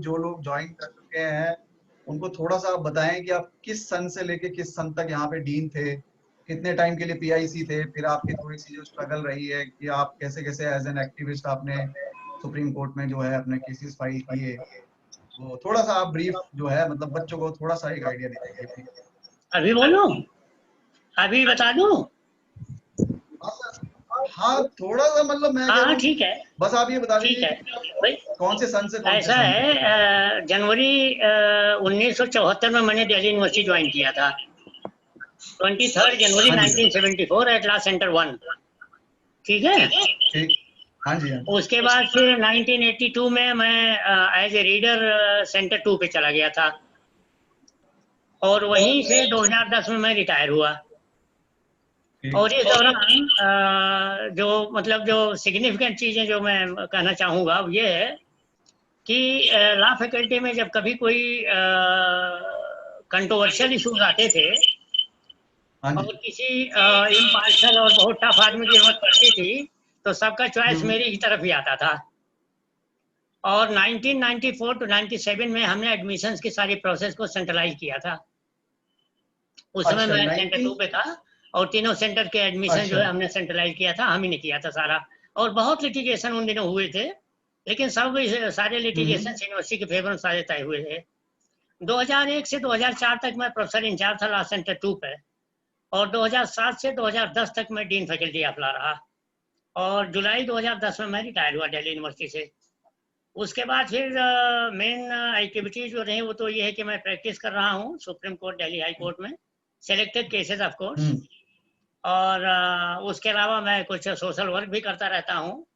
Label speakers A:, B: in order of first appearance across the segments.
A: जो लोग ज्वाइन कर चुके हैं उनको थोड़ा सा आप बताएं कि आप किस सन से लेके किस सन तक यहाँ पे डीन थे, कितने टाइम के लिए पीआईसी थे, फिर आपकी थोड़ी सी जो स्ट्रगल रही है कि आप कैसे कैसे एज एन एक्टिविस्ट आपने सुप्रीम कोर्ट में जो है अपने केसेस फाइल किए। तो थोड़ा सा आप ब्रीफ जो है मतलब बच्चों को थोड़ा सा एक आइडिया दे दीजिए प्लीज।
B: अभी बोलूं, अभी बता दूं?
A: हाँ सर, हाँ थोड़ा सा मतलब मैं कह रहा
B: हाँ
A: हूँ
B: ठीक है,
A: बस आप ये बता
B: ठीक
A: दीजिए
B: है
A: कि
B: भाई।
A: कौन से सन से कौन से
B: ऐसा
A: सन तक।
B: है, जनवरी 1974 में मैंने दिल्ली यूनिवर्सिटी ज्वाइन किया था। 23 जनवरी
A: हाँ जी सर।
B: 1974 at last centre 1। ठीक है।
A: ठीक। हाँ जी हाँ जी।
B: उसके बाद फिर 1982 में मैं एज ए रीडर सेंटर 2 पे चला गया था, और वहीं से 2010 में मैं रिटायर हुआ।
A: ठीक।
B: और इस दौरान जो मतलब जो सिग्निफिकेंट चीज़ें जो मैं कहना चाहूँगा वो ये है कि लॉ फैकल्टी में जब कभी कोई कंट्रोवर्शियल इश्यूज आते थे
A: हाँ
B: और
A: जी।
B: किसी इम्पार्शल और बहुत टफ आदमी की जरूरत पड़ती थी, तो सबका चॉइस
A: हम्म।
B: मेरी ही तरफ ही आता था। और 1994 टू 97 में हमने एडमिशन्स की सारी प्रोसेस को सेंट्रलाइज किया था। उस समय
A: अच्छा
B: मैं सेंटर 2
A: 19।
B: पे था, और तीनों सेंटर के एडमिशन जो
A: अच्छा।
B: है हमने सेंट्रलाइज किया था, हम ही ने किया था सारा। और बहुत लिटिगेशन उन दिनों हुए थे, लेकिन सब सारे लिटिगेशन
A: हम्म।
B: यूनिवर्सिटी के फेवर में सारे तय हुए थे। 2001 से 2004 तक मैं प्रोफेसर इंचार्ज था लॉ सेंटर 2 पे, और 2007 से 2010 तक मैं डीन फैकल्टी ऑफ लॉ रहा, और जुलाई 2010 में मैं रिटायर हुआ दिल्ली यूनिवर्सिटी से। उसके बाद फिर मेन एक्टिविटीज जो रही वो तो ये है कि मैं प्रैक्टिस कर रहा हूँ supreme court, Delhi high court में, सेलेक्टेड केसेस ऑफ कोर्स।
A: हम्म।
B: और उसके अलावा मैं कुछ सोशल वर्क भी करता रहता हूँ।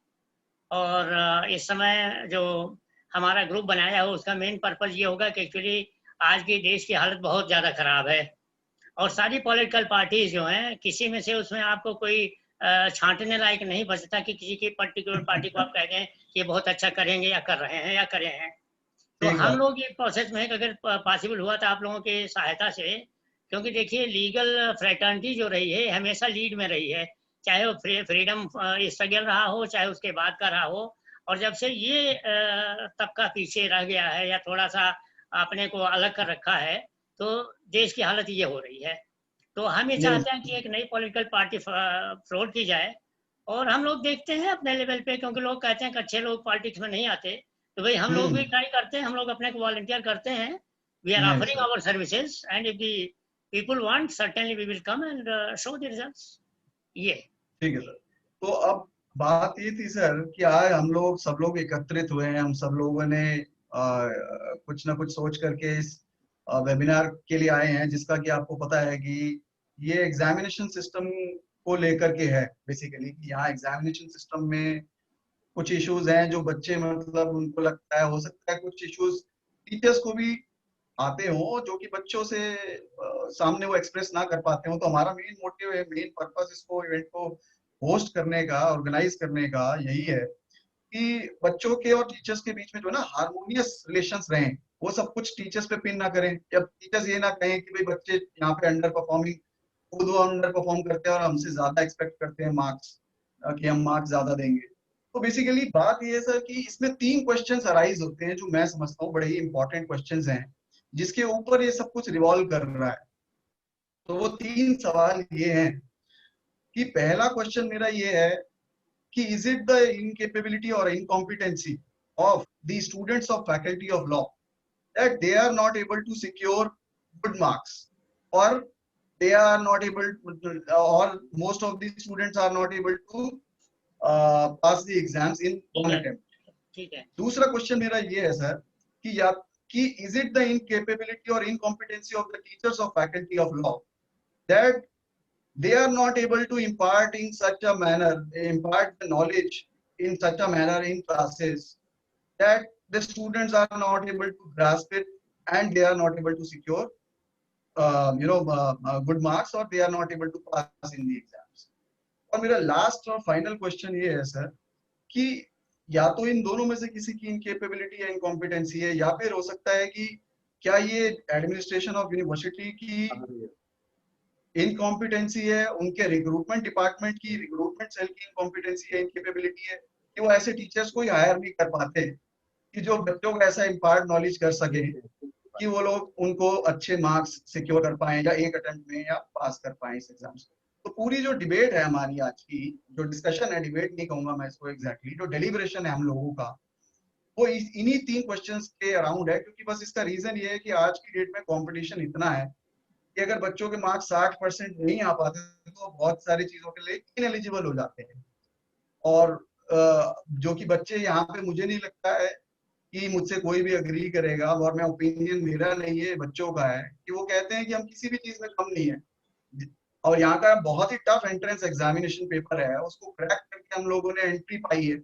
B: और इस समय जो हमारा ग्रुप बनाया हो उसका मेन पर्पज ये होगा कि एक्चुअली आज की देश की हालत बहुत ज़्यादा खराब है, और सारी पॉलिटिकल पार्टीज जो हैं किसी में से उसमें आपको कोई छांटने लायक नहीं बचता कि किसी की पर्टिकुलर पार्टी को आप कह दें कि ये बहुत अच्छा करेंगे या कर रहे हैं या करे हैं। तो
A: ठीक
B: हम
A: बात।
B: लोग ये प्रोसेस में अगर पॉसिबल हुआ था आप लोगों की सहायता से, क्योंकि देखिए लीगल फ्रेटर्निटी जो रही है हमेशा लीड में रही है, चाहे वो फ्रीडम स्ट्रगल रहा हो चाहे उसके बाद का रहा हो। और जब से ये तबका पीछे रह गया है या थोड़ा सा अपने को अलग कर रखा है, तो देश की हालत ये हो रही है। तो हम ये
A: नहीं
B: चाहते हैं कि एक नई पॉलिटिकल पार्टी फ्लोट की जाए, और हम लोग देखते हैं अपने लेवल पे, क्योंकि लोग कहते हैं कि अच्छे लोग पॉलिटिक्स में नहीं आते, तो भाई हम लोग भी
A: हम्म।
B: ट्राई करते हैं, हम लोग अपने को वॉलंटियर करते हैं। वी आर
A: नहीं
B: offering
A: sir.
B: Our services, and if the people want certainly we will come and show the results. ये
A: ठीक है सर। तो अब बात ये थी सर कि आज हम लोग सब लोग एकत्रित हुए हैं, हम सब लोगों ने कुछ ना कुछ सोच करके इस वेबिनार के लिए आए हैं, जिसका कि आपको पता है कि ये एग्जामिनेशन सिस्टम को लेकर के है बेसिकली। यहाँ एग्जामिनेशन सिस्टम में कुछ इश्यूज हैं जो बच्चे मतलब उनको लगता है, हो सकता है कुछ इश्यूज टीचर्स को भी आते हो जो कि बच्चों से सामने वो एक्सप्रेस ना कर पाते हो। तो हमारा मेन मोटिव है, मेन पर्पस इसको इवेंट को होस्ट करने का, ऑर्गेनाइज करने का यही है कि बच्चों के और टीचर्स के बीच में जो है ना हारमोनियस रिलेशंस रहें। वो सब कुछ टीचर्स पे पिन ना करें, जब टीचर्स ये ना कहें कि भाई बच्चे यहाँ पे अंडर परफॉर्मिंग, खुद वो अंडर परफॉर्म करते हैं और हमसे ज्यादा एक्सपेक्ट करते हैं मार्क्स, कि हम मार्क्स ज्यादा देंगे। तो बेसिकली बात ये है सर कि इसमें 3 क्वेश्चंस अराइज होते हैं जो मैं समझता हूँ बड़े ही इंपॉर्टेंट क्वेश्चंस हैं, जिसके ऊपर ये सब कुछ रिवॉल्व कर रहा है। तो वो 3 सवाल ये हैं कि पहला क्वेश्चन मेरा ये है कि इज इट द इनकेपेबिलिटी और incompetency of the students of faculty of law that they are not able to secure good marks, or they are not able to, or most of the students are not able to pass the exams in
B: ठीक
A: one
B: है,
A: attempt.
B: ठीक है।
A: दूसरा question मेरा ये है sir कि या कि is it the incapability or incompetency of the teachers of faculty of law that they are not able to impart in such a manner, impart the knowledge in such a manner in classes that the students are not able to grasp it and they are not able to secure good marks, or they are not able to pass in the exams. और मेरा last और final question ये है sir कि या तो इन दोनों में से किसी की इनकेपेबिलिटी या इनकॉम्पिटेंसी है, या फिर हो सकता है कि क्या ये एडमिनिस्ट्रेशन ऑफ यूनिवर्सिटी की इनकॉम्पिटेंसी है, उनके रिक्रूटमेंट डिपार्टमेंट की, रिक्रूटमेंट सेल की इनकॉम्पिटेंसी है, इनकेपेबिलिटी है कि वो ऐसे टीचर्स को ही हायर नहीं कर पाते कि जो बच्चों को ऐसा इम्पार्ट नॉलेज कर सके कि वो लोग उनको अच्छे मार्क्स सिक्योर कर पाए या एक अटेम्प्ट में या पास कर पाए इस एग्जाम से। तो पूरी जो डिबेट है हमारी आज की, जो डिस्कशन है, डिबेट नहीं कहूंगा मैं इसको एग्जैक्टली, जो डेलिब्रेशन है हम लोगों का, वो इन्हीं 3 क्वेश्चंस के अराउंड है। क्योंकि बस इसका रीजन ये है कि आज की डेट में कंपटीशन इतना है कि अगर बच्चों के मार्क्स 60% नहीं आ पाते तो बहुत सारी चीजों के लिए इनएलिजिबल हो जाते हैं। और जो कि बच्चे यहाँ पे, मुझे नहीं लगता है कि मुझसे कोई भी अग्री करेगा, और मैं ओपिनियन मेरा नहीं है, बच्चों का है, कि वो कहते हैं कि हम किसी भी चीज में कम नहीं है। और यहाँ का बहुत ही टफ एंट्रेंस एग्जामिनेशन पेपर है, उसको क्रैक करके हम लोगों ने एंट्री पाई है।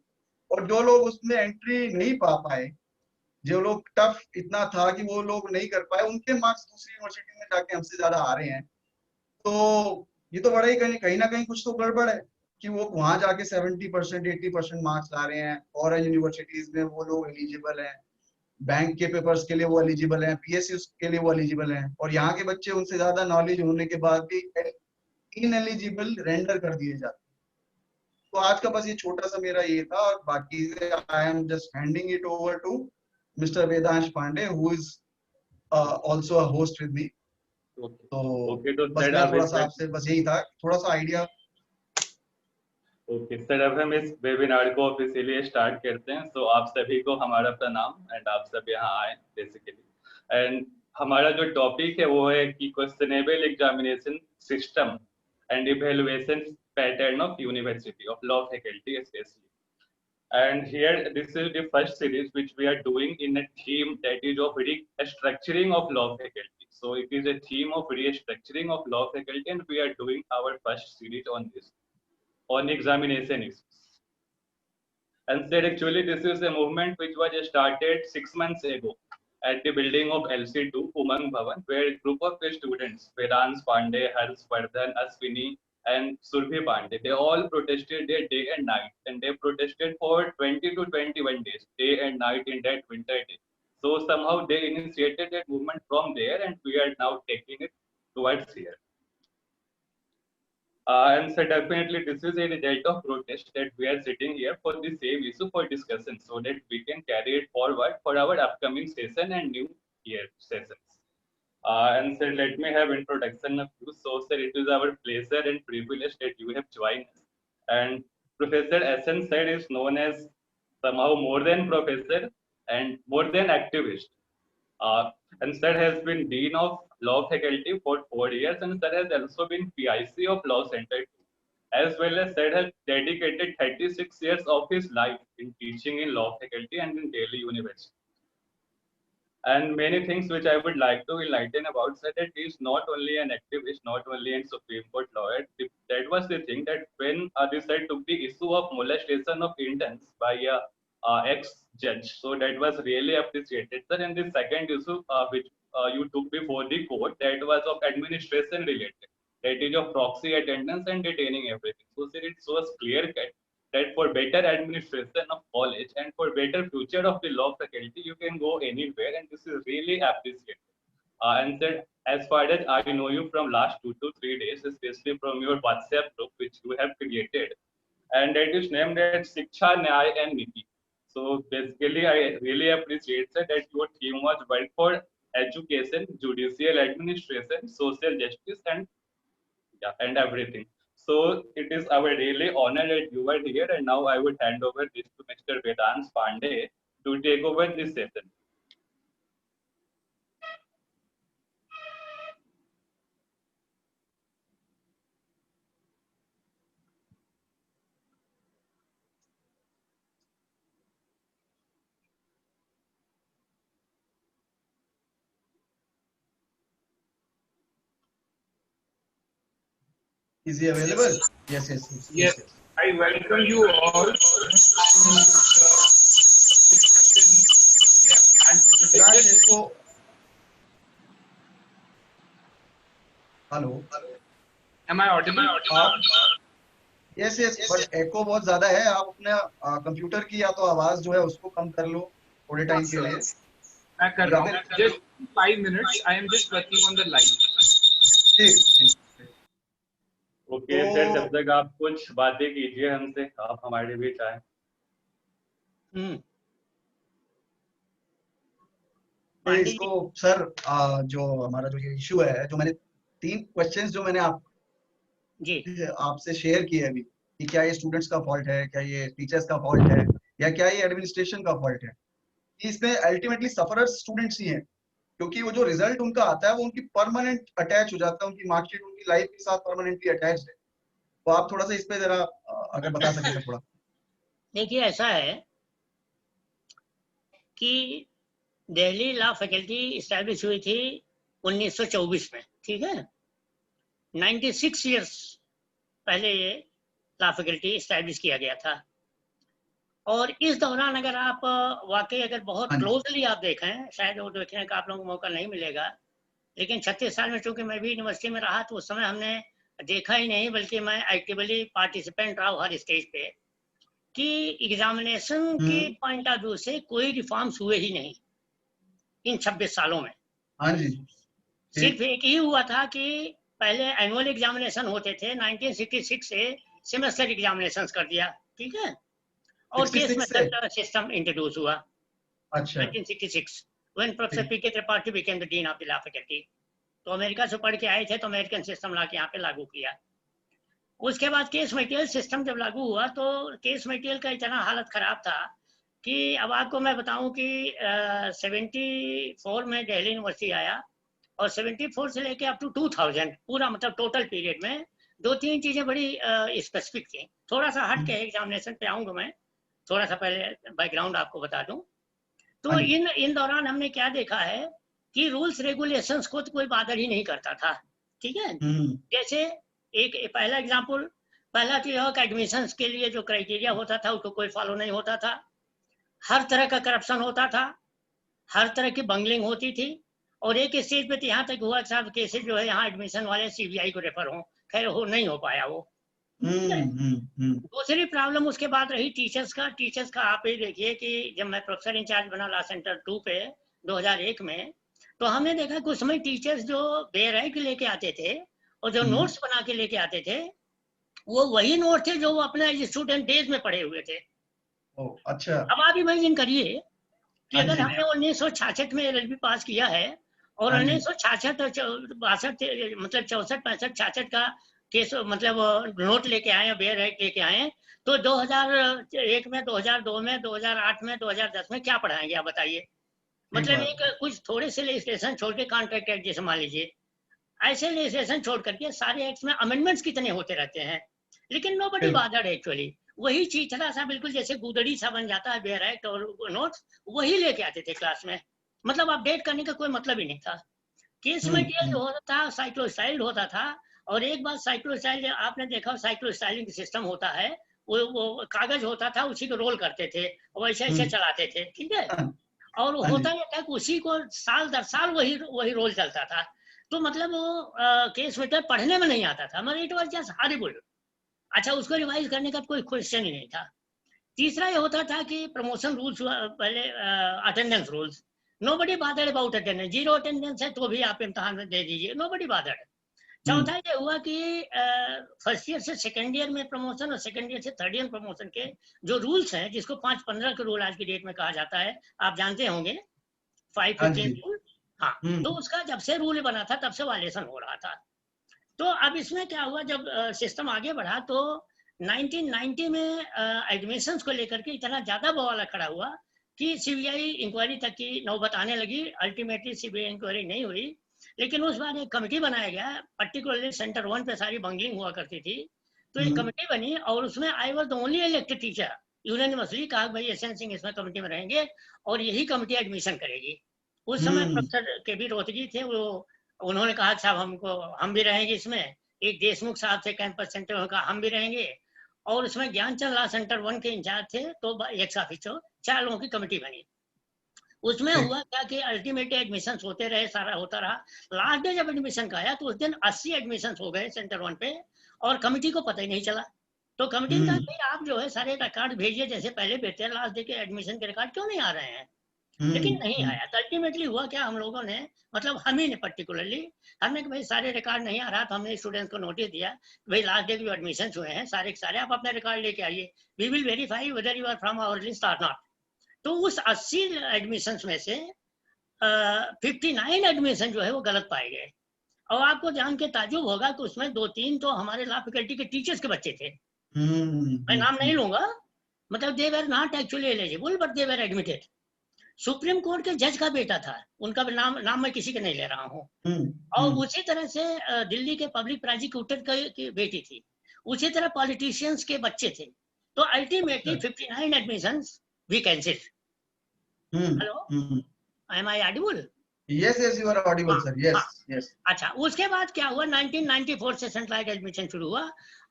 A: और जो लोग उसमें एंट्री नहीं पा पाए, जो लोग टफ इतना था कि वो लोग नहीं कर पाए, उनके मार्क्स दूसरी यूनिवर्सिटी में जाके हमसे ज्यादा आ रहे हैं। तो ये तो बड़ा ही कहीं ना कहीं कुछ तो गड़बड़ है कि वो वहां जाके 70% 80% मार्क्स ला रहे हैं। फॉरेन यूनिवर्सिटीज में वो लोग एलिजिबल हैं, बैंक के पेपर्स के लिए वो एलिजिबल हैं, पीएसयू के लिए वो एलिजिबल हैं, और यहाँ के बच्चे उनसे ज्यादा नॉलेज होने के बाद भी इनएलिजिबल रेंडर कर दिए जाते हैं। तो आज का बस ये छोटा सा मेरा ये था, और बाकी I am just handing it over to mister Vedansh Pandey, who is also a host with me. तो
C: ओके, तो
A: बस
C: सर
A: मैं
C: अब
A: थोड़ा
C: इस
A: सा आपसे बस यही था, थोड़ा सा आइडिया।
C: ओके सर, अब हम इस वेबिनार को ऑफिशियली स्टार्ट करते हैं। तो आप सभी को हमारा प्रणाम एंड आप सब यहाँ आए बेसिकली। एंड हमारा जो टॉपिक है वो है कि questionable examination system and evaluation pattern of university of law faculty specially. And here, this is the first series which we are doing in a theme that is of restructuring of law faculty. So it is a theme of restructuring of law faculty, and we are doing our first series on this, on examination issues. And said actually, this is a movement which was started 6 months ago at the building of LC2 Umang Bhavan, where a group of students, Vedans Pandey, Hars Vardhan, Aswini, and Surbhi Pandey, they all protested there day and night, and they protested for 20 to 21 days, day and night in that winter day. So somehow they initiated that movement from there, and we are now taking it towards here. And so definitely this is a result of protest that we are sitting here for the same issue for discussion, so that we can carry it forward for our upcoming session and new year sessions. And sir, let me have introduction of you. So sir, it is our pleasure and privilege that you have joined us. And Professor SN sir is known as somehow more than professor and more than activist. And sir has been Dean of Law Faculty for 4 years, and sir has also been PIC of Law Center too. As well as sir has dedicated 36 years of his life in teaching in Law Faculty and in Delhi University. And many things which I would like to enlighten about, sir, that he is not only an activist, not only a Supreme Court lawyer. That was the thing, that when the sir took the issue of molestation of interns by a ex-judge, so that was really appreciated, sir. And the second issue which you took before the court, that was of administration related, that is of proxy attendance and detaining everything. So sir, it shows clear cut that for better administration of college and for better future of the law faculty, you can go anywhere, and this is really appreciated. And then, as far as I know you from last 2 to 3 days, especially from your WhatsApp group which you have created, and that is named as Shiksha, Nyay and Niti. So basically, I really appreciate that your theme was work for education, judicial administration, social justice, and yeah, and everything. So it is our really honor that you are here, and now I would hand over this to Mr. Vedans Pandey to take over this session.
A: Is he available? Yes, yes, yes.
D: Yes, I welcome you all.
A: Viraj, इसको hello,
D: Am I audible?
A: Yes yes, but echo बहुत ज्यादा है। आप अपने computer की या तो आवाज जो है उसको कम कर लो थोड़े टाइम के लिए।
D: मैं कर रहा हूँ। Just 5 minutes. I am just working on the line.
A: ठीक।
C: ओके सर, जब तक आप कुछ बातें कीजिए हमसे, आप हमारे बीच आए।
B: पांडे जी
A: इसको सर जो हमारा जो ये इशू है, जो मैंने 3 क्वेश्चंस जो मैंने
B: जी
A: आपसे शेयर किए अभी, कि क्या ये स्टूडेंट्स का फॉल्ट है, क्या ये टीचर्स का फॉल्ट है, या क्या ये एडमिनिस्ट्रेशन का फॉल्ट है, कि इसमें अल्टीमेटली सफरर्स स्टूडेंट्स ही हैं, क्योंकि वो जो रिजल्ट उनका आता है वो उनकी परमानेंट अटैच हो जाता है, उनकी मार्कशीट उनकी लाइफ के साथ परमानेंटली अटैच है। तो आप थोड़ा सा इस पे जरा अगर बता सकें तो थोड़ा।
B: देखिए, ऐसा है कि दिल्ली लॉ फैकल्टी इस्टेब्लिश हुई थी 1924 में, ठीक है। 96 इयर्स पहले ये लॉ फैकल्टी इस्टेब्लिश किया गया था। और इस दौरान अगर आप वाकई अगर बहुत
A: हाँ जी।
B: क्लोजली आप देखें, शायद वो देखने का आप लोगों को मौका नहीं मिलेगा, लेकिन 36 साल में चूंकि मैं भी यूनिवर्सिटी में रहा तो उस समय हमने देखा ही नहीं, बल्कि मैं एक्टिवली पार्टिसिपेंट रहा हर स्टेज पे, कि एग्जामिनेशन के पॉइंट ऑफ व्यू से कोई रिफॉर्म्स हुए ही नहीं इन 26 सालों में।
A: हाँ जी।
B: सिर्फ एक ही हुआ था कि पहले एनुअल एग्जामिनेशन होते थे, 1966 से सेमेस्टर एग्जामिनेशंस कर दिया, ठीक है। और केस
A: 66 से?
B: मेथड सिस्टम इंट्रोड्यूस हुआ
A: अच्छा।
B: 1966 व्हेन प्रोफेसर पी के Tripathi became the dean of the law faculty. तो अमेरिका से पढ़ के आए थे तो अमेरिकन सिस्टम ला के यहाँ पे लागू किया। उसके बाद केस मटेरियल सिस्टम जब लागू हुआ तो केस मटेरियल का इतना हालत खराब था कि अब आपको मैं बताऊं कि 74 में दिल्ली यूनिवर्सिटी आया, और 74 से लेके अप टू 2000 पूरा मतलब टोटल पीरियड में 2-3 चीजें बड़ी स्पेसिफिक थी। थोड़ा सा हट के एग्जामिनेशन पे आऊंगा मैं, थोड़ा सा पहले बैकग्राउंड आपको बता दूं। तो इन दौरान हमने क्या देखा है कि रूल्स रेगुलेशंस को तो कोई बादर ही नहीं करता था, ठीक है। जैसे एक पहला एग्जांपल, पहला तो यह कि एडमिशंस के लिए जो क्राइटेरिया होता था उसको कोई फॉलो नहीं होता था, हर तरह का करप्शन होता था, हर तरह की बंगलिंग होती थी, और एक स्टेज पे तो यहाँ तक हुआ साहब केसेस जो है यहाँ एडमिशन वाले सीबीआई को रेफर हो, खैर हो नहीं हो पाया वो। दूसरी प्रॉब्लम उसके बाद रही टीचर्स का आप ही देखिए कि जब मैं प्रोफेसर इंचार्ज बना लॉ सेंटर 2 पे 2001 में, तो हमने देखा कि उस समय टीचर्स जो बेरैक लेके आते थे और जो नोट्स बना के लेके आते थे वो वही नोट थे जो वो अपने स्टूडेंट डेज में पढ़े हुए थे।
A: अच्छा।
B: अब आप इमेजिन करिए कि अगर हमने 1966 में एलएलबी पास किया है और 1966 62 मतलब 64 65 66 का केस मतलब नोट लेके आए, बेयर एक्ट लेके आए, तो 2001 में 2002 में 2008 में 2010 में क्या पढ़ाएंगे आप बताइए। मतलब एक कुछ थोड़े से लेजिस्लेशन छोड़ के कॉन्ट्रैक्ट एक्ट जैसे मान लीजिए, ऐसे लेजिस्लेशन छोड़ करके सारे एक्ट्स में अमेंडमेंट्स कितने होते रहते हैं, लेकिन नोबडी बॉदर्ड एक्चुअली। वही चीज थोड़ा सा बिल्कुल जैसे गुदड़ी सा बन जाता है बेयर एक्ट और नोट्स, वही लेके आते थे क्लास में, मतलब अपडेट करने का कोई मतलब ही नहीं था। केस मटेरियल जो होता था साइक्लोस्टाइल्ड होता था, और एक बात साइक्लोस्टाइल आपने देखा साइक्लोस्टाइलिंग सिस्टम होता है, वो कागज होता था उसी को रोल करते थे वैसे ऐसे चलाते थे, ठीक है। और होता यह था कि उसी को साल दर साल वही रोल चलता था, तो मतलब वो केस मटेरियल पढ़ने में नहीं आता था, मतलब इट वाज जस्ट हॉरिबल। अच्छा, उसको रिवाइज करने का कोई क्वेश्चन ही नहीं था। तीसरा ये होता था कि प्रमोशन रूल्स, पहले attendance rules, nobody bothered about attendance, 0 attendance है तो भी आप इम्तिहान में दे दीजिए, नोबडी बादर्ड। चौथा ये हुआ कि फर्स्ट ईयर से सेकेंड ईयर में प्रमोशन और सेकेंड ईयर से थर्ड ईयर प्रमोशन के जो रूल्स हैं, जिसको 5-15 के रूल आज की डेट में कहा जाता है, आप जानते होंगे 5-15 रूल। हाँ, तो उसका जब से रूल बना था तब से वायलेशन हो रहा था। तो अब इसमें क्या हुआ, जब सिस्टम आगे बढ़ा तो 1990 में एडमिशंस को लेकर के इतना ज्यादा बवाल खड़ा हुआ कि सीबीआई इंक्वायरी तक की नौबत आने लगी। अल्टीमेटली सीबीआई इंक्वायरी नहीं हुई, लेकिन उस बार एक कमेटी बनाया गया, पर्टिकुलरली सेंटर 1 पे सारी बंगलिंग हुआ करती थी, तो एक कमेटी बनी और उसमें I was the only elected teacher. Unanimously कहा भाई एसएन सिंह इसमें कमेटी में रहेंगे और यही कमेटी एडमिशन करेगी। उस समय प्रोफेसर के बी रोहतगी थे, वो उन्होंने कहा साहब हम भी रहेंगे इसमें। एक देशमुख साहब थे कैंपस सेंटर, उन्होंने कहा हम भी रहेंगे, और उसमें ज्ञानचंद लॉ सेंटर 1 के इंचार्ज थे, तो एक्स ऑफिसर 4 लोगों की कमेटी बनी। उसमें हुआ क्या कि अल्टीमेटली एडमिशन होते रहे, सारा होता रहा। लास्ट डे जब एडमिशन का आया तो उस दिन 80 एडमिशन हो गए सेंटर 1 पे, और कमेटी को पता ही नहीं चला। तो कमेटी ने कहा आप जो है सारे रिकॉर्ड भेजिए जैसे पहले भेजते हैं, लास्ट डे के एडमिशन के रिकॉर्ड क्यों नहीं आ रहे हैं, लेकिन नहीं आया। तो अल्टीमेटली हुआ क्या, हम लोगों ने मतलब हम ही ने पर्टिकुलरली हमने कि भाई सारे रिकॉर्ड नहीं आ रहा, तो हमने स्टूडेंट्स को नोटिस दिया भाई लास्ट डे जो एडमिशन हुए हैं सारे के सारे आप अपने रिकॉर्ड लेके आइए, we will verify whether you are from our list और नॉट। तो उस 80 एडमिशंस में से 59 एडमिशन जो है वो गलत पाए गए। और आपको जान के ताजुब होगा कि उसमें 2-3 तो हमारे लॉ फैकल्टी के टीचर्स के बच्चे थे। मैं नाम नहीं लूंगा, मतलब they were not actually eligible but they were admitted. Supreme court के जज का बेटा था, उनका नाम मैं किसी का नहीं ले रहा हूँ। और उसी तरह से दिल्ली के पब्लिक प्रोसिक्यूटर की बेटी थी, उसी तरह पॉलिटिशियंस के बच्चे थे। तो ultimately 59 admissions we cancel. Hello, am I audible?
A: Yes, yes, you are audible, sir. Yes, yes.
B: अच्छा, उसके बाद क्या हुआ, 1994 से सेंट्रलाइज्ड एडमिशन शुरू हुआ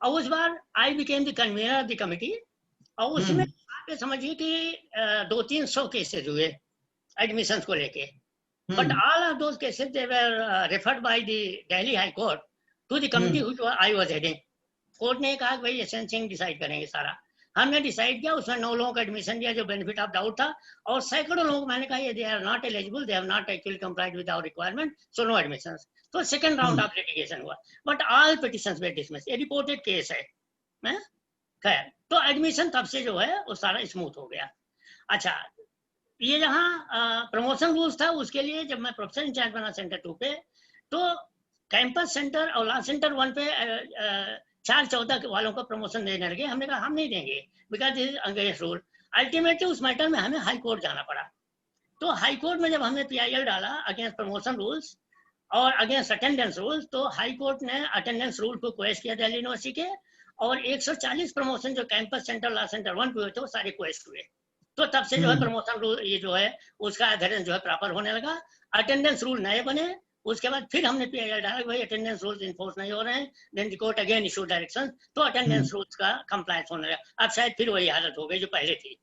B: और उस बार I became the convener of the committee. और उसमें आप ये समझिए कि 200-300 केसेस हुए एडमिशंस को लेके, but all of those cases they were referred by the Delhi high court to the committee which I was heading. Court ने कहा कि भाई एसएन सिंह डिसाइड करेंगे सारा। हमने डिसाइड किया, उसमें 9 लोगों का एडमिशन दिया जो बेनिफिट ऑफ डाउट था, और सैकड़ों लोगों को मैंने कहा ये they are not eligible, they have not actually complied with our requirement, so no admissions. तो सेकंड राउंड ऑफ लिटिगेशन हुआ, but all petitions were dismissed. ये रिपोर्टेड केस है। खैर, तो एडमिशन तब से जो है वो सारा स्मूथ हो गया। अच्छा, ये जहाँ प्रमोशन रूल्स था, उसके लिए जब मैं प्रोफेसर इंचार्ज बना सेंटर 2 पे, तो कैंपस सेंटर और लॉ सेंटर 1 पे 4-14 वालों को प्रमोशन देने लगे। हमने कहा हम नहीं देंगे, because this is against rule. Ultimately उस मैटर में हमें हाई कोर्ट जाना पड़ा। तो हाई कोर्ट में जब हमने PIL डाला अगेंस्ट प्रमोशन रूल्स और अगेंस्ट अटेंडेंस रूल्स, तो हाई कोर्ट ने अटेंडेंस रूल को क्वेश्चन किया दिल्ली यूनिवर्सिटी के, और 140 प्रमोशन जो कैंपस सेंटर लॉ सेंटर 1 पे हुए थे वो सारे क्वेश्चन हुए। तो तब से जो है प्रमोशन रूल ये जो है उसका एडहेरेंस जो है प्रॉपर होने लगा। अटेंडेंस रूल नए बने, उसके बाद फिर हमने PIL डाला कि भाई अटेंडेंस रूल्स इन्फोर्स नहीं हो रहे हैं, then the court again issue direction, तो अटेंडेंस रूल्स का कंप्लायंस होने लगा। अब शायद फिर वही हालत हो गई जो पहले थी,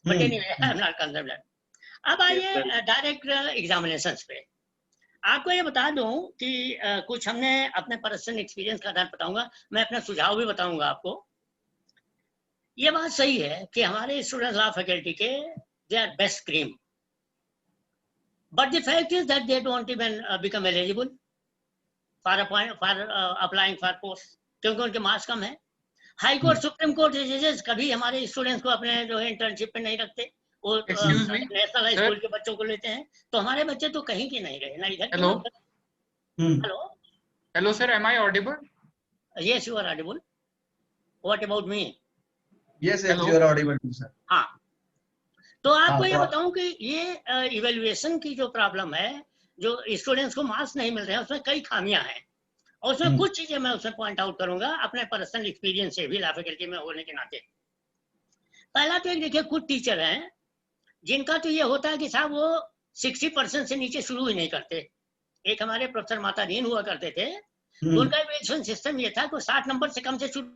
B: but anyway I am not concerned. अब आइए डायरेक्ट एग्जामिनेशंस पे। आपको ये बता दूं कि कुछ हमने अपने पर्सनल एक्सपीरियंस का आधार बताऊंगा, मैं अपना सुझाव भी बताऊंगा आपको। ये बात सही है कि हमारे स्टूडेंट लॉ फैकल्टी के they are best cream, but the fact is that they don't even become eligible for applying for post, क्योंकि उनके मार्क्स कम है। हाई कोर्ट, सुप्रीम कोर्ट जजेस कभी हमारे स्टूडेंट्स को अपने जो है इंटर्नशिप पे नहीं रखते, वो नेशनल हाई स्कूल के बच्चों को लेते हैं। तो हमारे बच्चे तो कहीं के नहीं रहे ना इधर।
D: Hello sir, am I audible?
B: Yes, you are audible. What about me?
A: Yes, yes, you are audible, sir.
B: हाँ, तो आपको ये बताऊं कि ये इवेल्युएशन की जो प्रॉब्लम है, जो स्टूडेंट्स को मार्क्स नहीं मिल रहे हैं, उसमें कई खामियां हैं, और उसमें कुछ चीजें मैं उसमें पॉइंट आउट करूंगा अपने पर्सनल एक्सपीरियंस से भी लॉ फैकल्टी में होने के नाते। पहला तो एक देखिए, कुछ टीचर हैं जिनका तो ये होता है कि साहब वो 60% से नीचे शुरू ही नहीं करते। एक हमारे प्रोफेसर माता दीन हुआ करते थे, तो उनका इवेल्युएशन सिस्टम ये था कि 60 नंबर से कम से शुरू।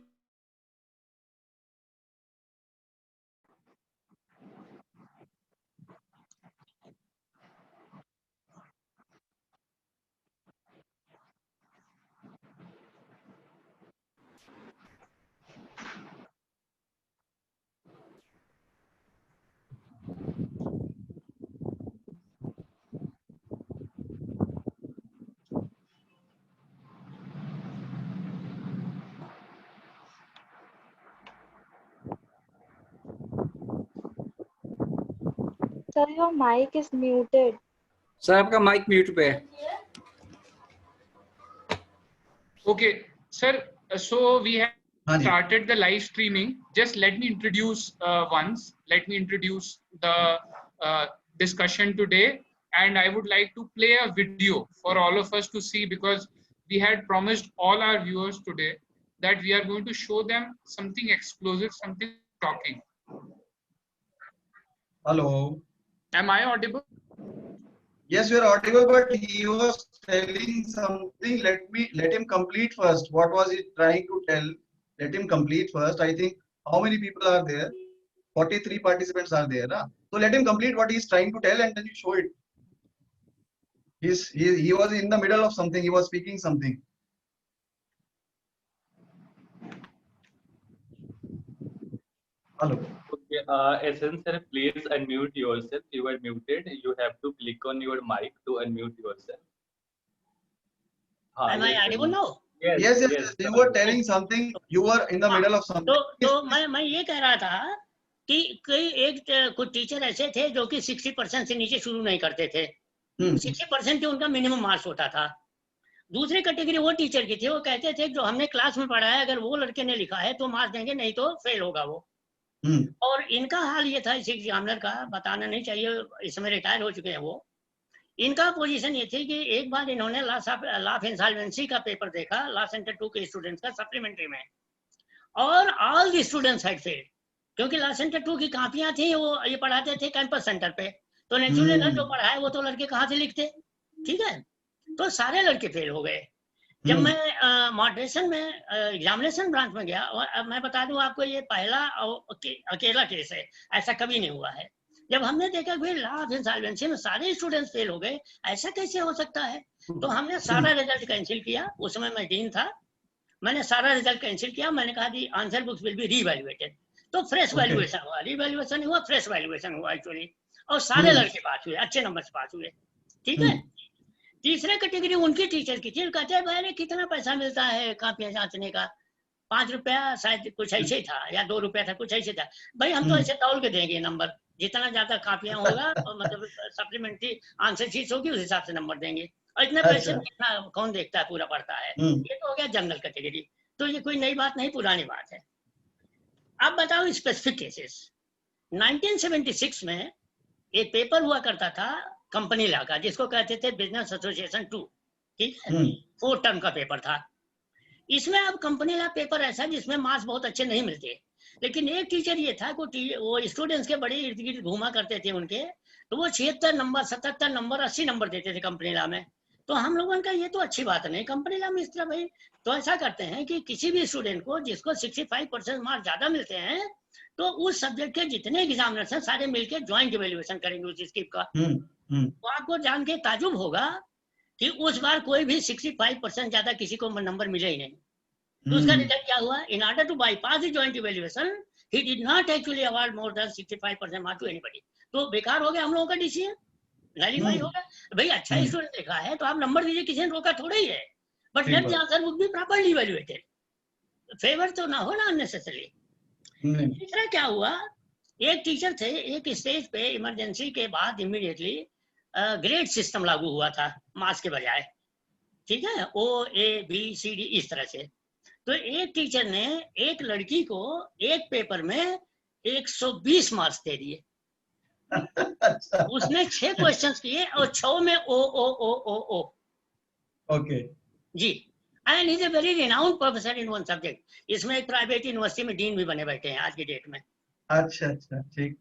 E: Sir, your mic is muted.
F: Sir आपका माइक म्यूट पे है।
D: Okay, sir. So we have started the live streaming. Just let me introduce once. Let me introduce the discussion today, and I would like to play a video for all of us to see, because we had promised all our viewers today that we are going to show them something explosive, something shocking.
A: Hello.
D: Am I audible?
A: Yes, you are audible, but he was telling something. Let him complete first. What was he trying to tell? Let him complete first. I think how many people are there? 43 participants are there. Huh? So let him complete what he is trying to tell, and then you show it. He was in the middle of something. He was speaking something. Hello.
C: Okay, SN sir, please unmute yourself. You are muted. You have to click on your mic to unmute yourself.
B: Am I audible now?
A: Yes. You were telling something. You were in the middle of something.
B: तो मैं ये कह रहा था कि कुछ teacher ऐसे थे जो कि 60% से नीचे शुरू नहीं करते थे। 60% की उनका मिनिमम मार्क्स होता था। दूसरी कैटेगरी वो टीचर की थी, वो कहते थे जो हमने क्लास में पढ़ा है अगर वो लड़के ने लिखा है तो मार्क्स देंगे, नहीं तो फेल होगा वो। और इनका हाल ये था, इस एग्जामिनर का बताना नहीं चाहिए, इसमें रिटायर हो चुके हैं वो। इनका पोजीशन ये थी कि एक बार इन्होंने लॉ ऑफ इंसॉल्वेंसी का पेपर देखा, लॉ सेंटर 2 के स्टूडेंट्स का सप्लीमेंट्री में, और all the students had failed, क्योंकि लॉ सेंटर 2 की कॉपियां थी, वो ये पढ़ाते थे कैंपस सेंटर पे, तो नेचुरली जो पढ़ा है वो तो लड़के कहाँ से लिखते, ठीक है, तो सारे लड़के फेल हो गए। जब मैं मॉडरेशन में एग्जामिनेशन ब्रांच में गया, और मैं बता दूं आपको ये पहला अकेला केस है, ऐसा कभी नहीं हुआ है। जब हमने देखा भाई लॉ ऑफ इंसॉल्वेंसी में सारे स्टूडेंट्स फेल हो गए, ऐसा कैसे हो सकता है, तो हमने सारा रिजल्ट कैंसिल किया। उस समय मैं डीन था, मैंने सारा रिजल्ट कैंसिल किया, मैंने कहा the answer books will be revaluated, तो फ्रेश वैल्यूएशन हुआ, रीवैल्यूएशन हुआ, फ्रेश वैल्यूएशन हुआ एक्चुअली, और सारे लड़के पास हुए, अच्छे नंबर से पास हुए, ठीक है। तीसरे कैटेगरी उनकी टीचर की थी, कहते हैं भाई कितना पैसा मिलता है कापियां जांचने का, 5 रुपया शायद कुछ ऐसे था, या 2 रुपया था, कुछ ऐसे था। भाई हम तो ऐसे तौल के देंगे नंबर, जितना ज्यादा कापियां होगा और मतलब सप्लीमेंट्री आंसर शीट होगी उस हिसाब से नंबर देंगे, और इतने पैसे कितना कौन देखता है, पूरा पड़ता है। ये तो हो गया जनरल कैटेगरी, तो ये कोई नई बात नहीं, पुरानी बात है। अब बताओ स्पेसिफिक केसेस। 1976 में एक पेपर हुआ करता था कंपनी लॉ का, जिसको कहते थे बिजनेस एसोसिएशन 2, ठीक है, 4 टर्म का पेपर था। इसमें अब कंपनी लॉ पेपर ऐसा जिसमें मार्क्स बहुत अच्छे नहीं मिलते, लेकिन एक टीचर ये था कि वो स्टूडेंट्स के बड़े इर्द गिर्द घूमा करते थे उनके, तो वो 76 नंबर, 77 नंबर, 80 नंबर देते थे कंपनी लॉ में। तो हम लोगों का ये तो अच्छी बात नहीं, कंपनी लॉ में इस तरह भाई, तो ऐसा करते हैं कि किसी भी स्टूडेंट को जिसको 65% मार्क्स ज्यादा मिलते हैं, तो उस सब्जेक्ट के जितने एग्जामिनर्स हैं सारे मिलकर ज्वाइंट इवैल्यूएशन करेंगे उस स्किप का। तो आपको जान के ताजुब होगा कि उस बार कोई भी 65% ज्यादा किसी को नंबर मिले ही नहीं। तो उसका रिजल्ट क्या हुआ, in order to bypass the joint evaluation he did not actually award more than 65% marks to anybody. तो बेकार हो गया हम लोगों का डिसीजन, नलीफाई हो गया। भाई अच्छा स्टूडेंट देखा है तो आप नंबर दीजिए, किसी ने रोका थोड़ा ही है, but let the answer would be properly evaluated, favour तो ना हो ना अननेसेसरी। तीसरा क्या हुआ, एक टीचर थे, एक स्टेज पे इमरजेंसी के बाद इमीडिएटली ग्रेड सिस्टम लागू हुआ था मार्क्स के बजाय, ठीक है, OABCD इस तरह से। तो एक टीचर ने एक लड़की को एक पेपर में 120 मार्क्स दे दिए। उसने 6 क्वेश्चंस किए और 6 में O।
A: ओके
B: जी, and he is a very renowned professor in one subject. इसमें एक प्राइवेट यूनिवर्सिटी में डीन भी बने बैठे हैं आज की डेट में।
A: अच्छा, ठीक।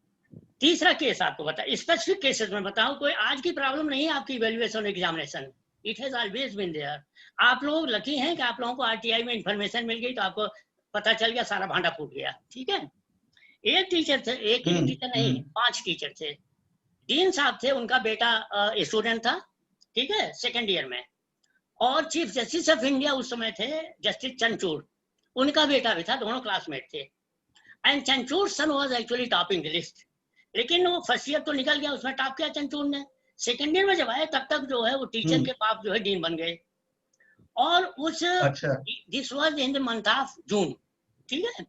B: तीसरा केस आपको बता, स्पेसिफिक केसेस में बताऊं, कोई आज की प्रॉब्लम नहीं है आपकी evaluation examination, it has always been there. आप लोग लकी हैं कि आप लोगों को आरटीआई में इंफॉर्मेशन मिल गई, तो आपको पता चल गया, सारा भांडा फूट गया, ठीक है। एक टीचर थे, एक ही टीचर नहीं, 5 टीचर थे। डीन साहब थे, उनका बेटा स्टूडेंट था, ठीक है, 2nd ईयर में, और चीफ जस्टिस ऑफ इंडिया उस समय थे जस्टिस चंद्रचूड़, उनका बेटा भी था, दोनों क्लासमेट थे। And Chandrachud son was actually topping the list, लेकिन वो फर्स्ट ईयर तो निकल गया, उसमें टॉप किया चंद्रचूड़ ने। 2nd ईयर में जब आए तब तक जो है वो टीचर के बाप जो है डीन बन गए, और उस this was in the month of June, ठीक है।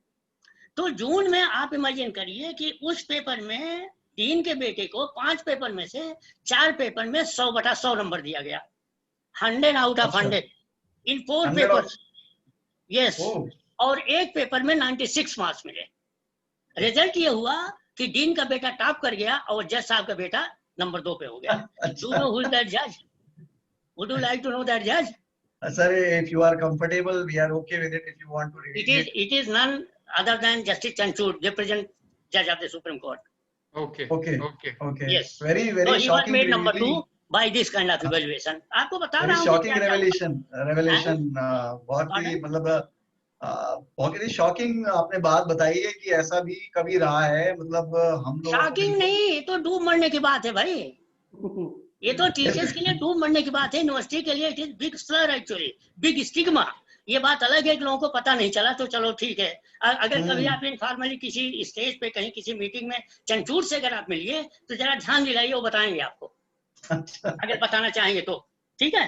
B: तो जून में आप इमेजिन करिए कि उस पेपर में डीन के बेटे को 5 पेपर में से 4 पेपर में 100/100 नंबर दिया गया, 100 out of 100 in 4 papers, yes. और एक पेपर में 96 मार्क्स मिले। रिजल्ट ये हुआ कि डीन का बेटा टॉप कर गया और जज साहब का बेटा नंबर 2 पे हो गया। Do you know who is that judge? Would you like to know that judge?
A: Sir, if you are comfortable, we are okay with it. If you want to read it.
B: It is none other than Justice Chanchud, the present judge of the Supreme Court.
D: Okay.
B: Yes.
A: Very
B: so
A: shocking.
B: He was made number 2 by this kind of evaluation. आपको बता रहा हूँ।
A: Shocking revelation. बहुत ही मतलब बहुत ही shocking आपने बात बताई है कि ऐसा भी कभी रहा है, मतलब हम लोग
B: शॉकिंग नहीं, ये तो डूब मरने की बात है भाई। ये तो टीचर्स के लिए डूब मरने की बात है, यूनिवर्सिटी के लिए it is big Slur actually, big stigma. ये बात अलग है कि लोगों को पता नहीं चला तो चलो ठीक है। अगर कभी आप इनफॉर्मली किसी स्टेज पे कहीं किसी मीटिंग में चंचूड़ से अगर आप मिलिए तो जरा ध्यान दिलाइए, वो बताएंगे आपको, अगर बताना चाहेंगे तो, ठीक है।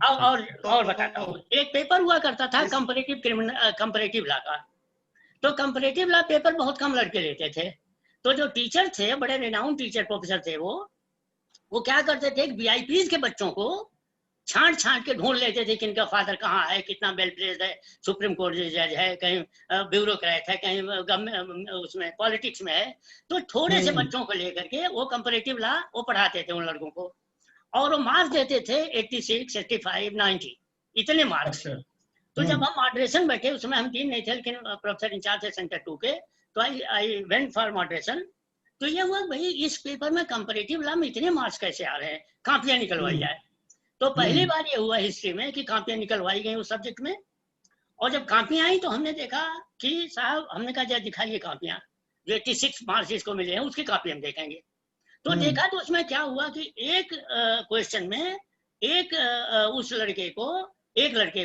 B: और बताता हूँ, एक पेपर हुआ करता था कंपैरेटिव लॉ का। तो कंपैरेटिव लॉ पेपर बहुत कम लड़के लेते थे, तो जो टीचर थे, बड़े रिनाउंड टीचर प्रोफेसर थे, वो वो क्या करते थे, वीआईपीज के बच्चों को छांट के ढूंढ लेते थे कि इनका फादर कहाँ है, कितना वेल प्लेस्ड है, सुप्रीम कोर्ट जज है, कहीं ब्यूरोक्रेट है, कहीं उसमें पॉलिटिक्स में है। तो थोड़े से बच्चों को लेकर के वो कंपैरेटिव लॉ वो पढ़ाते थे उन लड़कों को, और वो मार्क्स देते थे 86, 85, 90 इतने मार्क्स। तो जब हम मॉडरेशन बैठे, उसमें हम 3 नहीं थे, लेकिन प्रोफेसर इंचार्ज थे सेंटर 2 के, तो आई वेंट फॉर मॉडरेशन। तो ये हुआ भाई इस पेपर में कंपैरेटिव लॉ में इतने मार्क्स कैसे आ रहे हैं, कापियां निकलवाई जाए। तो पहली बार ये हुआ हिस्ट्री में कि कापियां निकलवाई गई उस सब्जेक्ट में। और जब कापियां आई तो हमने देखा कि साहब, हमने कहा जरा दिखाइए कापियां, जो 86 मार्क्स जिसको मिले हैं उसकी कापी हम देखेंगे। तो देखा तो उसमें क्या हुआ कि एक क्वेश्चन में उस लड़के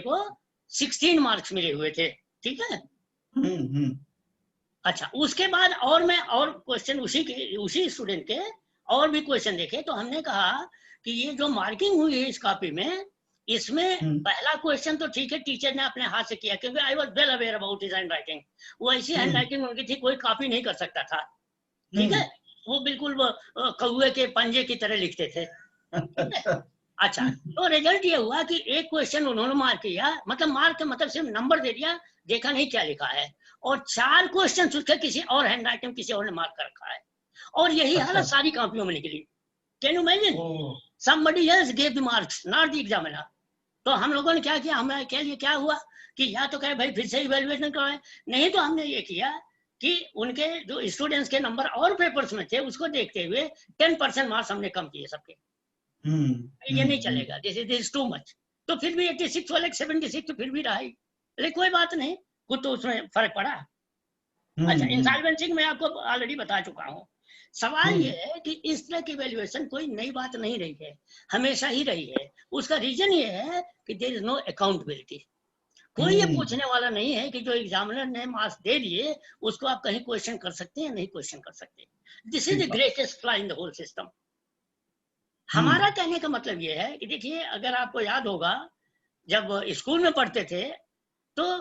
B: को 16 मार्क्स मिले हुए थे, ठीक है। अच्छा, उसके बाद और क्वेश्चन उसी स्टूडेंट के और भी क्वेश्चन देखे, तो हमने कहा कि ये जो मार्किंग हुई है इस कॉपी में, इसमें पहला क्वेश्चन तो ठीक है टीचर ने अपने हाथ से किया, क्योंकि I was well aware about his hand writing. वो ऐसी हैंड राइटिंग उनकी थी, कोई कॉपी नहीं कर सकता था, ठीक है। वो बिल्कुल कौवे के पंजे की तरह लिखते थे। अच्छा, तो रिजल्ट ये हुआ कि एक क्वेश्चन उन्होंने मार्क किया, मतलब सिर्फ नंबर दे दिया, देखा नहीं क्या लिखा है, और 4 क्वेश्चन उसके किसी और हैंड राइटिंग किसी और ने मार्क कर रखा है, और यही हालत सारी कॉपियों में निकली। Can you imagine? somebody else gave the marks, not the examiner. तो हम लोगों ने क्या किया, हमें क्या लिए क्या हुआ कि या तो कहे भाई फिर से इवैल्यूएशन करवाएं, नहीं तो हमने ये किया कि उनके जो स्टूडेंट्स के नंबर और पेपर्स में थे उसको देखते हुए 10% मार्क्स हमने कम किए सबके। ये नहीं चलेगा, दिस इज टू मच। तो फिर भी 86 वाले 76 तो फिर भी रहा ही, लेकिन कोई बात नहीं, कुछ तो उसमें फर्क पड़ा। अच्छा, इंसॉल्वेंसी में आपको ऑलरेडी बता चुका हूँ। सवाल ये है कि इस तरह की वैल्यूएशन कोई नई बात नहीं रही है, हमेशा ही रही है। उसका रीजन ये है कि देयर इज नो अकाउंटेबिलिटी। कोई ये पूछने वाला नहीं है कि जो एग्जामिनर ने मार्क्स दे दिए उसको आप कहीं क्वेश्चन कर सकते हैं या नहीं क्वेश्चन कर सकते। This is the greatest flaw in the whole system. हमारा कहने का मतलब ये है कि देखिए, अगर आपको याद होगा जब स्कूल में पढ़ते थे तो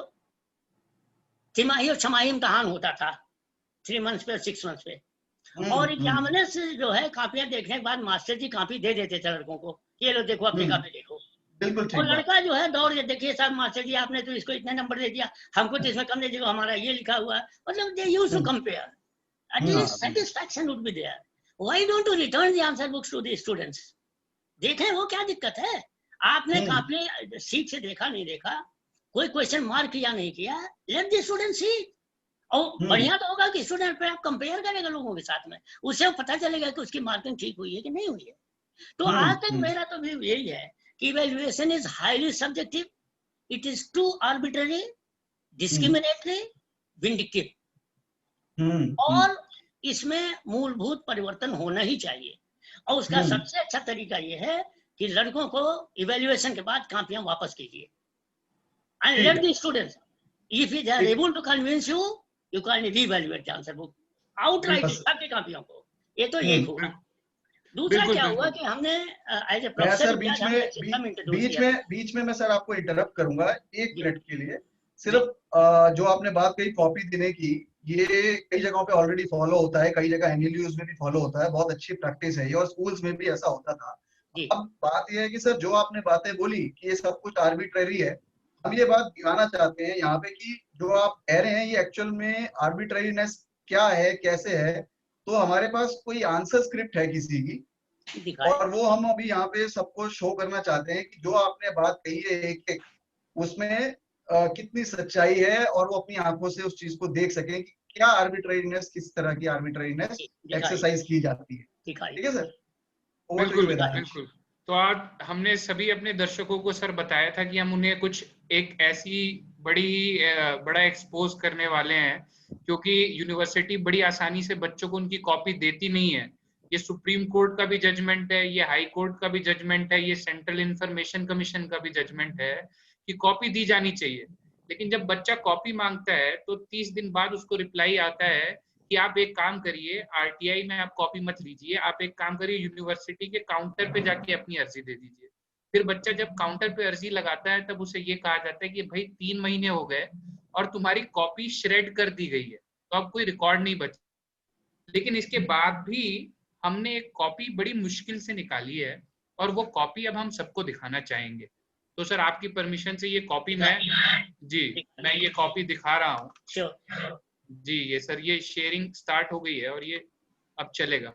B: तिमाही और छमाही इम्तहान होता था, 3 मंथ्स पे 6 मंथ्स पे, और एग्जामिनर्स जो है कापियां देखने के बाद मास्टर जी कापी दे देते थे लड़कों को, ये लो देखो अपनी कापी देखो।
A: बिल्कुल ठीक।
B: और लड़का जो है दौड़ के, देखिए साहब मास्टर जी आपने तो इसको इतने नंबर दे दिया, हमको तो इसमें कम दे दिया, हमारा ये लिखा हुआ है। मतलब they used to compare, at least satisfaction would be there. Why don't you return the answer books to the students? देखें वो क्या दिक्कत है। आपने कापी सीट से देखा नहीं देखा, कोई क्वेश्चन मार्क किया नहीं किया, लेट द स्टूडेंट सी। और बढ़िया तो होगा कि स्टूडेंट पे आप कंपेयर करेंगे लोगों के साथ में, उससे पता चलेगा कि उसकी मार्किंग ठीक हुई है कि नहीं हुई है। तो आज तक मेरा तो व्यू यही है कि evaluation is highly subjective, it is too arbitrary, discriminatory, vindictive, और इसमें मूलभूत परिवर्तन होना ही चाहिए। और उसका सबसे अच्छा तरीका यह है कि लड़कों को इवैल्यूएशन के बाद कापियां वापस कीजिए, and let the students, if they are able to convince you, you can reevaluate the answer book outright सबकी कापियों को। ये तो एक हुआ। दूसरा क्या हुआ कि हमने एज ए प्रोफेसर
A: बीच में मैं सर आपको इंटरप्ट करूंगा 1 मिनट के लिए। सिर्फ जो आपने बात कही कॉपी देने की, ये कई जगहों पे ऑलरेडी फॉलो होता है, कई जगह एनएलयूज में भी फॉलो होता है, बहुत अच्छी प्रैक्टिस है ये, और स्कूल्स में भी ऐसा होता था। अब बात ये है कि सर जो आपने बातें बोली कि ये सब कुछ आर्बिट्रेरी है, हम ये बात दिखाना चाहते हैं यहाँ पे कि जो आप कह रहे हैं ये एक्चुअल में आर्बिट्रेरीनेस क्या है, कैसे है। तो हमारे पास कोई आंसर स्क्रिप्ट है किसी की, और वो हम अभी यहाँ पे सबको शो करना चाहते हैं कि जो आपने बात कही है एक उसमें कितनी सच्चाई है, और वो अपनी आंखों से उस चीज को देख सकें कि क्या आर्बिट्रेरीनेस, किस तरह की आर्बिट्रेरीनेस एक्सरसाइज की जाती है। ठीक है सर?
D: बिल्कुल बिल्कुल। तो आज हमने सभी अपने दर्शकों को सर बताया था कि हम उन्हें कुछ एक ऐसी बड़ा एक्सपोज करने वाले हैं, क्योंकि यूनिवर्सिटी बड़ी आसानी से बच्चों को उनकी कॉपी देती नहीं है। ये सुप्रीम कोर्ट का भी जजमेंट है, ये हाई कोर्ट का भी जजमेंट है, ये सेंट्रल इंफॉर्मेशन कमीशन का भी जजमेंट है कि कॉपी दी जानी चाहिए। लेकिन जब बच्चा कॉपी मांगता है तो 30 दिन बाद उसको रिप्लाई आता है कि आप एक काम करिए, आरटीआई में आप कॉपी मत लीजिए, आप एक काम करिए यूनिवर्सिटी के काउंटर पे जाके अपनी अर्जी दे दीजिए। फिर बच्चा जब काउंटर पे अर्जी लगाता है तब उसे ये कहा जाता है कि भाई 3 महीने हो गए और तुम्हारी कॉपी श्रेड कर दी गई है, तो अब कोई रिकॉर्ड नहीं बचा। लेकिन इसके बाद भी हमने एक कॉपी बड़ी मुश्किल से निकाली है और वो कॉपी अब हम सबको दिखाना चाहेंगे। तो सर आपकी परमिशन से ये कॉपी मैं ये कॉपी दिखा रहा हूँ। जी ये सर, ये शेयरिंग स्टार्ट हो गई है और ये अब चलेगा।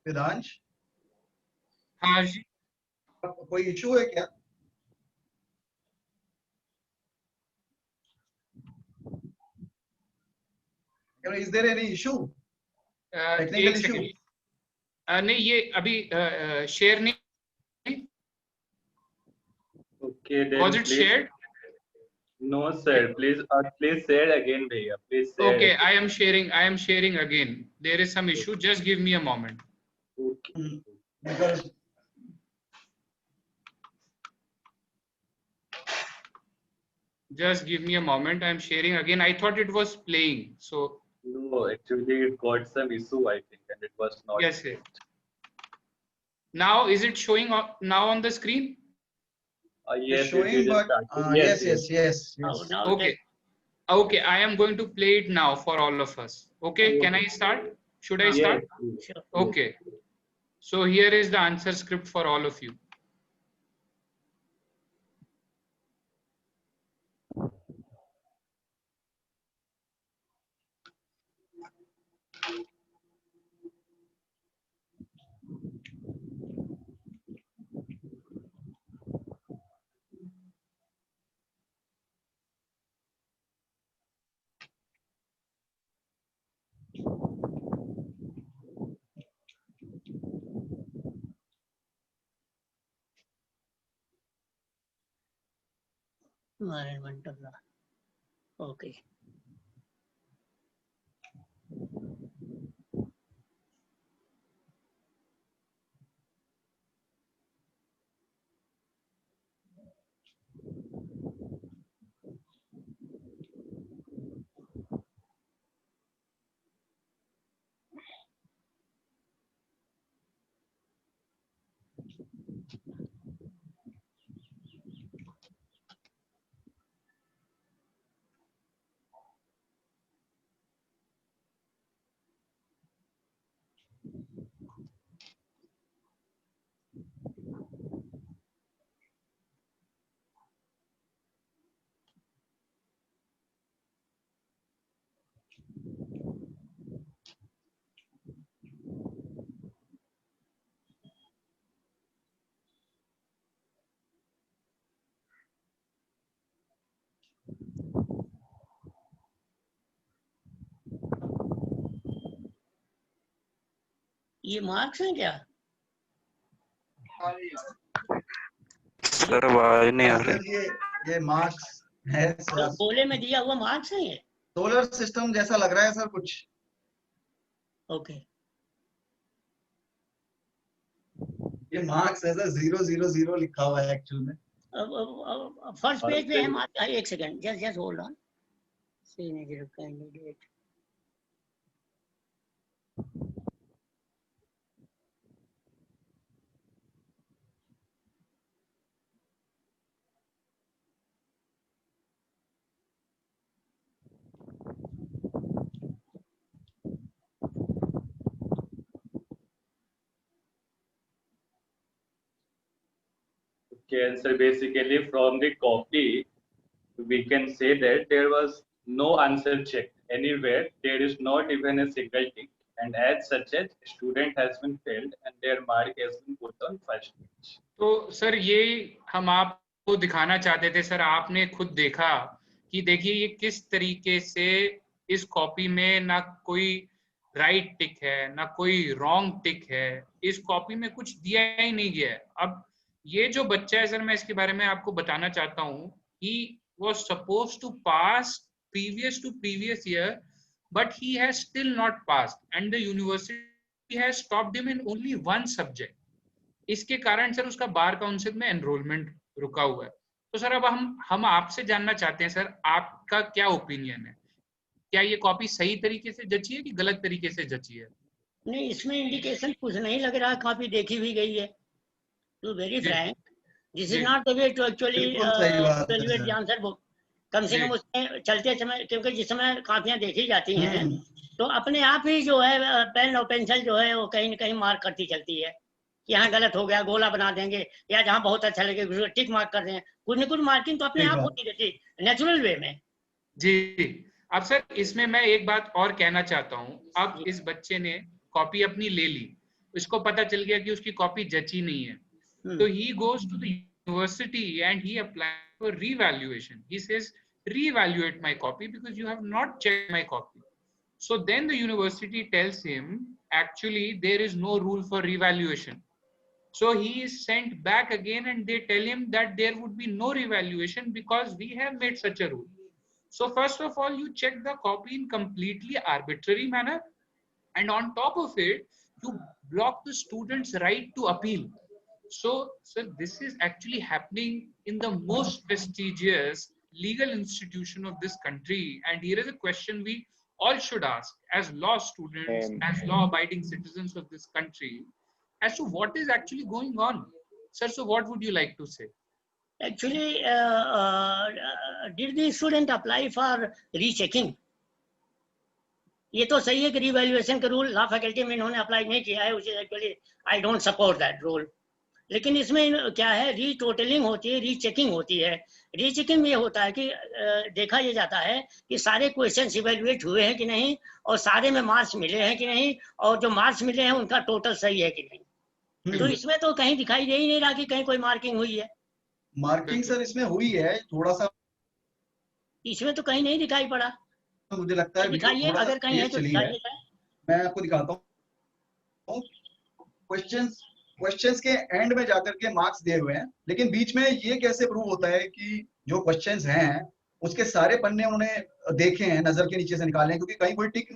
A: वेदांश,
D: हाँ जी,
A: कोई इशू है क्या? Is there any issue? Technical issue?
D: नहीं ये अभी शेयर नहीं।
C: Okay, then
D: Was it
C: please.
D: shared?
C: No, sir. Please say it again, भैया. Please say
D: Okay,
C: it.
D: I am sharing again. There is some issue. Just give me a moment.
C: Okay.
A: Because
D: Just give me a moment. I am sharing again. I thought it was playing. So
C: No, actually it got some issue, I think, and it was not.
D: yes. Now is it showing now on the screen?
C: Yes,
A: showing,
C: it is
A: but
C: starting.
A: yes.
D: Okay. Okay, I am going to play it now for all of us. Okay, can I start? Should I start?
C: Yes.
D: Okay. So here is the answer script for all of you.
B: Environmental law. Okay. ये marks हैं क्या?
F: Sir आवाज नहीं आ रही।
A: ये marks है
B: तो गोले में दिया हुआ मार्क्स है ये?
A: सोलर सिस्टम जैसा लग रहा है सर कुछ।
B: ओके।
A: ये मार्क्स है सर, 000 लिखा हुआ है एक्चुअल में।
B: फर्स्ट पेज पे है मार्क्स। एक second, just hold on. Signature candidate,
C: Okay, so basically from the copy, we can say that there was no answer checked anywhere. There is not even a single tick, and as such, a student has been failed, and their mark has been put on first page.
D: तो sir ये हम आपको दिखाना चाहते थे sir, आपने खुद देखा कि देखिए ये किस तरीके से इस कॉपी में ना कोई राइट टिक है ना कोई रॉन्ग टिक है, इस कॉपी में कुछ दिया ही नहीं गया है। अब ये जो बच्चा है सर, मैं इसके बारे में आपको बताना चाहता हूँ, he was supposed to pass previous year, but he has still not passed, and the university has stopped him in only one subject. इसके कारण सर उसका बार काउंसिल में एनरोलमेंट रुका हुआ है। तो सर अब हम आपसे जानना चाहते हैं सर, आपका क्या ओपिनियन है, क्या ये कॉपी सही तरीके से जची है कि गलत तरीके से जची है?
B: नहीं, इसमें इंडिकेशन कुछ नहीं लग रहा, कॉपी देखी भी गई है। To very frank, this is not the way to actually evaluate the answer book. कम से कम उसमें चलते समय, क्योंकि जिस समय कॉपियां देखी जाती हैं तो अपने आप ही जो है पेन और पेंसिल जो है वो कहीं न कहीं मार्क करती चलती है। यहाँ गलत हो गया, गोला बना देंगे, या जहाँ बहुत अच्छा लगे टिक मार्क कर दें। कुछ न कुछ मार्किंग तो अपने आप होती रहती है नेचुरल वे में।
D: जी। अब सर इसमें मैं एक बात और कहना चाहता हूँ, अब इस बच्चे ने कॉपी अपनी ले ली, इसको पता चल गया कि उसकी कॉपी जची नहीं है, तो he goes to the university and he applies for revaluation. He says, reevaluate my copy because you have not checked my copy. So then the university tells him, actually there is no rule for revaluation. So he is sent back again and they tell him that there would be no revaluation because we have made such a rule. So first of all, you check the copy in completely arbitrary manner, and on top of it, you block the student's right to appeal. So, sir, this is actually happening in the most prestigious legal institution of this country. And here is a question we all should ask as law students, as law-abiding citizens of this country, as to what is actually going on. Sir, so what would you like to say?
B: Actually, did the student apply for rechecking? ये तो सही है कि revaluation का rule law faculty में इन्होंने apply नहीं किया है, which is actually I don't support that rule. लेकिन इसमें क्या है, रीटोटलिंग होती है, रीचेकिंग होती है। रीचेकिंग में ये होता है कि देखा ये जाता है कि सारे क्वेश्चन इवेल्युएट हुए हैं कि नहीं, और सारे में मार्क्स मिले हैं कि नहीं, और जो मार्क्स मिले हैं उनका टोटल सही है कि नहीं। तो इसमें तो कहीं दिखाई दे ही नहीं रहा कि कहीं कोई मार्किंग हुई है।
A: मार्किंग सर इसमें हुई है थोड़ा सा,
B: इसमें तो कहीं नहीं दिखाई पड़ा।
A: मुझे लगता है
B: दिखाइए, अगर कहीं है तो दिखाइए।
A: मैं आपको दिखाता हूँ। क्वेश्चंस के एंड में जाकर के मार्क्स दिए हुए हैं, लेकिन बीच में ये कैसे प्रूव होता है कि जो क्वेश्चंस हैं उसके सारे पन्ने उन्होंने देखे हैं, नजर के नीचे से निकाले हैं, क्योंकि कहीं कोई टिक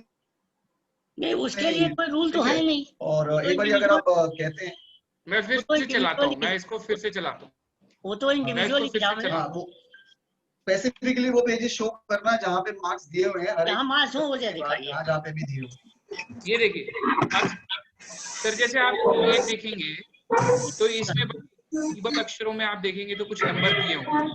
B: नहीं, उसके लिए कोई रूल तो है नहीं।
A: और एक बार अगर आप कहते हैं,
D: मैं फिर से चलाता हूँ, मैं इसको फिर से चलाता हूँ।
B: वो तो इंडिविजुअल एग्जाम है।
A: स्पेसिफिकली वो पेजेस शो करना जहाँ पे मार्क्स दिए हुए हैं,
B: जहाँ मार्क्स हो वो दिखाइए,
A: जहाँ पे भी दिए हो।
D: ये देखिए सर, जैसे आप ये देखेंगे तो इसमें कीबोर्ड अक्षरों में आप देखेंगे तो कुछ नंबर दिए होंगे।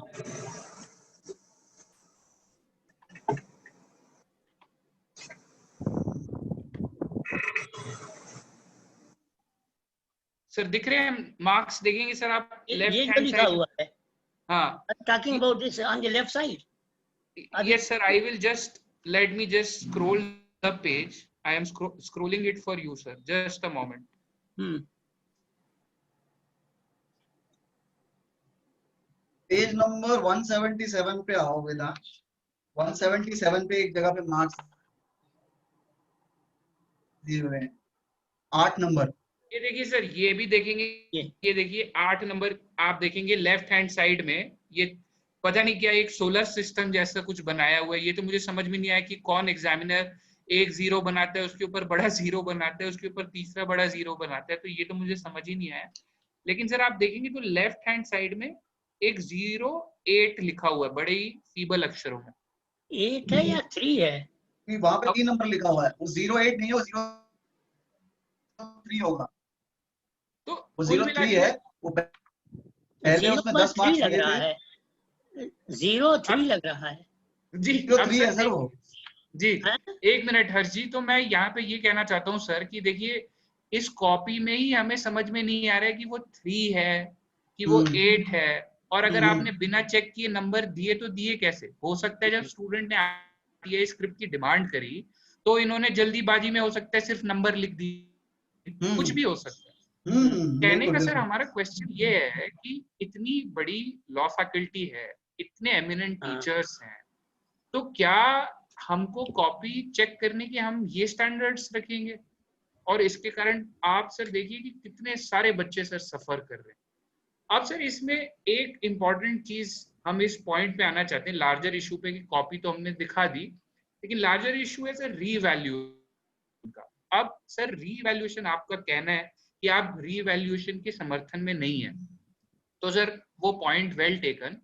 D: सर दिख रहे हैं मार्क्स, देखेंगे सर आप लेफ्ट हैंड साइड
B: हुआ है।
D: हाँ,
B: talking about this on the left side.
D: Yes sir, I will just let me just scroll the page. I am scrolling it for you sir, just a moment.
A: Page number 177 पे आओ वेदांश। 177 पे एक जगह पे marks दिए हुए हैं। 8 number.
D: ये देखिए सर, ये भी देखेंगे, ये देखिए 8 नंबर आप देखेंगे लेफ्ट हैंड साइड में, ये पता नहीं क्या एक सोलर सिस्टम जैसा कुछ बनाया हुआ है। ये तो मुझे समझ में नहीं आया कि कौन एग्जामिनर एक जीरो बनाता है, उसके ऊपर बड़ा जीरो बनाता है, उसके ऊपर तीसरा बड़ा जीरो बनाता है, तो ये तो मुझे समझ ही नहीं आया। लेकिन सर आप देखेंगे तो लेफ्ट हैंड साइड में एक 08 लिखा हुआ है बड़े ही फीबल अक्षरों में।
B: 8 है या 3 है?
A: वहां पे 3 नंबर लिखा हुआ है, वो 08 नहीं है, वो 03 होगा।
D: तो
A: वो
D: कुल
A: 03 है, वो पहले उसमें 10 मार्क्स
B: लग
A: दिए
B: रहा
A: थे।
B: है, 03 लग रहा है
D: जी।
A: 03 है सर वो।
D: जी एक मिनट हर्ष जी, तो मैं यहाँ पे ये कहना चाहता हूँ सर कि देखिए इस कॉपी में ही हमें समझ में नहीं आ रहा है कि वो 3 है कि वो 8 है, और अगर आपने बिना चेक किए नंबर दिए तो दिए कैसे? हो सकता है जब स्टूडेंट ने RTI स्क्रिप्ट की डिमांड करी तो इन्होंने जल्दीबाजी में हो सकता है सिर्फ नंबर लिख दी, कुछ भी हो सकता है। कहने का सर हमारा क्वेश्चन ये है कि इतनी बड़ी लॉ फैकल्टी है, इतने एमिनेंट टीचर्स हैं, तो क्या हमको कॉपी चेक करने के हम ये स्टैंडर्ड्स रखेंगे? और इसके कारण आप सर देखिए कि कितने सारे बच्चे सर सफर कर रहे हैं। अब सर इसमें एक इंपॉर्टेंट चीज हम इस पॉइंट पे आना चाहते हैं, लार्जर इशू पे, कि कॉपी तो हमने दिखा दी, लेकिन लार्जर इशू है सर रीवैल्यू का। अब सर रीवैल्यूएशन, आपका कहना है कि आप रीवैल्यूएशन के समर्थन में नहीं है, तो सर वो पॉइंट वेल टेकन,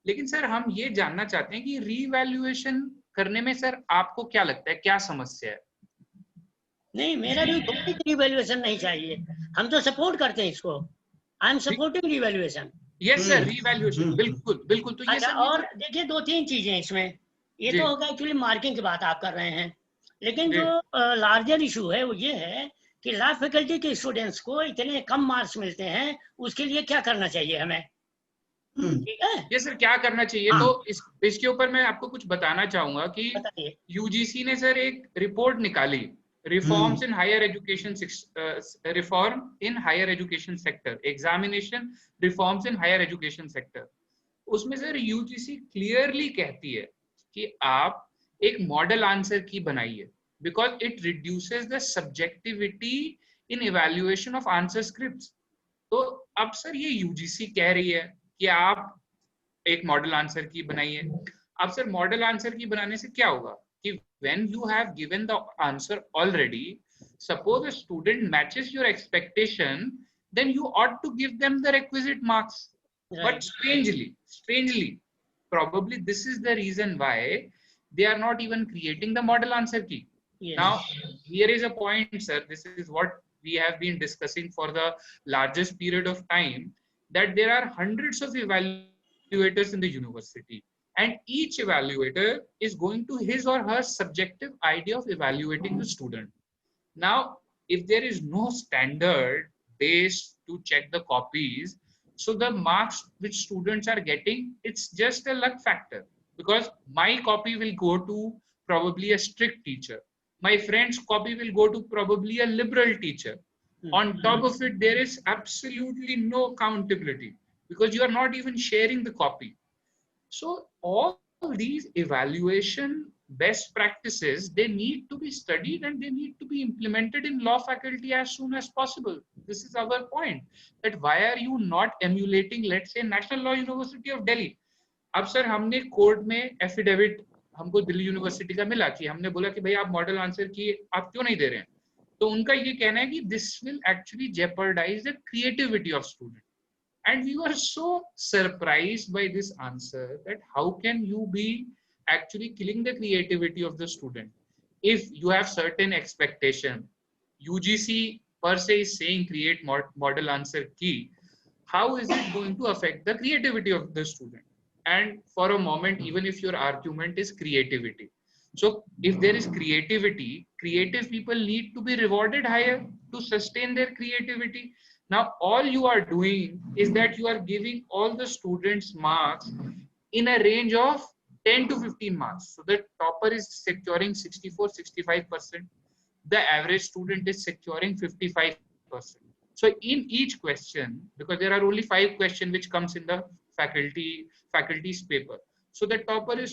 D: लेकिन सर हम ये जानना चाहते हैं कि रीवैल्यूएशन करने में सर आपको क्या लगता है, क्या समस्या है?
B: नहीं, मेरा भी कोई रिवैल्यूएशन नहीं चाहिए, हम तो सपोर्ट करते हैं इसको। I am supporting revaluation.
D: Yes sir, revaluation बिल्कुल बिल्कुल। तो ये
B: अच्छा,
D: सर
B: और देखिए 2-3 चीजें इसमें, ये तो होगा एक्चुअली मार्किंग की बात आप कर रहे हैं, लेकिन जो लार्जर इशू है वो ये है कि लॉ फैकल्टी के स्टूडेंट्स को इतने कम मार्क्स मिलते हैं, उसके लिए क्या करना चाहिए हमें? ठीक है,
D: ये सर क्या करना चाहिए? तो इसके ऊपर मैं आपको कुछ बताना चाहूंगा कि यूजीसी ने सर एक रिपोर्ट निकाली, reforms in higher education, reform in higher education sector, examination reforms in higher education sector. उसमें सर यूजीसी क्लियरली कहती है कि आप एक मॉडल आंसर की बनाइए, because it reduces the subjectivity in evaluation of answer scripts. तो अब सर ये यूजीसी कह रही है कि आप एक मॉडल आंसर की बनाइए। अब सर मॉडल आंसर की बनाने से क्या होगा कि when you have given the answer already, suppose a student matches your expectation, then you ought to give them the requisite marks. Right. But strangely, probably this is the reason why they are not even creating the model answer key. Yes. Now, here is a point, sir. This is what we have been discussing for the largest period of time, that there are hundreds of evaluators in the university, and each evaluator is going to his or her subjective idea of evaluating the student. Now, if there is no standard base to check the copies, so the marks which students are getting, it's just a luck factor, because my copy will go to probably a strict teacher. My friend's copy will go to probably a liberal teacher. On top of it, there is absolutely no accountability because you are not even sharing the copy. So all these evaluation best practices, they need to be studied and they need to be implemented in law faculty as soon as possible. This is our point, that why are you not emulating, let's say, National Law University of Delhi? अब sir हमने court में affidavit हमको Delhi university का मिला कि हमने बोला कि भाई आप मॉडल आंसर की आप क्यों नहीं दे रहे हैं, तो उनका ये कहना है कि this will actually jeopardise the creativity of student. And we were so surprised by this answer, that how can you be actually killing the creativity of the student if you have certain expectation? UGC per se is saying create model answer key. How is it going to affect the creativity of the student? And for a moment, even if your argument is creativity, so if there is creativity, creative people need to be rewarded higher to sustain their creativity. Now, all you are doing is that you are giving all the students marks in a range of 10 to 15 marks. So the topper is securing 64-65%. The average student is securing 55%. So in each question, because there are only 5 questions which comes in the faculty's paper, so the topper is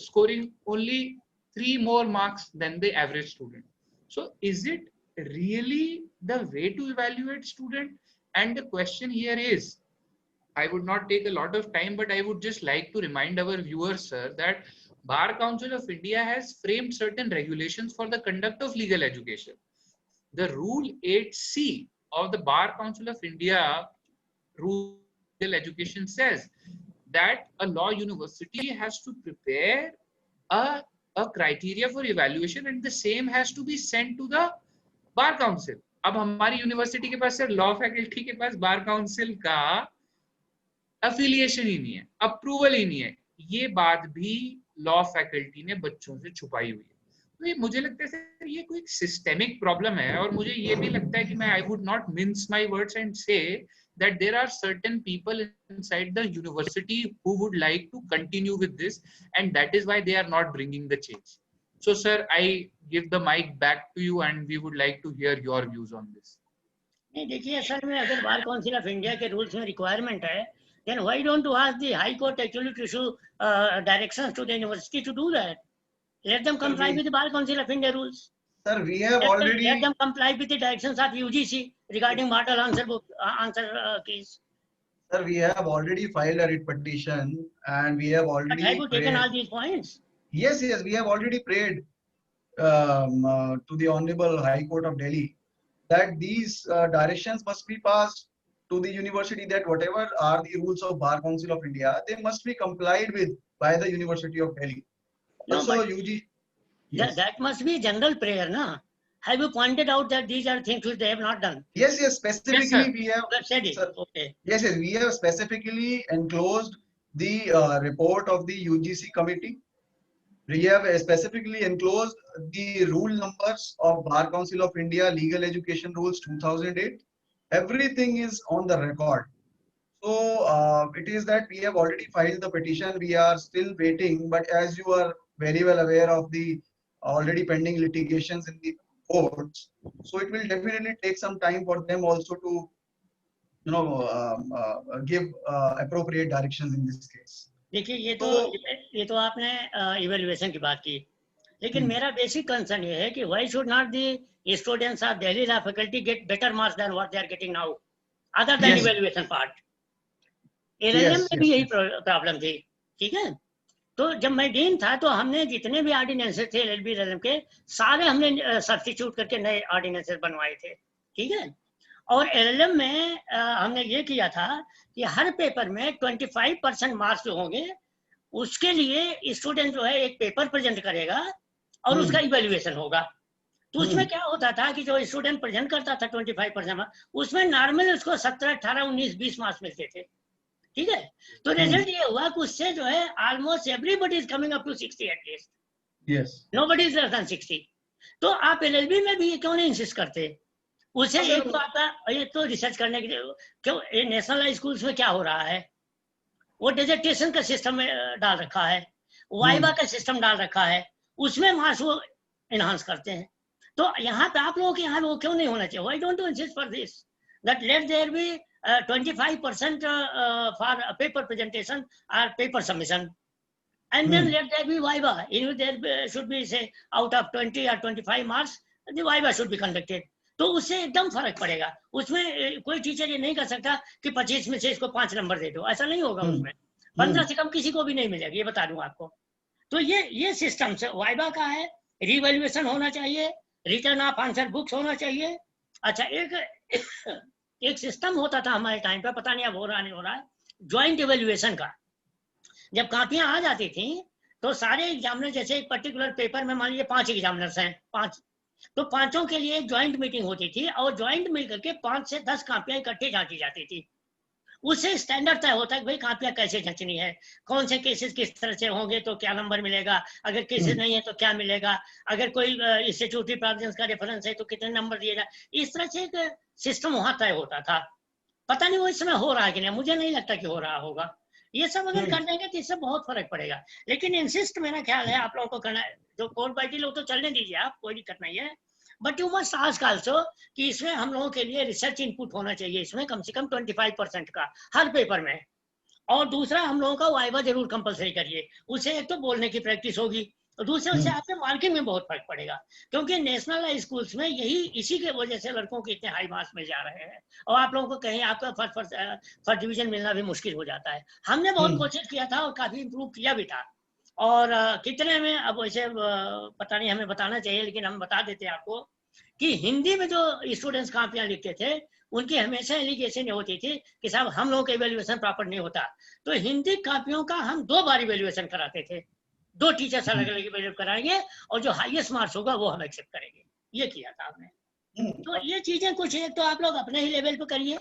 D: scoring only 3 more marks than the average student. So is it really the way to evaluate student? And the question here is, I would not take a lot of time, but I would just like to remind our viewers, sir, that Bar Council of India has framed certain regulations for the conduct of legal education. The Rule 8C of the Bar Council of India Rule Legal Education says that a law university has to prepare a criteria for evaluation, and the same has to be sent to the Bar Council. अब हमारी university के पास sir law faculty के पास bar council का affiliation ही नहीं है, approval ही नहीं है. ये बात भी लॉ फैकल्टी ने बच्चों से छुपाई हुई है. तो ये मुझे लगता है सर ये कोई सिस्टेमिक प्रॉब्लम है. और मुझे ये भी लगता है कि मैं I would not mince my words and से that there are certain people inside the university who would like to continue with this, and that is why they are not bringing the change. So sir, I give the mic back to you and we would like to hear your views on this.
B: नहीं देखिए, असल में अगर bar council of India के rules में requirement है, then why don't you ask the high court actually to issue directions to the university to do that? Let them comply with the bar council of India rules.
A: Sir, we have already
B: let them comply with the directions of UGC regarding model answer book keys.
A: Sir, we have already filed a writ petition and we have already.
B: But have you taken all these points?
A: Yes, we have already prayed to the Honorable High Court of Delhi that these directions must be passed to the university, that whatever are the rules of Bar Council of India, they must be complied with by the University of Delhi.
B: No,
A: also, UG.
B: Yes. That must be general prayer, na? Have you pointed out that these are things which they have not done?
A: Yes, specifically
B: yes,
A: we have
B: said it. Okay.
A: Yes, we have specifically enclosed the report of the UGC committee. We have specifically enclosed the rule numbers of Bar Council of India Legal Education Rules 2008. Everything is on the record. So it is that we have already filed the petition. We are still waiting, but as you are very well aware of the already pending litigations in the courts, so it will definitely take some time for them also to, give appropriate directions in this case.
B: देखिए ये तो आपने evaluation की बात की, लेकिन मेरा basic concern ये है कि why should not the students of Delhi Law Faculty get better marks than what they are getting now, other than evaluation part. LLM में भी यही प्रॉब्लम थी, ठीक है. तो जब मैं डीन था तो हमने जितने भी ऑर्डिनेंसेस थे एलएलबी एलएलएम के सारे हमने सब्स्टिट्यूट करके नए ऑर्डिनेंसेस बनवाए थे, ठीक है. और एलएलएम में हमने ये किया था कि हर पेपर में 25% मार्क्स जो होंगे उसके लिए स्टूडेंट जो है एक पेपर प्रेजेंट करेगा और उसका इवैल्यूएशन होगा. तो उसमें क्या होता था कि जो स्टूडेंट प्रेजेंट करता था 25% मार्क्स, उसमें नॉर्मल उसको 17, 18, 19, 20 मार्क्स मिलते थे, ठीक है. तो रिजल्ट ये हुआ कि उससे जो है almost everybody is coming up to 60 at least.
A: Yes,
B: nobody is less than 60. तो आप एलएलबी में भी क्यों नहीं इंसिस्ट करते? उसे एक तो आपका ये तो रिसर्च करने के लिए क्यों नेशनल स्कूल्स में क्या हो रहा है, वो डिसर्टेशन का सिस्टम डाल रखा है, वाइवा का सिस्टम डाल रखा है, उसमें मार्क्स वो एनहांस करते हैं. तो यहाँ पे आप लोगों के यहाँ वो क्यों नहीं होना चाहिए? Why don't you insist for this that let there be 25% for paper presentation or paper submission, and then let there be viva. There should be, say, out of 20 or 25 marks, the viva should be conducted. तो उससे एकदम फर्क पड़ेगा. उसमें कोई teacher ये नहीं कर सकता कि 25 में से इसको 5 नंबर दे दो, ऐसा नहीं होगा. उसमें 15 से कम किसी को भी नहीं मिलेगा, ये बता दूं आपको. तो ये सिस्टम से वाइवा का है, रिवैल्यूएशन होना चाहिए, रिटर्न ऑफ आंसर बुक्स होना चाहिए. अच्छा, एक सिस्टम होता था हमारे टाइम पे, पता नहीं अब हो रहा नहीं हो रहा है, ज्वाइंट इवैल्यूएशन का. जब कॉपियां आ जाती थी तो सारे एग्जामिनर, जैसे एक पर्टिकुलर पेपर में मान लीजिए 5 एग्जामिनर्स हैं, 5, तो 5 के लिए ज्वाइंट मीटिंग होती थी और ज्वाइंट मिल करके 5 से 10 कॉपियां इकट्ठे जांची जाती थी. उससे स्टैंडर्ड तय होता है कि भाई कॉपियां कैसे जांचनी है, कौन से केसेस किस तरह से होंगे तो क्या नंबर मिलेगा, अगर केसेस नहीं है तो क्या मिलेगा, अगर कोई इंस्टीट्यूटिव प्रोविजंस का रेफरेंस है तो कितने नंबर दिए जाए. इस तरह से एक सिस्टम वहां तय होता था. पता नहीं वो इस समय हो रहा है कि नहीं, मुझे नहीं लगता कि हो रहा होगा. ये सब अगर कर देंगे तो इससे बहुत फर्क पड़ेगा. लेकिन इंसिस्ट मेरा ख्याल है आप लोगों को करना है. जो कोर्ट बैठी लोग तो चलने दीजिए आप, कोई दिक्कत नहीं है, but you must ask also कि इसमें हम लोगों के लिए रिसर्च इनपुट होना चाहिए, इसमें कम से कम 25% का हर पेपर में. और दूसरा, हम लोगों का वाइवा जरूर कंपलसरी करिए. उससे एक तो बोलने की प्रैक्टिस होगी, और दूसरे से आपके मार्किंग में बहुत फर्क पड़ेगा, क्योंकि नेशनल स्कूल्स में यही इसी के वजह से लड़कों को इतने हाई मार्क्स मिल जा रहे हैं, और आप लोगों को कहीं आपका फर्स्ट डिवीजन मिलना भी मुश्किल हो जाता है। हमने बहुत कोशिश किया था और काफी इम्प्रूव किया भी था, और कितने में अब वैसे पता नहीं हमें बताना चाहिए, लेकिन हम बता देते हैं आपको कि हिंदी में जो स्टूडेंट्स कापियां लिखते थे उनकी हमेशा एलिगेशन होती थी कि साहब हम लोगों का इवेल्युएशन प्रॉपर नहीं होता, तो हिंदी कापियों का हम 2 बार इवेल्युएशन कराते थे, 2 टीचर्स अलग अलग इवेल्युएट कराएंगे और जो हाईएस्ट मार्क्स होगा वो हम एक्सेप्ट करेंगे, ये किया था हमने। तो ये चीजें कुछ एक तो आप लोग अपने ही लेवल पे करिए,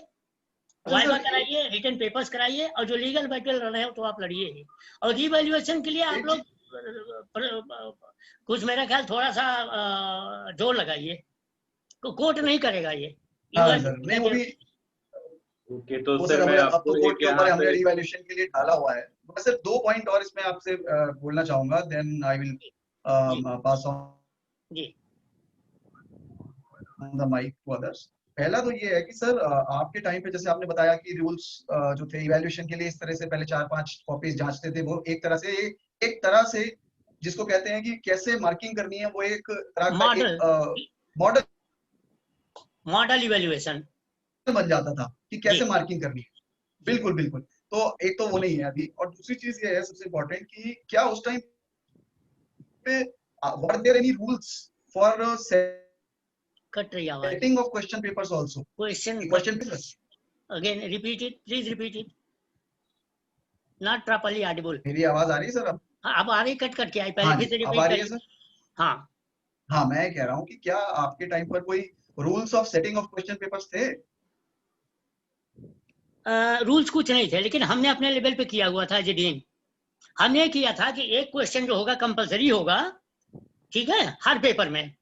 B: वाइवा कराइए, रिटन पेपर्स कराइए, और जो लीगल बैटल रहे हो तो आप लड़िए ही, और रिवैल्यूएशन के लिए आप लोग कुछ मेरा ख्याल थोड़ा सा जोर लगाइए, तो कोर्ट नहीं करेगा ये।
A: हाँ सर, नहीं वो भी
C: ओके, तो
A: वो
C: सर
A: सर
C: मैं
A: अब तो कोर्ट के ऊपर हमने
C: पे
A: रिवैल्यूएशन के लिए डाला हुआ है। बस सिर्फ 2 पॉइंट और इसमें आपसे बोलना चाहूंगा, then I will pass on
B: जी
A: द माइक टू अदर्स। पहला तो ये है कि सर आपके टाइम पे जैसे आपने बताया कि रूल्स जो थे इवैल्यूएशन के लिए इस तरह से पहले 4-5 कॉपीज जांचते थे, वो एक तरह से जिसको कहते हैं कि कैसे मार्किंग करनी है, वो एक तरह का एक
B: मॉडल इवैल्यूएशन
A: बन जाता था कि कैसे मार्किंग करनी है। बिल्कुल बिल्कुल। तो एक तो वो नहीं है अभी, और दूसरी चीज ये है सबसे इम्पोर्टेंट कि क्या उस टाइम पे were there any rules for
B: cut रही आवाज,
A: setting of question papers also?
B: question
A: papers
B: again repeat it, please repeat it, not properly audible।
A: मेरी आवाज आ रही है सर अब?
B: हाँ अब आ रही, कट करके आई, पहले
A: हाँ
B: फिर से
A: अब आ
B: रिपीट
A: रही है
B: करिए।
A: सर?
B: हाँ
A: हाँ मैं कह रहा हूँ कि क्या आपके टाइम पर कोई rules of setting of question papers थे?
B: रूल्स कुछ नहीं थे, लेकिन हमने अपने लेवल पे किया हुआ था जी डीन। हमने किया था कि एक क्वेश्चन जो होगा कंपलसरी होगा, ठीक है, हर पेपर में,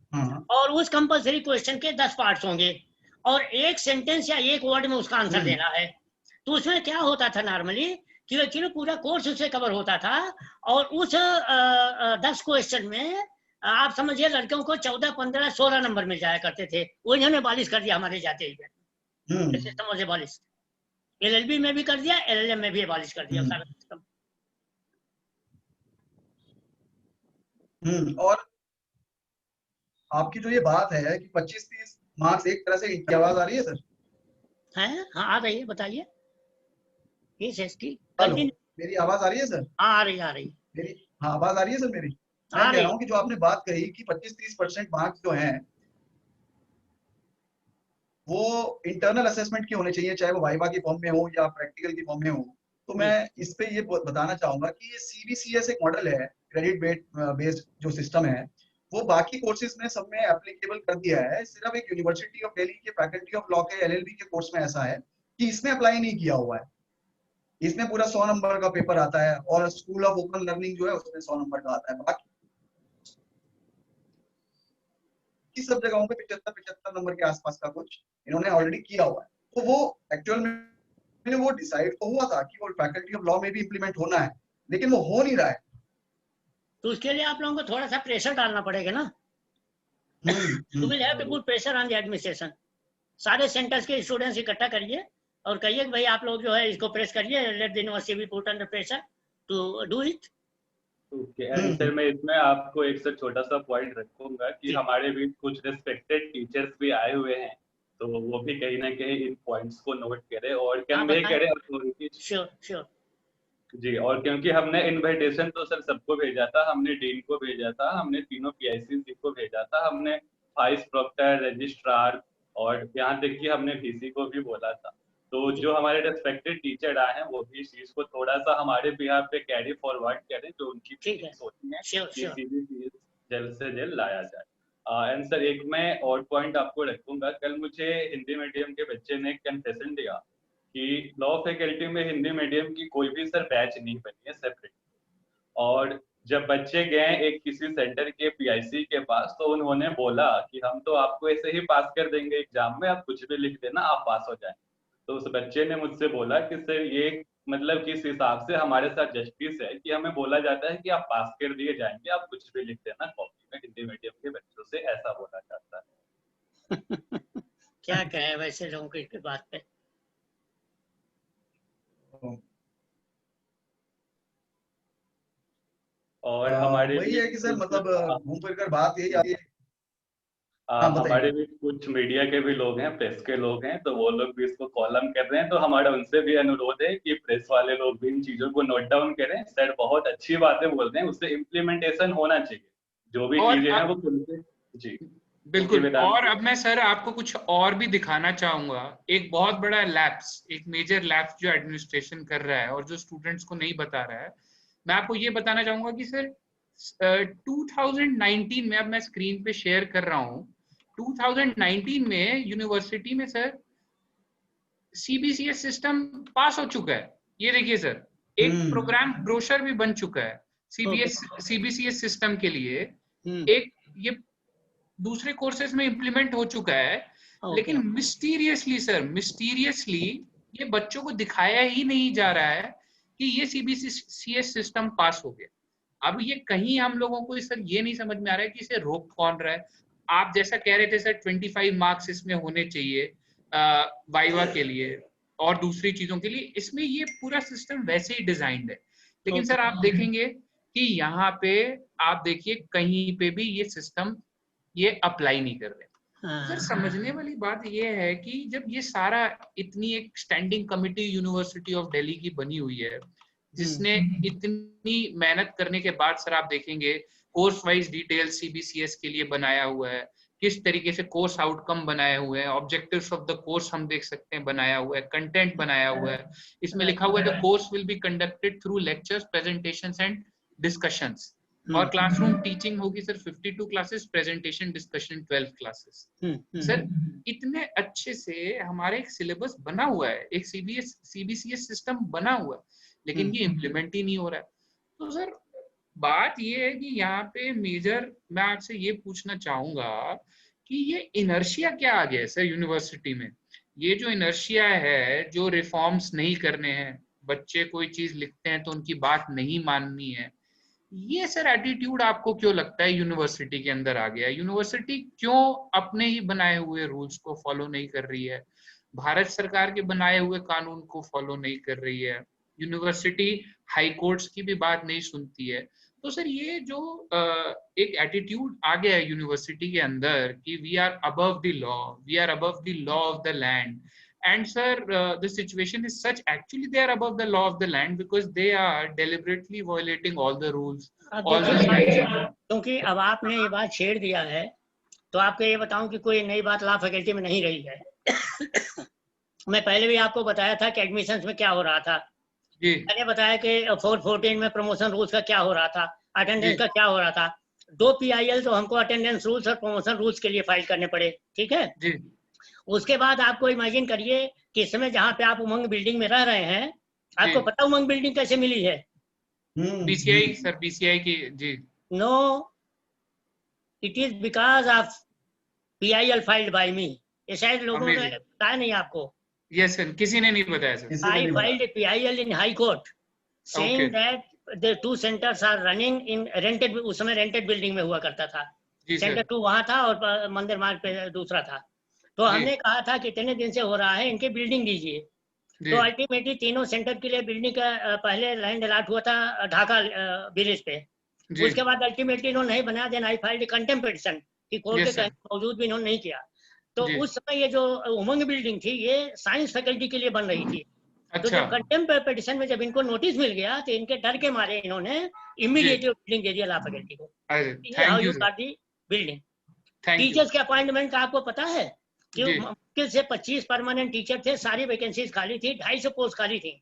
B: और उस कंपलसरी क्वेश्चन के 10 पार्ट्स होंगे, और एक सेंटेंस या एक वर्ड में उसका आंसर देना है। तो उसमें क्या होता था नॉर्मली कि एक्चुअली पूरा कोर्स उससे कवर होता था, और उस 10 क्वेश्चन में आप समझिए लड़कियों को 14, 15, 16 नंबर मिल जाया करते थे। वो इन्होंने बालिश कर दिया हमारे जाते ही, सिस्टम से बालिश, LLB में भी कर दिया, LLM में भी बालिश कर दिया सारा सिस्टम।
A: और आपकी जो ये बात है कि 25-30 मार्क्स एक तरह से, इनकी आवाज आ रही है सर?
B: है हाँ आ रही है, बताइए।
A: मेरी आवाज आ रही है सर?
B: आ रही
A: मेरी हाँ आवाज आ रही है सर मेरी? मैं कह रहा हूँ कि जो आपने बात कही कि 25-30% मार्क्स जो हैं वो इंटरनल असेसमेंट के होने चाहिए, चाहे वो वाइवा की फॉर्म में हो या प्रैक्टिकल की फॉर्म में हो। तो मैं इस पे ये बताना चाहूंगा कि ये CBCS एक मॉडल है, क्रेडिट बेस्ड जो सिस्टम है, वो बाकी कोर्सेज में सब में एप्लीकेबल कर दिया है। सिर्फ एक यूनिवर्सिटी ऑफ दिल्ली के फैकल्टी ऑफ लॉ के LLB के कोर्स में ऐसा है कि इसमें अप्लाई नहीं किया हुआ है। इसमें पूरा 100 नंबर का पेपर आता है, और स्कूल ऑफ ओपन लर्निंग जो है उसमें 100 नंबर का आता है। बाकी सब जगहों पे 75 नंबर के आसपास का कुछ इन्होंने ऑलरेडी किया हुआ है। तो वो एक्चुअल में वो डिसाइड तो हुआ था कि वो फैकल्टी ऑफ लॉ में भी इंप्लीमेंट होना है, लेकिन वो हो नहीं रहा है।
B: तो उसके लिए आप लोगों को थोड़ा सा प्रेशर डालना पड़ेगा ना। You will have to put pressure on the administration। सारे सेंटर्स के स्टूडेंट्स इकट्ठा करिए और कहिए कि भाई आप लोग जो है इसको प्रेस करिए, let the university be put under pressure to do it.
C: Okay, and sir मैं इसमें आपको एक से छोटा सा पॉइंट रखूंगा कि हमारे बीच कुछ रिस्पेक्टेड टीचर्स भी आए हुए हैं, तो वो भी कहीं ना कहीं इन पॉइंट्स को नोट करें और कन्वे करें अथॉरिटीज।
B: श्योर
C: जी, और क्योंकि हमने इनविटेशन तो सर सबको भेजा था, हमने डीन को भेजा था, हमने तीनों PIC को भेजा था, हमने वाइस प्रोक्टर, रजिस्ट्रार और यहाँ तक कि हमने VC को भी बोला था। तो जो हमारे रिस्पेक्टेड टीचर आए हैं वो भी इस चीज को थोड़ा सा हमारे बिहाफ पे कैरी फॉरवर्ड करें, जो उनकी फीलिंग्स होती हैं कि CBCS जल्द से जल्द लाया जाए। एंड सर एक मैं और पॉइंट आपको रखूंगा, कल मुझे हिंदी मीडियम के बच्चे ने कन्फेशन दिया कि लॉ फैकल्टी में हिंदी मीडियम की कोई भी सर बैच नहीं बनी है सेपरेट, और जब बच्चे गए एक किसी सेंटर के PIC के पास तो उन्होंने बोला कि हम तो आपको ऐसे ही पास कर देंगे एग्जाम में, आप कुछ भी लिख देना आप पास हो जाए। तो उस बच्चे ने मुझसे बोला कि सर ये मतलब किस हिसाब से हमारे साथ जस्टिस है कि हमें बोला जाता है कि आप पास कर दिए जाएंगे, आप कुछ भी लिख देना कॉपी में, हिंदी मीडियम के बच्चों से ऐसा बोला जाता है।
B: क्या कहे वैसे लोगों की बात पे।
C: और हमारे
A: वही है कि सर मतलब घूम फिर कर बात यही आती है।
C: हमारे भी कुछ मीडिया के भी लोग हैं, प्रेस के लोग हैं, तो वो लोग भी इसको कॉलम कर रहे हैं, तो हमारा उनसे भी अनुरोध है कि प्रेस वाले लोग भी इन चीजों को नोट डाउन करें। सर बहुत अच्छी बातें बोल रहे हैं, उससे इम्प्लीमेंटेशन होना चाहिए, जो भी चीजें हैं वो खुल से। जी
D: बिल्कुल। और अब मैं सर आपको कुछ और भी दिखाना चाहूंगा, एक बहुत बड़ा लैप्स, एक मेजर लैप्स जो एडमिनिस्ट्रेशन कर रहा है और जो स्टूडेंट्स को नहीं बता रहा है। मैं आपको ये बताना चाहूंगा कि सर 2019 में, अब मैं स्क्रीन पे शेयर कर रहा हूँ, 2019 में यूनिवर्सिटी में सर सीबीसीएस सिस्टम पास हो चुका है। ये देखिए सर, एक प्रोग्राम ब्रोशर भी बन चुका है सीबीसीएस सिस्टम के लिए। एक ये दूसरे कोर्सेज में इंप्लीमेंट हो चुका है, लेकिन मिस्टीरियसली सर, मिस्टीरियसली ये बच्चों को दिखाया ही नहीं जा रहा है कि ये सीबीसीएस सिस्टम पास हो गया। अब ये कहीं हम लोगों को सर ये नहीं समझ में आ रहा है कि इसे रोक कौन रहा है। आप जैसा कह रहे थे सर 25 मार्क्स इसमें होने चाहिए वाइवा के लिए और दूसरी चीजों के लिए, इसमें ये पूरा सिस्टम वैसे ही डिजाइंड है। लेकिन सर आप देखेंगे कि यहाँ पे आप देखिए कहीं पे भी ये सिस्टम ये अप्लाई नहीं कर रहे। सर समझने वाली बात ये है कि जब ये सारा इतनी एक standing committee university of Delhi की बनी हुई है, जिसने इतनी मेहनत करने के बाद सर आप देखेंगे कोर्स वाइज डिटेल सीबीसीएस के लिए बनाया हुआ है, किस तरीके से कोर्स आउटकम बनाए हुए हैं, ऑब्जेक्टिव्स ऑफ द कोर्स हम देख सकते हैं बनाया हुआ है, कंटेंट बनाया हुआ है। इसमें लिखा हुआ है the course will be conducted through lectures, presentations and discussions. और क्लासरूम टीचिंग होगी sir 52 classes, presentation discussion 12 classes. Sir इतने अच्छे से हमारे एक सिलेबस बना हुआ है, एक सीबीसीएस सिस्टम बना हुआ है, लेकिन ये इम्प्लीमेंट ही नहीं हो रहा है। तो सर बात ये है कि यहाँ पे मेजर मैं आपसे ये पूछना चाहूंगा कि ये इनर्शिया क्या आ गया है सर यूनिवर्सिटी में। ये जो इनर्शिया है, जो रिफॉर्म्स नहीं करने हैं, बच्चे कोई चीज लिखते हैं तो उनकी बात नहीं माननी है, ये सर एटीट्यूड आपको क्यों लगता है यूनिवर्सिटी के अंदर आ गया है? यूनिवर्सिटी क्यों अपने ही बनाए हुए रूल्स को फॉलो नहीं कर रही है, भारत सरकार के बनाए हुए कानून को फॉलो नहीं कर रही है, यूनिवर्सिटी हाई कोर्ट्स की भी बात नहीं सुनती है? तो सर ये जो एक एटीट्यूड आ गया है यूनिवर्सिटी के अंदर कि we are above the law, we are above the law of the land, and sir the situation is such, actually they are above the law of the land because they are deliberately violating all the rules, all the statutes.
B: क्योंकि अब आपने ये बात छेड़ दिया है तो आपको ये बताऊं कि कोई नई बात लॉ फैकल्टी में नहीं रही है। मैं पहले भी आपको बताया था कि एडमिशंस में क्या हो रहा था। मैंने बताया कि 414 में प्रमोशन रूल्स का क्या हो रहा था, अटेंडेंस का क्या हो रहा था। 2 PIL तो हमको अटेंडेंस रूल्स और प्रमोशन रूल्स के लिए फाइल करने पड़े, ठीक है जी। उसके बाद आपको इमेजिन करिए कि इस समय जहाँ पे आप उमंग बिल्डिंग में रह रहे हैं, आपको पता उमंग बिल्डिंग कैसे मिली है?
D: बीसीआई सर, बीसीआई की जी।
B: No, it is because of PIL filed by me. ये शायद लोगों ने बताया नहीं आपको।
D: यस सर, किसी ने नहीं बताया sir.
B: I filed a PIL in High Court saying that the 2 centers are running in rented, उस समय रेंटेड बिल्डिंग में हुआ करता था। सेंटर 2 वहां था और मंदिर मार्ग पे दूसरा था। तो हमने कहा था कि इतने दिन से हो रहा है, इनके बिल्डिंग दीजिए। तो अल्टीमेटली तीनों सेंटर के लिए बिल्डिंग का पहले लैंड अलॉट हुआ था ढाका विलेज पे। उसके बाद अल्टीमेटली इन्होंने नहीं बनाया। Then I filed contempt petition कि कोर्ट के कहने बावजूद भी इन्होंने नहीं किया। तो उस समय ये जो उमंग बिल्डिंग थी ये साइंस फैकल्टी के लिए बन रही थी। तो जब कंटेम्प्ट पिटीशन में जब इनको नोटिस मिल गया तो इनके डर के मारे इन्होंने इमीडिएटली बिल्डिंग दे दिया लॉ फैकल्टी को। How you got the building. Teachers के अपॉइंटमेंट का आपको पता है कि मुश्किल से 25 परमानेंट टीचर थे, सारी वैकेंसीज खाली थी, 250 पोस्ट खाली थी।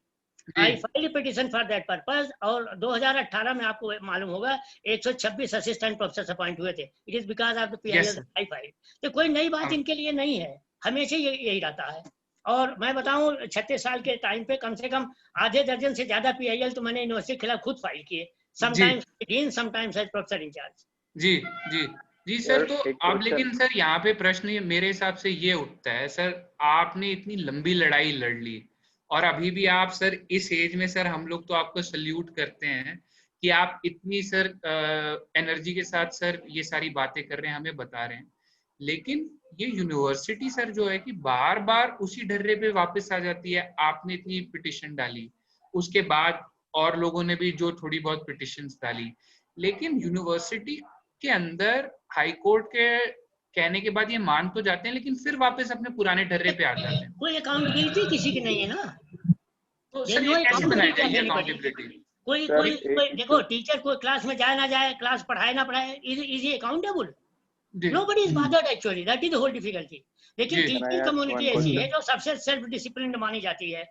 B: आई filed petition for that purpose और 2018 में आपको मालूम होगा 126 असिस्टेंट प्रोफेसर अपॉइंट हुए थे। It is because of the PIL I file. तो कोई नई बात इनके लिए नहीं है, हमेशा यही रहता है। और मैं बताऊं 36 साल के टाइम पे कम से कम आधे दर्जन से ज्यादा PIL तो मैंने यूनिवर्सिटी के खिलाफ खुद फाइल किए, sometimes dean, sometimes as professor incharge.
D: जी जी जी सर। तो अब लेकिन सर यहाँ पे प्रश्न ये मेरे हिसाब से ये उठता है सर, आपने इतनी लंबी लड़ाई लड़ ली और अभी भी आप सर इस एज में सर हम लोग तो आपको सल्यूट करते हैं कि आप इतनी सर एनर्जी के साथ सर ये सारी बातें कर रहे हैं, हमें बता रहे हैं। लेकिन ये यूनिवर्सिटी सर जो है कि बार बार उसी ढर्रे पे वापस आ जाती है। आपने इतनी पिटिशन डाली, उसके बाद और लोगों ने भी जो थोड़ी बहुत पिटिशंस डाली, लेकिन यूनिवर्सिटी के अंदर हाई कोर्ट के कहने के बाद ये मान तो जाते हैं, लेकिन फिर वापस अपने पुराने ढर्रे पे आ जाते हैं।
B: कोई अकाउंटेबिलिटी किसी की नहीं है ना।
D: तो सर ये कैसे बनाई जाएगी अकाउंटेबिलिटी?
B: कोई देखो, टीचर कोई क्लास में जाए ना जाए, क्लास पढ़ाए ना पढ़ाए, is he accountable? Nobody is bothered actually. That is the whole difficulty. लेकिन टीचिंग कम्युनिटी ऐसी है जो सबसे सेल्फ डिसिप्लिन मानी जाती है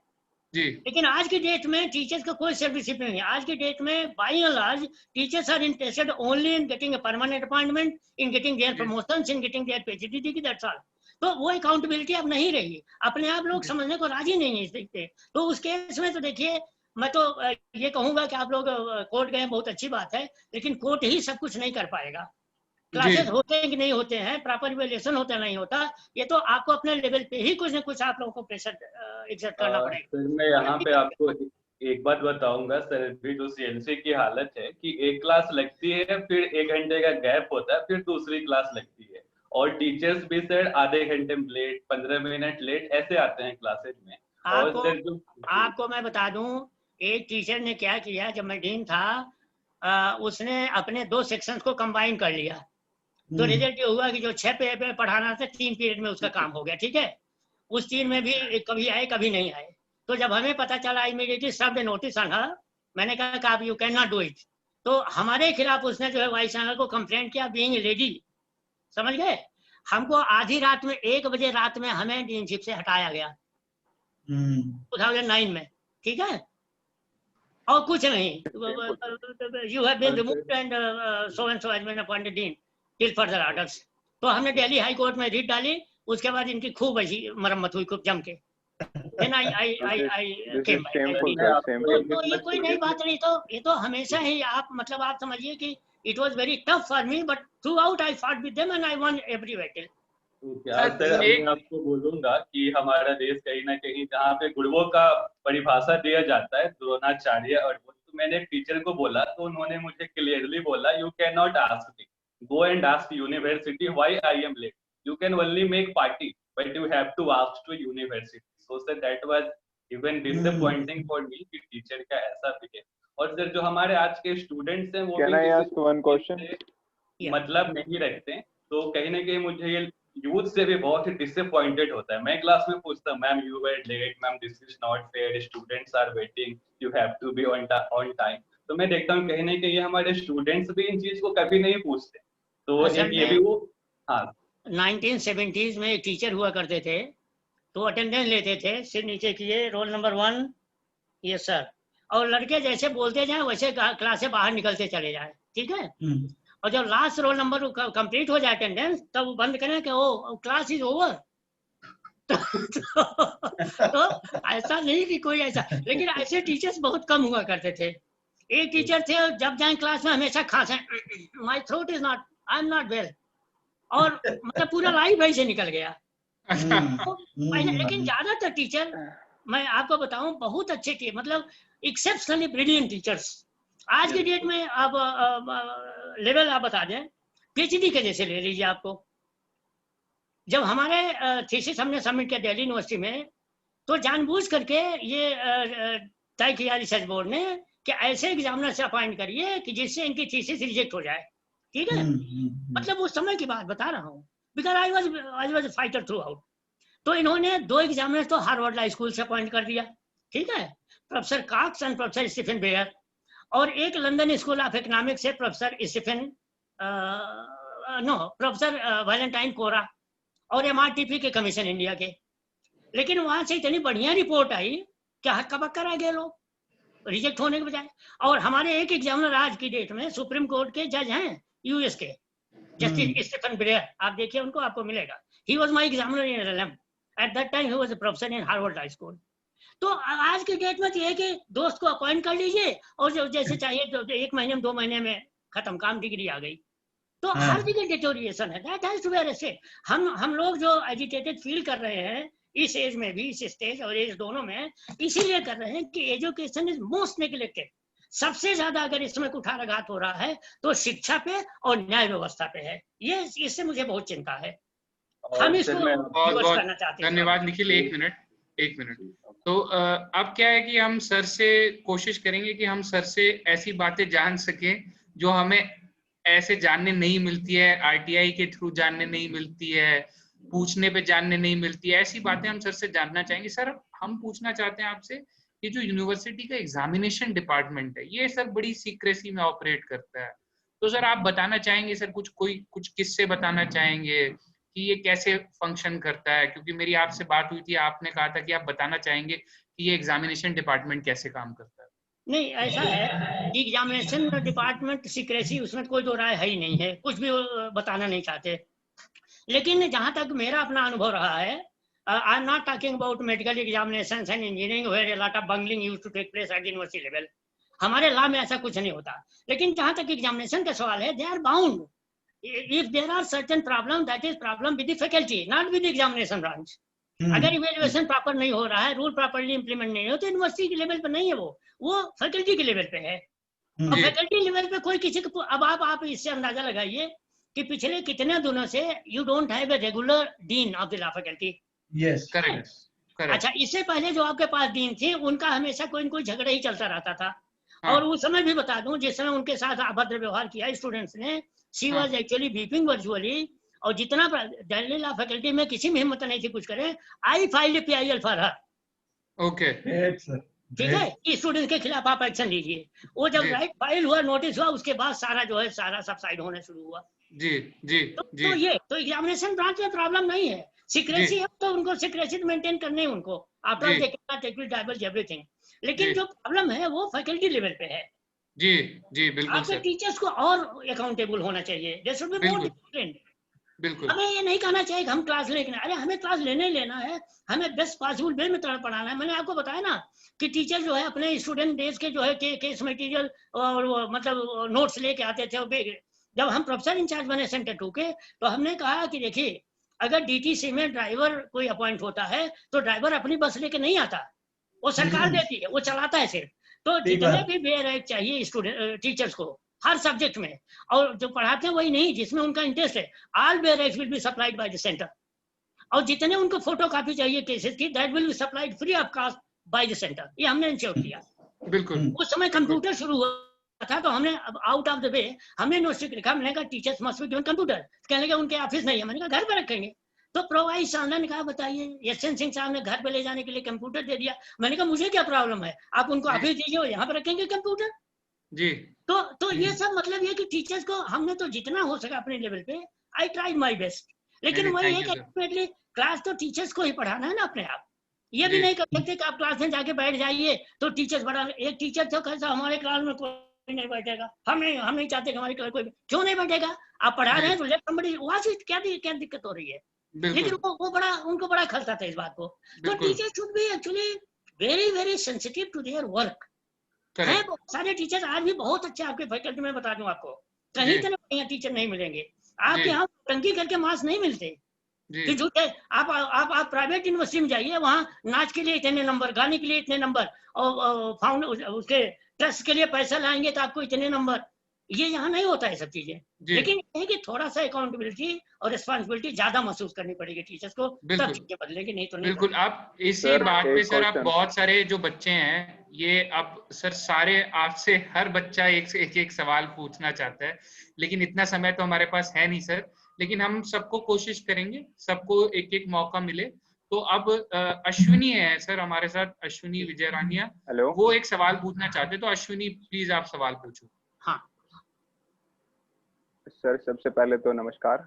D: जी।
B: लेकिन आज की डेट में टीचर्स का कोई सेल्फ डिसिप्लिन नहीं। आज की डेट में by and large teachers are interested only in getting a permanent appointment, in getting their promotions, in getting their PhD degree, that's all. तो वो अकाउंटेबिलिटी अब नहीं रही, अपने आप लोग समझने को राजी नहीं है। तो उस केस में तो देखिए, मैं तो ये कहूंगा कि आप लोग कोर्ट गए, बहुत अच्छी बात है, लेकिन कोर्ट ही सब कुछ नहीं कर पाएगा। क्लासेस होते हैं कि नहीं होते हैं, प्रॉपर इवैल्यूएशन होता नहीं होता, ये तो आपको अपने लेवल पे ही कुछ ना कुछ आप लोगों को प्रेशर एग्जर्ट करना पड़ेगा।
C: सर मैं यहाँ पे आपको एक बात बताऊंगा सर, भी जो सीएलसी की हालत है कि एक क्लास लगती है, फिर 1 घंटे का गैप होता है, फिर दूसरी क्लास लगती है, और टीचर्स भी सर आधे घंटे लेट, 15 मिनट लेट ऐसे आते हैं क्लासेज में। और सर जो
B: आपको मैं बता दूं, एक टीचर ने क्या किया, जब मैं डीन था, उसने अपने 2 सेक्शंस को कंबाइन कर लिया। तो रिजल्ट ये हुआ कि जो 6 पीरियड पढ़ाना था, 3 पीरियड में उसका काम हो गया। ठीक है, उस 3 में भी कभी आए कभी नहीं आए। तो जब हमें पता चला, immediately serve notice on her, मैंने कहा कि आप you can not do it. तो हमारे खिलाफ उसने जो है वाइस चांसलर को कंप्लेंट किया, बीइंग ए लेडी, समझ गए। हमको आधी रात में 1 बजे रात में हमें डीनशिप से हटाया गया 2009 में। ठीक है, और कुछ नहीं, you have been removed and so and so has been appointed dean till further orders. तो हमने दिल्ली हाई कोर्ट में रिट डाली, उसके बाद इनकी खूब ऐसी मरम्मत हुई, खूब जम के। Then I came back. तो ये कोई नई बात नहीं, तो ये तो हमेशा ही आप मतलब आप समझिए कि it was very tough for me, but throughout I fought with them and I won every battle.
C: Sir मैं आपको बोलूंगा कि हमारा देश कहीं ना कहीं जहाँ पे गुरुओं का परिभाषा दिया जाता है, द्रोणाचार्य, और तो मैंने एक टीचर को बोला तो उन्होंने मुझे क्लियरली बोला, you can not ask me, go and ask university why I am late. You can only make party, but you have to ask to university. So sir, that was even disappointing for me कि teacher का ऐसा behave. और sir जो हमारे आज के students हैं वो
G: Can I ask one question?
C: मतलब नहीं रखते, तो कहीं ना कहीं मुझे ये यूथ से भी बहुत ही डिसअपॉइंटेड होता है। मैं क्लास में पूछता हूँ, ma'am you were late, ma'am this is not fair, students are waiting, you have to be on time. तो मैं देखता हूँ कहीं ना कहीं हमारे स्टूडेंट्स भी इन चीज को कभी नहीं पूछते। तो ये भी वो
B: 1970s में एक टीचर हुआ करते थे, तो अटेंडेंस लेते थे, सिर नीचे किए, रोल नंबर 1 यस सर, और लड़के जैसे बोलते जाए वैसे क्लास से बाहर निकलते चले जाए। ठीक है, और जब लास्ट रोल नंबर कंप्लीट हो जाए अटेंडेंस, तब वो बंद करें कि ओ क्लास इज ओवर। तो ऐसा नहीं कि कोई ऐसा, लेकिन ऐसे टीचर्स बहुत कम हुआ करते थे। एक टीचर थे, जब जाए क्लास में हमेशा खांसे, my throat is not, I am not well, और मतलब पूरा लाइफ ऐसे निकल गया। लेकिन ज्यादातर टीचर, मैं आपको बताऊं, बहुत अच्छे थे, मतलब एक्सेप्शनली ब्रिलियंट टीचर्स। आज की डेट में आप लेवल आप बता दें, पीएचडी के जैसे ले लीजिए आपको। जब हमारे थीसिस हमने सबमिट किया दिल्ली यूनिवर्सिटी में, तो जानबूझ करके ये तय किया रिसर्च बोर्ड ने कि ऐसे एग्जामिनर से अपॉइंट करिए कि जिससे इनकी थीसिस रिजेक्ट हो जाए। ठीक है, मतलब उस समय की बात बता रहा हूँ, because I was fighter throughout. तो इन्होंने 2 एग्जामिनर तो हार्वर्ड लॉ स्कूल से अपॉइंट कर दिया। ठीक है, professor Cox and professor Stephen Breyer, और एक लंदन स्कूल ऑफ इकोनॉमिक्स से प्रोफेसर प्रोफेसर वैलेंटाइन कोरा, और एमआरटीपी के कमीशन इंडिया के। लेकिन वहां से इतनी बढ़िया रिपोर्ट आई कि हक्का बक्का रह गए लोग, रिजेक्ट होने के बजाय। और हमारे एक एग्जामिनर आज की डेट में सुप्रीम कोर्ट के जज हैं, यूएस के, जस्टिस स्टीफन बेयर, आप देखिए उनको, आपको मिलेगा। He was my examiner in LLM, at that time he was a professor in Harvard Law school. तो आज के डेट में ये है कि दोस्त को अपॉइंट कर लीजिए, और जो जैसे चाहिए तो 1 महीने में 2 महीने में खत्म काम, डिग्री आ गई। तो हर जगह डिटोरिएशन है, that has to be arrested. हम लोग जो एजिटेटेड फील कर रहे हैं इस एज में भी, इस स्टेज और एज दोनों में, इसीलिए कर रहे हैं कि एजुकेशन इज मोस्ट नेग्लेक्टेड। सबसे ज्यादा अगर इसमें कुठाराघात हो रहा है तो शिक्षा पे और न्याय व्यवस्था पे है। ये इससे मुझे बहुत चिंता है। हम इसको करना चाहते हैं।
D: धन्यवाद निखिल। एक मिनट। तो अब क्या है कि हम सर से कोशिश करेंगे कि हम सर से ऐसी बातें जान सकें जो हमें ऐसे जानने नहीं मिलती है, आरटीआई के थ्रू जानने नहीं मिलती है, पूछने पे जानने नहीं मिलती है, ऐसी बातें हम सर से जानना चाहेंगे। सर हम पूछना चाहते हैं आपसे कि जो यूनिवर्सिटी का एग्जामिनेशन डिपार्टमेंट है ये सर बड़ी सीक्रेसी में ऑपरेट करता है, तो सर आप बताना चाहेंगे सर कुछ किस्से बताना चाहेंगे कि ये कैसे फंक्शन करता है, क्योंकि मेरी आपसे बात हुई थी, आपने कहा था कि आप बताना चाहेंगे कि ये एग्जामिनेशन डिपार्टमेंट कैसे काम करता है।
B: नहीं, ऐसा है कि एग्जामिनेशन डिपार्टमेंट सीक्रेसी, उसमें कोई दो राय है ही नहीं है, कुछ भी बताना नहीं चाहते। लेकिन जहां तक मेरा अपना अनुभव रहा है, I am not talking about medical examinations and engineering where a lot of bungling used to take place at university level. हमारे लॉ में ऐसा कुछ नहीं होता। लेकिन जहां तक एग्जामिनेशन का सवाल है, they are bound if there are certain problem, that is problem with the faculty, not with the examination branch. अगर इवेल्युएशन प्रॉपर नहीं हो रहा है, रूल प्रॉपरली इंप्लीमेंट नहीं हो, तो यूनिवर्सिटी के लेवल पे नहीं है, वो फैकल्टी के लेवल पे है। और फैकल्टी लेवल पे कोई किसी को, अब आप इससे अंदाजा लगाइए कि पिछले कितने दिनों से you don't have a regular dean of the law faculty.
A: Yes,
D: correct.
B: अच्छा, इससे पहले जो आपके पास डीन थे, उनका हमेशा कोई न कोई झगड़ा ही चलता रहता था। और उस समय भी बता दूं, जिस समय उनके साथ अभद्र व्यवहार किया स्टूडेंट्स ने, she was actually beeping virtually, और जितना दिल्ली लॉ फैकल्टी में किसी में हिम्मत नहीं थी कुछ करे, आई filed PIL for her.
D: Okay,
B: ठीक है, इस स्टूडेंट के खिलाफ आप एक्शन लीजिए। वो जब राइट फाइल हुआ, नोटिस हुआ, उसके बाद सारा जो है सारा सबसाइड होने शुरू हुआ। तो ये तो एग्जामिनेशन ब्रांच में प्रॉब्लम नहीं है, सीक्रेसी है तो उनको सीक्रेसी मेंटेन करने हैं उनको, after they can not divulge everything। लेकिन जो प्रॉब्लम है वो फैकल्टी लेवल पे है।
D: जी बिल्कुल
B: आपके टीचर्स को और अकाउंटेबल होना चाहिए, they should be more disciplined.
D: बिल्कुल।
B: हमें ये नहीं कहना चाहिए कि हम क्लास लेना, अरे हमें क्लास लेने ही लेना है, हमें बेस्ट पॉसिबल वे में पढ़ाना है। मैंने आपको बताया ना कि टीचर जो है अपने स्टूडेंट डेज के जो है केस मटेरियल और मतलब नोट्स लेके आते थे। जब हम प्रोफेसर इंचार्ज बने सेंटर 2 के, तो हमने कहा कि देखिए, अगर डीटीसी में ड्राइवर कोई अपॉइंट होता है तो ड्राइवर अपनी बस लेके नहीं आता, वो सरकार देती है, वो चलाता है सिर्फ। तो जितने भी बेयर चाहिए स्टूडेंट टीचर्स को हर सब्जेक्ट में, और जो पढ़ाते हैं वही नहीं, जिसमें उनका इंटरेस्ट है, all bare will be supplied by the centre. और जितने उनको फोटो कॉपी चाहिए केसेस की, that will be supplied free of cost by the centre. ये हमने इंश्योर किया।
D: बिल्कुल।
B: उस समय कंप्यूटर शुरू हुआ था, तो हमने आउट ऑफ द वे हमने नोटिस लिखा, मैंने कहा teachers must be given computer. कहने लगे उनके ऑफिस नहीं है, मैंने कहा घर पे रखेंगे। तो प्रोवाइस साहब ने कहा बताइए, यशवंत सिंह साहब ने घर पे ले जाने के लिए कंप्यूटर दे दिया। मैंने कहा मुझे क्या प्रॉब्लम है, आप उनको ऑफिस दीजिए, यहाँ पे रखेंगे कंप्यूटर।
D: जी।
B: तो ये सब मतलब ये कि टीचर्स को हमने तो जितना हो सका अपने लेवल पे, आई ट्राइड माय बेस्ट। लेकिन वही है कि अल्टीमेटली क्लास तो टीचर्स को ही पढ़ाना है ना अपने आप। ये भी नहीं कर सकते कि आप क्लास में जाके बैठ जाइए तो टीचर्स बड़ा, एक टीचर तो कैसा, हमारे क्लास में कोई नहीं बैठेगा, हम नहीं चाहते कि हमारी क्लास कोई, क्यों नहीं बैठेगा? आप पढ़ा रहे हैं तो लेट समबडी वाच इट, क्या दिक्कत हो रही है? लेकिन वो बड़ा, उनको बड़ा खलता था इस बात को। तो teacher should be actually very very sensitive to their work. है बहुत सारे टीचर आज भी बहुत अच्छे आपके फैकल्टी में, बता दूं आपको, कहीं तरह बढ़िया टीचर नहीं मिलेंगे आपके यहाँ। टंकी करके मार्क्स नहीं मिलते कि झूठे। आप प्राइवेट यूनिवर्सिटी में जाइए, वहाँ नाच के लिए इतने नंबर, गाने के लिए इतने नंबर, और उसके ट्रस्ट के लिए पैसा लाएंगे तो आपको इतने नंबर। ये यहाँ नहीं होता है सब चीजें। लेकिन ये कि थोड़ा सा अकाउंटेबिलिटी और रिस्पॉन्सिबिलिटी ज्यादा महसूस करनी पड़ेगी टीचर्स को, तब चीजें बदलेगी, नहीं तो नहीं।
D: बिल्कुल। आप इसी बात पे सर, आप बहुत सारे जो बच्चे हैं ये, अब सर सारे आपसे हर बच्चा एक सवाल पूछना चाहता है, लेकिन इतना समय तो हमारे पास है नहीं सर। लेकिन हम सबको कोशिश करेंगे, सबको एक एक मौका मिले। तो अब अश्विनी है सर हमारे साथ, अश्विनी विजयरानिया, वो एक सवाल पूछना चाहते हैं। तो अश्विनी प्लीज आप सवाल पूछो।
B: हाँ
G: सर, सबसे पहले तो नमस्कार।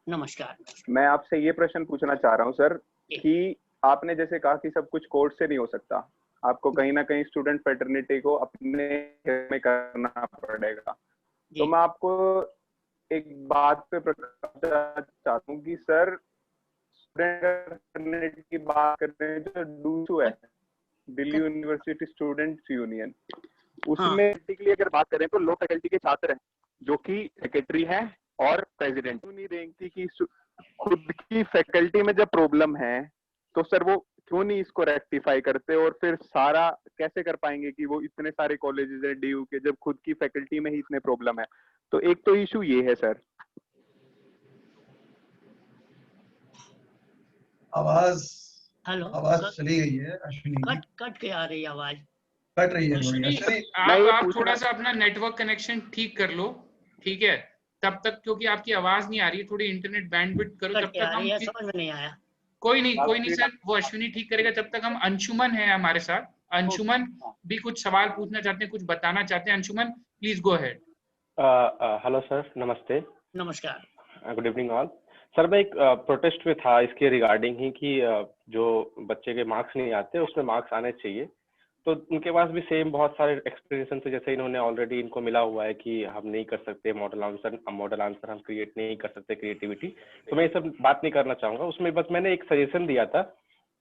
B: नमस्कार।
G: मैं आपसे ये प्रश्न पूछना चाह रहा हूँ सर कि आपने जैसे कहा कि सब कुछ कोर्ट से नहीं हो सकता, आपको कहीं ना कहीं स्टूडेंट फ्रेटर्निटी को अपने में करना पड़ेगा। तो मैं आपको एक बात पे प्रकाश चाहता हूँ कि सर, स्टूडेंट फ्रेटर्निटी की बात कर रहे हैं, जो डूसू है, दिल्ली यूनिवर्सिटी स्टूडेंट्स यूनियन, उसमें बेसिकली अगर बात करें तो लो फैकल्टी के छात्र हैं जो कि सेक्रेटरी हैं और प्रेसिडेंट। क्यों नहीं देखती कि खुद की फैकल्टी में जब प्रॉब्लम है तो सर वो क्यों नहीं इसको रेक्टिफाई करते, और फिर सारा कैसे कर पाएंगे कि वो इतने सारे कॉलेजेस हैं डीयू के, जब खुद की फैकल्टी में ही इतने प्रॉब्लम है। तो एक तो इशू ये है सर।
A: आवाज
B: हेलो,
A: आवाज चली गई है अश्विनी,
B: कट के आ रही आवाज।
A: कट रही है थोड़ी। अश्विनी
D: आप थोड़ा सा अपना नेटवर्क कनेक्शन ठीक कर लो, ठीक है, तब तक, क्योंकि आपकी आवाज नहीं आ रही है, थोड़ी इंटरनेट बैंडविड्थ करो, तब तक हम
B: समझ में नहीं आया।
D: कोई नहीं सर, वो अश्विनी ठीक करेगा, तब तक हम अंशुमन है हमारे साथ। अंशुमन भी कुछ सवाल पूछना चाहते हैं, कुछ बताना चाहते हैं। Anshuman please go ahead.
H: Hello sir, नमस्ते।
B: नमस्कार,
H: गुड इवनिंग ऑल। सर मैं एक प्रोटेस्ट में था इसके रिगार्डिंग ही कि जो बच्चे के मार्क्स नहीं आते उसमें मार्क्स आने चाहिए। तो उनके पास भी सेम बहुत सारे एक्सप्लेनेशन थे, जैसे इन्होंने ऑलरेडी इनको मिला हुआ है कि हम नहीं कर सकते मॉडल आंसर हम क्रिएट नहीं कर सकते, क्रिएटिविटी। तो मैं ये सब बात नहीं करना चाहूंगा उसमें, बस मैंने एक सजेशन दिया था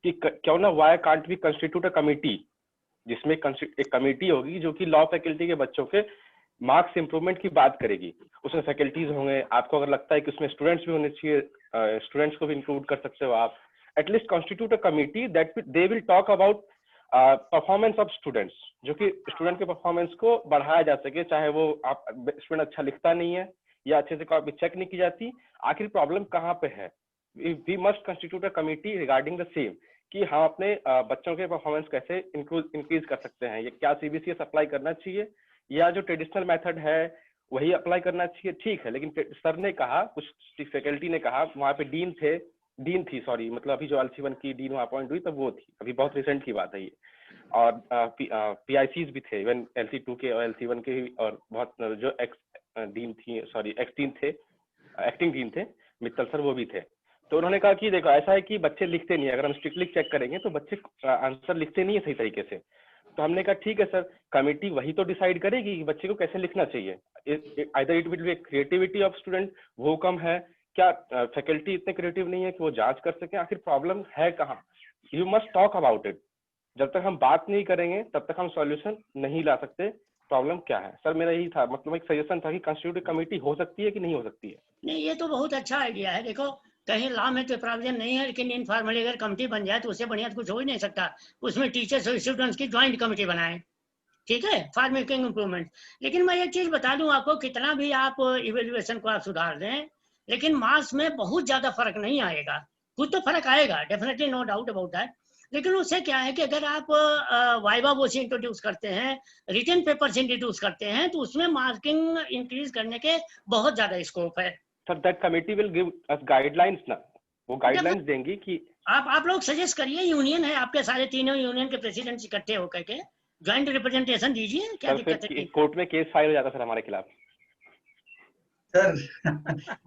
H: कि क्यों ना why can't we constitute a committee, जिसमें एक कमिटी होगी जो कि लॉ फैकल्टी के बच्चों के मार्क्स इंप्रूवमेंट की बात करेगी। उसमें फैकल्टीज होंगे, आपको अगर लगता है कि उसमें स्टूडेंट्स भी होने चाहिए, स्टूडेंट्स को भी इंक्लूड कर सकते हो आप। At least constitute a committee that they will talk about performance of students, जो कि स्टूडेंट के परफॉर्मेंस को बढ़ाया जा सके, चाहे वो आप स्टूडेंट अच्छा लिखता नहीं है या अच्छे से कॉपी चेक नहीं की जाती, आखिर प्रॉब्लम कहाँ पे है। We must constitute a committee regarding the same, कि हम अपने बच्चों के परफॉर्मेंस कैसे इंक्रीज कर सकते हैं। ये क्या सीबीसीएस अप्लाई करना चाहिए या जो ट्रेडिशनल मेथड है वही अप्लाई करना चाहिए, ठीक है। लेकिन सर ने कहा, कुछ फैकल्टी ने कहा, वहाँ पे डीन थी सॉरी, मतलब अभी जो LC1 की डीन अपॉइंट हुई तब वो थी, अभी बहुत रिसेंट की बात है ये। और PICs भी थे, इवन LC2 के और LC1 के, और बहुत जो एक्स डीन थे, एक्टिंग डीन थे मित्तल सर, वो भी थे। तो उन्होंने कहा कि देखो ऐसा है कि बच्चे लिखते नहीं है, अगर हम स्ट्रिक्टली चेक करेंगे तो बच्चे आंसर लिखते नहीं है सही तरीके से। तो हमने कहा ठीक है सर, कमेटी वही तो डिसाइड करेगी कि बच्चे को कैसे लिखना चाहिए। Either it will be creativity of student, वो कम है क्या, फैकल्टी इतने क्रिएटिव नहीं है कि वो जांच कर सके आखिर प्रॉब्लम है कहाँ। You must talk about it. जब तक हम बात नहीं करेंगे तब तक हम सॉल्यूशन नहीं ला सकते, प्रॉब्लम क्या है। सर मेरा यही था, मतलब एक सजेशन था कि कंस्टिट्यूटिव कमेटी हो सकती है कि नहीं हो सकती है।
B: नहीं, ये तो बहुत अच्छा आइडिया है। देखो कहीं लॉ में तो प्रावधान नहीं है, लेकिन इनफॉर्मली अगर कमेटी बन जाए तो उससे बढ़िया तो कुछ हो ही नहीं सकता। उसमें टीचर्स और स्टूडेंट्स की ज्वाइंट कमेटी बनाएं, ठीक है, फॉर मेकिंग इम्प्रूवमेंट। लेकिन मैं एक चीज बता दूं आपको, कितना भी आप इवेल्युएशन को आप सुधार दें, लेकिन मार्क्स में बहुत ज्यादा फर्क नहीं आएगा। कुछ तो फर्क आएगा, definitely, no doubt about that. लेकिन उससे क्या है कि अगर आप वाइवा वोसी इंट्रोड्यूस करते हैं, रिटन पेपर्स इंट्रोड्यूस करते हैं, तो उसमें मार्किंग इंक्रीज करने के बहुत ज्यादा स्कोप है।
H: Sir that committee will give us guidelines ना, वो गाइडलाइंस देंगी कि
B: आप लोग सजेस्ट करिए, यूनियन है आपके, सारे तीनों यूनियन के प्रेसिडेंट इकट्ठे होकर के ज्वाइंट रिप्रेजेंटेशन दीजिए, क्या दिक्कत है?
H: कोर्ट में केस फाइल हो जाता सर हमारे खिलाफ।
A: सर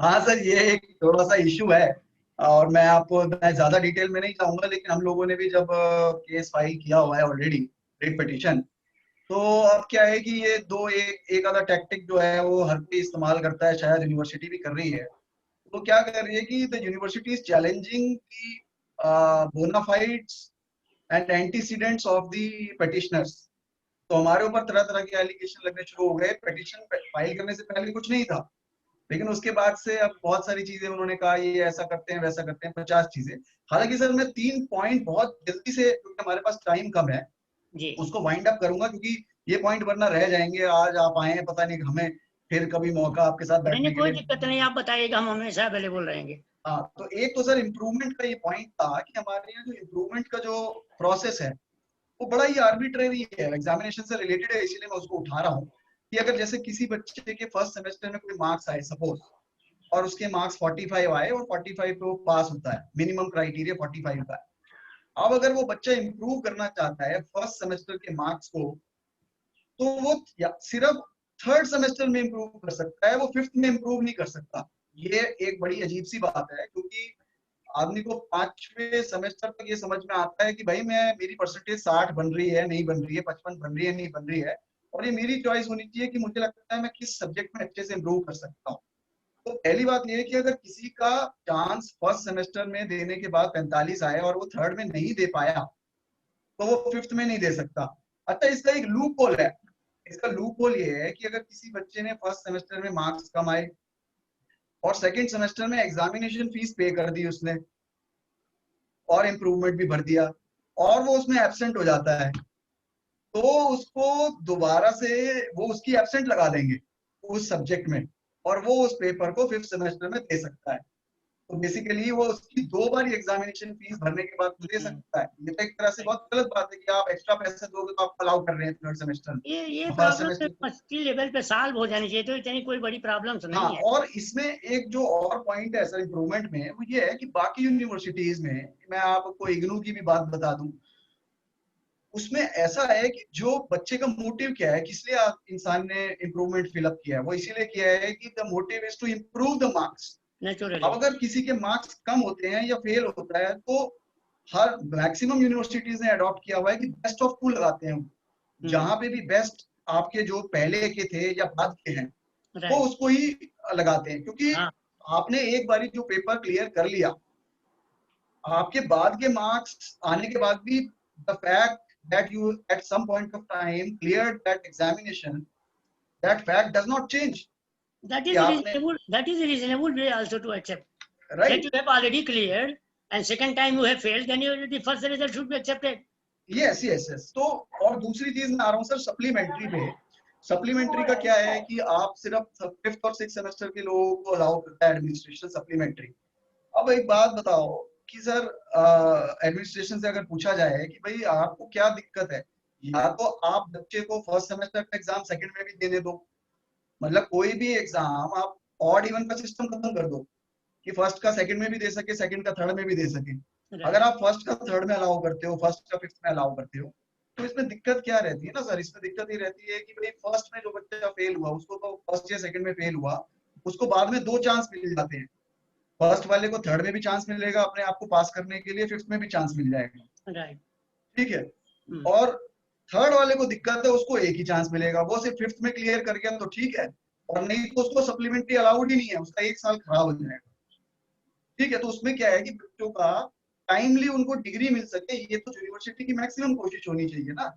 A: हाँ सर, ये एक थोड़ा सा इशू है, और मैं ज्यादा डिटेल में नहीं जाऊंगा, लेकिन हम लोगों ने भी जब केस फाइल किया हुआ है ऑलरेडी, रेट पिटीशन, तो अब क्या है कि ये एक आधा टैक्टिक जो है वो हर कोई इस्तेमाल करता है, शायद यूनिवर्सिटी भी कर रही है। तो क्या कर रही है कि the university is challenging the bona fides and antecedents of the petitioners. तो हमारे ऊपर तरह तरह के एलिगेशन लगने शुरू हो गए। पिटिशन फाइल करने से पहले कुछ नहीं था, लेकिन उसके बाद से अब बहुत सारी चीजें उन्होंने कहा, ये ऐसा करते हैं वैसा करते हैं, 50 चीजें। हालांकि सर मैं 3 पॉइंट बहुत जल्दी से, क्योंकि हमारे पास टाइम कम है जी, उसको वाइंड अप करूंगा, क्योंकि ये पॉइंट वरना रह जाएंगे। आज आप आए हैं, पता नहीं हमें फिर कभी मौका आपके साथ बैठने के लिए।
B: कोई दिक्कत नहीं, आप बताइएगा, हम हमेशा अवेलेबल रहेंगे।
A: हाँ, तो एक तो सर इम्प्रूवमेंट का ये पॉइंट था कि हमारे यहाँ जो इम्प्रूवमेंट का जो प्रोसेस है वो बड़ा ही आर्बिट्रेरी है, एग्जामिनेशन से रिलेटेड है, इसीलिए मैं उसको उठा रहा हूँ। कि अगर जैसे किसी बच्चे के फर्स्ट सेमेस्टर में कोई मार्क्स आए सपोज, और उसके मार्क्स 45 आए और 45 पे वो पास होता है, मिनिमम क्राइटेरिया 45 का है। अब अगर वो बच्चा इंप्रूव करना चाहता है फर्स्ट सेमेस्टर के मार्क्स को, तो वो सिर्फ थर्ड सेमेस्टर में इंप्रूव कर सकता है, वो फिफ्थ में इंप्रूव नहीं कर सकता। ये एक बड़ी अजीब सी बात है, क्योंकि आदमी को 5वें सेमेस्टर तक ये समझ में आता है कि भाई मेरी परसेंटेज 60 बन रही है, नहीं बन रही है, 55 बन रही है, नहीं बन रही है, और ये मेरी चॉइस होनी चाहिए कि मुझे लगता है मैं किस सब्जेक्ट में अच्छे से इंप्रूव कर सकता हूँ। तो पहली बात ये है कि अगर किसी का चांस फर्स्ट सेमेस्टर में देने के बाद 45 आए और वो थर्ड में नहीं दे पाया, तो वो फिफ्थ में नहीं दे सकता। अच्छा, इसका एक लूप होल है। इसका लूप होल ये है कि अगर किसी बच्चे ने फर्स्ट सेमेस्टर में मार्क्स कम आए और सेकंड सेमेस्टर में एग्जामिनेशन फीस पे कर दी उसने और इम्प्रूवमेंट भी भर दिया, और वो उसमें एब्सेंट हो जाता है, तो उसको दोबारा से वो उसकी एब्सेंट लगा देंगे उस सब्जेक्ट में, और वो उस पेपर को फिफ्थ सेमेस्टर में दे सकता है। तो बेसिकली वो उसकी 2 बार एग्जामिनेशन फीस भरने के बाद दे सकता है। ये तो एक तरह से बहुत गलत बात है कि आप एक्स्ट्रा पैसे दोगे तो आप अलाउ कर रहे हैं थर्ड सेमेस्टर में।
B: ये
A: first
B: problem
A: semester
B: university level पे सॉल्व हो जानी चाहिए, तो इतनी कोई बड़ी प्रॉब्लम्स
A: हाँ,
B: नहीं है।
A: और इसमें एक जो और पॉइंट है सर इम्प्रूवमेंट में, वो ये है कि बाकी यूनिवर्सिटीज में, मैं आपको इग्नू की भी बात बता दूं, उसमें ऐसा है कि जो बच्चे का मोटिव क्या है, किस लिए इंसान ने इम्प्रूवमेंट फिलअप किया है, वो इसीलिए किया है कि the motive is to improve the marks.
B: Naturally
A: अब अगर किसी के मार्क्स कम होते हैं या फेल होता है, तो हर मैक्सिमम यूनिवर्सिटीज ने अडॉप्ट किया हुआ है कि बेस्ट ऑफ 2 लगाते हैं, जहां पे भी बेस्ट आपके जो पहले के थे या बाद के हैं वो उसको ही लगाते हैं, क्योंकि आपने एक बारी जो पेपर क्लियर कर लिया, आपके बाद के मार्क्स आने के बाद भी the fact that you at some point of time cleared that examination, that fact does not change.
B: That is reasonable way also to accept.
A: Right.
B: That you have already cleared and second time you have failed, then the first result should be accepted.
A: Yes. तो और दूसरी चीज मैं आ रहा हूँ sir supplementary पे। Supplementary का क्या है कि आप सिर्फ 5th और 6th सेमेस्टर के लोगों को अलाउ करता है एडमिनिस्ट्रेशन सप्लीमेंट्री। अब एक बात बताओ कि सर एडमिनिस्ट्रेशन से अगर पूछा जाए कि भाई आपको क्या दिक्कत है, या तो आप बच्चे को फर्स्ट सेमेस्टर का एग्जाम सेकंड में भी देने दो, मतलब कोई भी एग्जाम आप ऑड इवन का सिस्टम खत्म कर दो कि फर्स्ट का सेकंड में भी दे सके, सेकंड का थर्ड में भी दे सके। अगर आप फर्स्ट का थर्ड में अलाउ करते हो, फर्स्ट का 5th में अलाउ करते हो, तो इसमें दिक्कत क्या रहती है ना सर, इसमें दिक्कत ये रहती है कि भाई फर्स्ट में जो बच्चा फेल हुआ उसको तो फर्स्ट या सेकंड में फेल हुआ, उसको बाद में 2 चांस मिल जाते हैं। फर्स्ट वाले को थर्ड में भी चांस मिलेगा अपने आप को पास करने के लिए, 5th में भी चांस मिल जाएगा।
B: राइट,
A: ठीक है। और थर्ड वाले को दिक्कत है, उसको एक ही चांस मिलेगा, वो सिर्फ 5th में क्लियर कर गया तो ठीक है, और नहीं तो उसको सप्लीमेंट्री अलाउड ही नहीं है, उसका 1 साल खराब हो जाएगा। ठीक है। तो उसमें क्या है कि बच्चों का टाइमली उनको डिग्री मिल सके, ये तो यूनिवर्सिटी की मैक्सिमम कोशिश होनी चाहिए ना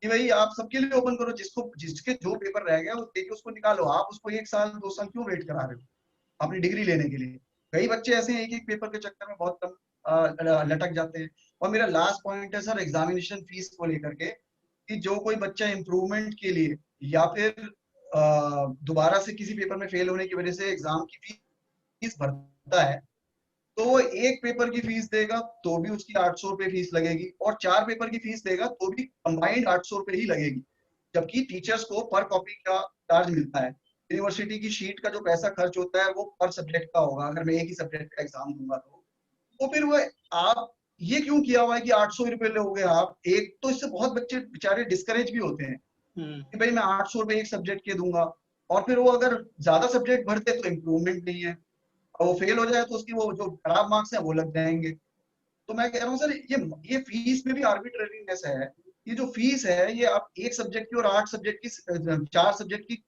A: कि भाई आप सबके लिए ओपन करो, जिसके जो पेपर रह गया वो देके उसको निकालो। आप उसको 1 साल 2 साल क्यों वेट करा रहे हो अपनी डिग्री लेने के लिए? कई बच्चे ऐसे हैं एक पेपर के चक्कर में बहुत कम लटक जाते हैं। और मेरा लास्ट पॉइंट है सर एग्जामिनेशन फीस को लेकर के, कि जो कोई बच्चा इम्प्रूवमेंट के लिए या फिर दोबारा से किसी पेपर में फेल होने की वजह से एग्जाम की फीस भरता है, तो वो 1 पेपर की फीस देगा तो भी उसकी 800 रुपए फीस लगेगी, और 4 पेपर की फीस देगा तो भी कंबाइंड 800 रुपए ही लगेगी, जबकि टीचर्स को पर कॉपी का चार्ज मिलता है। यूनिवर्सिटी की शीट का जो पैसा खर्च होता है वो पर सब्जेक्ट का होगा, अगर मैं एक ही सब्जेक्ट का एग्जाम दूंगा तो फिर वो आप ये क्यों किया हुआ है कि 800 रुपए लोगे आप एक, तो इससे बहुत बच्चे बेचारे डिस्करेज भी होते हैं कि भाई मैं 800 रुपए एक सब्जेक्ट के दूंगा, और फिर वो अगर ज्यादा सब्जेक्ट भरते तो इम्प्रूवमेंट नहीं है, और वो फेल हो जाए तो उसकी वो जो खराब मार्क्स है वो लग जाएंगे। तो मैं कह रहा हूँ सर ये फीस में भी आर्बिट्रेरीनेस है। ये जो फीस है ये आप 1 सब्जेक्ट की और 8 सब्जेक्ट की 4 सब्जेक्ट की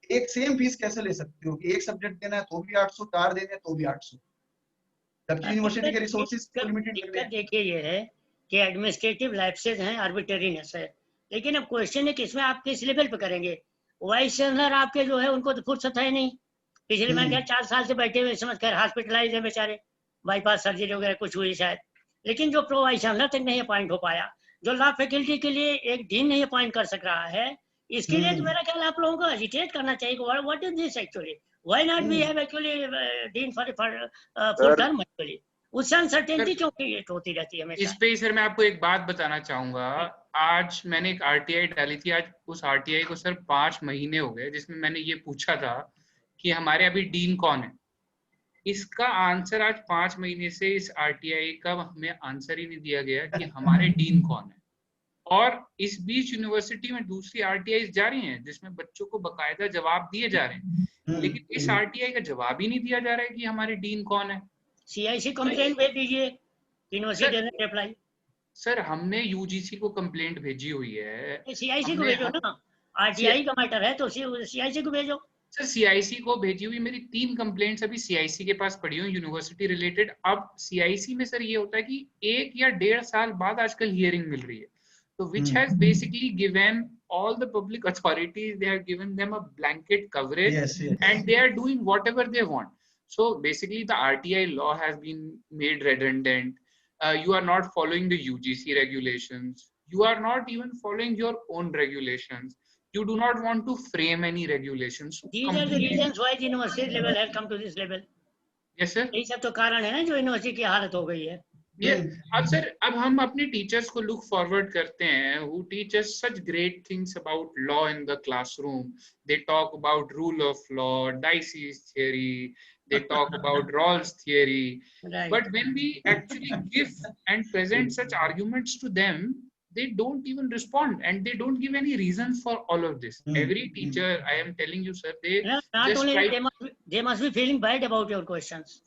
A: एक सेम फीस कैसे ले सकते हो कि 1 सब्जेक्ट देना है तो भी 800, 4 देने हैं तो भी 800, जबकि यूनिवर्सिटी के रिसोर्सेज लिमिटेड लग रहे हैं।
B: देखिए ये है कि एडमिनिस्ट्रेटिव लैप्सेस हैं, आर्बिट्रेरीनेस है, लेकिन अब क्वेश्चन है किसमें आप किस लेवल पे करेंगे। वाइस चांसलर आपके जो है उनको तो फुर्सत है नहीं, पिछले मैं क्या 4 साल से बैठे हुए समझ कर हॉस्पिटलाइज है बेचारे, बाईपास सर्जरी वगैरह कुछ हुई शायद, लेकिन जो प्रो वाइस चांसलर तक नहीं अपॉइंट हो पाया, जो लॉ फैकल्टी के लिए एक डीन नहीं अपॉइंट कर सक रहा है, इसके लिए तो मेरा ख्याल आप लोगों को एजिटेट करना चाहिए। What is this actually, why not we have actually dean for full term actually, उससे अनसर्टेनिटी क्यों क्रिएट होती रहती है हमेशा।
D: इस पे सर मैं आपको एक बात बताना चाहूंगा। आज मैंने एक आरटीआई डाली थी, आज उस आरटीआई को सर 5 महीने हो गए, जिसमें मैंने ये पूछा था कि हमारे अभी डीन कौन है। इसका आंसर आज 5 महीने से इस आरटीआई का हमें आंसर ही नहीं दिया गया कि हमारे डीन कौन है। और इस बीच यूनिवर्सिटी में दूसरी आरटीआई जा रही हैं जिसमें बच्चों को बकायदा जवाब दिए जा रहे हैं, लेकिन इस आरटीआई का जवाब ही नहीं दिया जा रहा है कि हमारे डीन कौन है।
B: सीआईसी कंप्लेंट भेज दीजिए, यूनिवर्सिटी ने रिप्लाई।
D: सर हमने यूजीसी को कंप्लेंट भेजी हुई है।
B: सीआईसी को भेजो ना, आरटीआई का मैटर है तो सीआईसी को भेजो।
D: सर सीआईसी को भेजी हुई मेरी 3 कंप्लेंट्स अभी सीआईसी के पास पड़ी हुई यूनिवर्सिटी रिलेटेड। अब सीआईसी में सर ये होता है कि 1 या 1.5 साल बाद आजकल हियरिंग मिल रही है, तो which has basically given all the public authorities, they have given them a blanket coverage, and they are doing whatever they want. So basically the RTI law has been made redundant. You are not following the UGC regulations. You are not even following your own regulations. You do not want to frame any regulations.
B: These are the reasons why the university level has come to this level.
D: Yes sir,
B: यही सब तो कारण है ना जो university की हालत हो गई है।
D: ये अब सर, अब हम अपने टीचर्स को लुक फॉरवर्ड करते हैं who teach us such great things about law in the classroom. They talk about rule of law, Dicey's theory, they talk about Rawls theory.
B: Right.
D: But when we actually give and present such arguments to them, they don't even respond and they don't give any reason for all of this. Every teacher, I am telling you sir, they
B: not
D: just
B: only
D: try.
B: they must be feeling bad about your questions.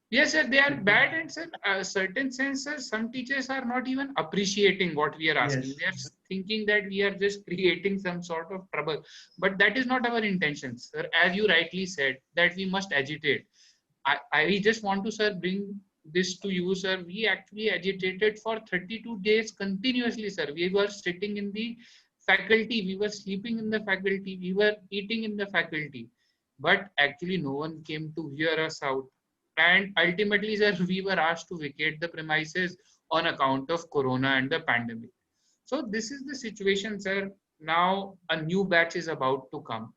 D: Yes, sir, they are bad, and sir, certain senses, some teachers are not even appreciating what we are asking.
A: Yes.
D: They are thinking that we are just creating some sort of trouble, but that is not our intention, sir. As you rightly said, that we must agitate. I just want to, sir, bring this to you, sir. We actually agitated for 32 days continuously, sir. We were sitting in the faculty, we were sleeping in the faculty, we were eating in the faculty, but actually no one came to hear us out. And ultimately, sir, we were asked to vacate the premises on account of Corona and the pandemic. So this is the situation, sir. Now a new batch is about to come.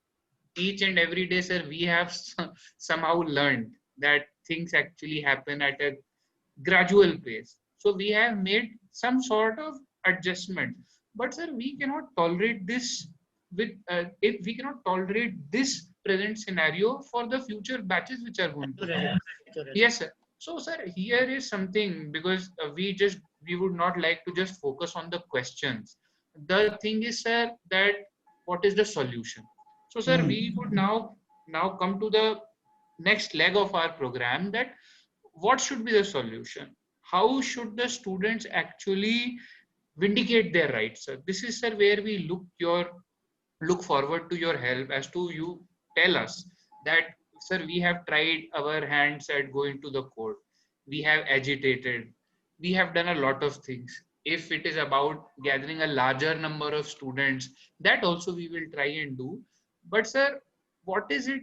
D: Each and every day, sir, we have somehow learned that things actually happen at a gradual pace. So we have made some sort of adjustment. But sir, we cannot tolerate this with if we cannot tolerate this present scenario for the future batches which are going to come. Yes, sir. So, sir, here is something, because we would not like to just focus on the questions. The thing is, sir, that what is the solution? So, sir, we would now come to the next leg of our program, that what should be the solution? How should the students actually vindicate their rights, sir? This is, sir, where we look forward to your help, as to you tell us that, sir, we have tried our hands at going to the court, we have agitated, we have done a lot of things. If it is about gathering a larger number of students, that also we will try and do. But sir, what is it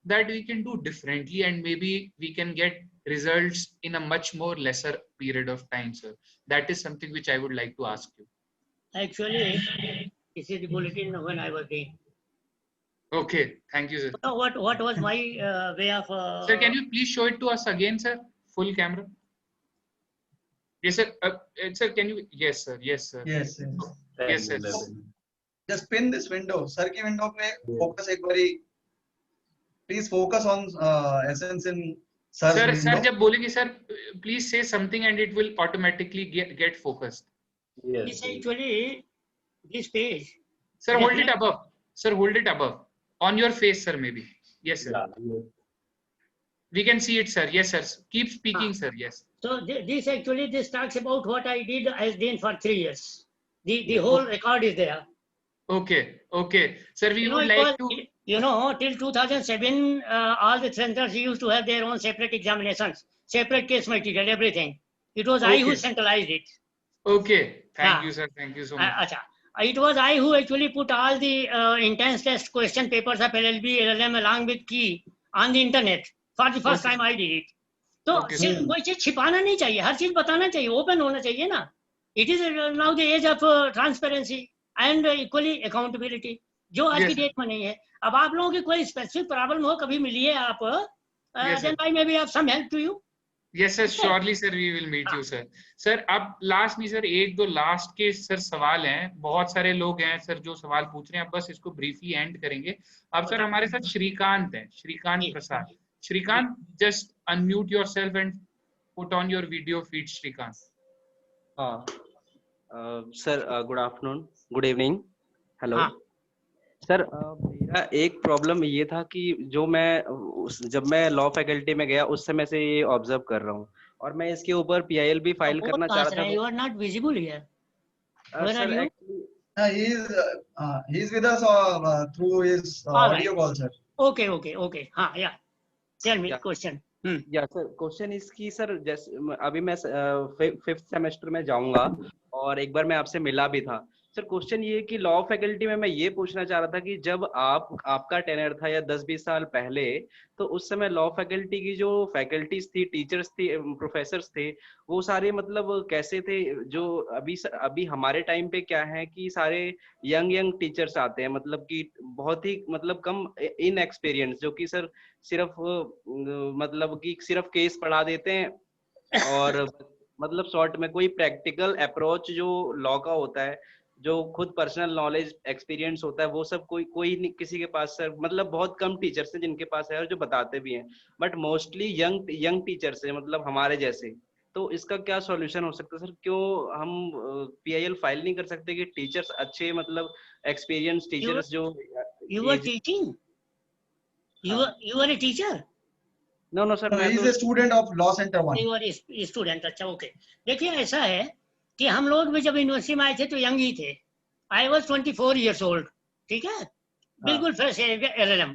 D: that we can do differently, and maybe we can get results in a much more lesser period of time, sir? That is something which I would like to ask you.
B: Actually, this is the bulletin when I was doing.
D: Okay, thank you, sir.
B: So what was my way of...
D: Sir, can you please show it to us again, sir? Full camera. Yes, sir. Sir, can you? Yes, sir. Yes, sir.
A: Yes.
D: Yes, sir.
A: Just pin this window. Sir की window पे focus एक बारी. Please focus on essence in sir's window.
D: Sir, जब बोलेंगे, sir, please say something and it will automatically get focused.
B: Yes. This actually, this page.
D: Sir, hold it above. Sir, hold it above. On your face, sir, maybe. Yes, sir. Yeah. We can see it, sir. Yes, sir. Keep speaking, sir. Yes.
B: So this talks about what I did as Dean for 3 years. The whole record is there.
D: Okay. Sir, we would like to...
B: till 2007, all the centers used to have their own separate examinations, separate case material, everything. It was I who centralized it.
D: Okay. Thank you, sir. Thank you so much.
B: It was I who actually put all the intense test question papers of LLB, LLM along with key on the internet. For the first time I did it. तो कोई चीज छिपाना नहीं चाहिए, हर चीज बताना चाहिए, open होना चाहिए ना. It is now the age of transparency and equally accountability, जो आज की डेट में नहीं है. अब आप लोगों की कोई स्पेसिफिक प्रॉब्लम हो, कभी मिलिए आप, then I may be of some help to you.
D: Yes, sir. Surely, sir, we will meet you, sir. Sir, अब लास्ट में सर एक दो लास्ट के सर सवाल हैं. बहुत सारे लोग हैं सर जो सवाल पूछ रहे हैं. अब बस इसको ब्रीफली एंड करेंगे. अब सर हमारे साथ श्रीकांत हैं, श्रीकांत प्रसाद. Shrikant, just unmute yourself and put on your video feed, Shrikant.
I: Sir, good afternoon, good evening. Hello. Sir मेरा एक प्रॉब्लम ये था कि जब मैं लॉ फैकल्टी में गया उस समय से ये ऑब्जर्व कर रहा हूँ, और मैं इसके ऊपर PIL भी फाइल करना चाह रहा था.
B: You are not visible here. Where are you?
A: He is with us through his audio call, sir.
B: Okay. Yeah. Tell me question.
I: या सर, क्वेश्चन इसकी सर, जैसे अभी मैं 5th सेमेस्टर में जाऊंगा और एक बार मैं आपसे मिला भी था सर क्वेश्चन ये है कि लॉ फैकल्टी में मैं ये पूछना चाह रहा था कि जब आपका टेनर था या 10-20 साल पहले, तो उस समय लॉ फैकल्टी की जो फैकल्टीज थी, टीचर्स थी, प्रोफेसर्स थे, वो सारे मतलब कैसे थे? जो अभी हमारे टाइम पे क्या है कि सारे यंग टीचर्स आते हैं, मतलब कि बहुत ही मतलब कम इन एक्सपीरियंस, जो कि सर सिर्फ मतलब कि सिर्फ केस पढ़ा देते हैं और मतलब शॉर्ट में कोई प्रैक्टिकल अप्रोच जो लॉ का होता है, जो खुद पर्सनल नॉलेज एक्सपीरियंस होता है, वो सब कोई नहीं किसी के पास सर, मतलब बहुत कम टीचर्स हैं जिनके पास है और जो बताते भी हैं, बट मोस्टली यंग टीचर्स हैं, मतलब हमारे जैसे। तो इसका क्या सॉल्यूशन हो सकता है सर? क्यों हम PIL फाइल नहीं कर सकते कि टीचर्स अच्छे, मतलब एक्सपीरियंस टीचर्स जो
B: You are teaching? You are a teacher?
I: No sir,
A: he is a student of Law Center 1.
B: You are a student, अच्छा ओके। देखिए ऐसा है कि हम लोग भी जब यूनिवर्सिटी में आए थे तो यंग ही थे। I was 24 years old, ठीक है, बिल्कुल फ्रेश LLM।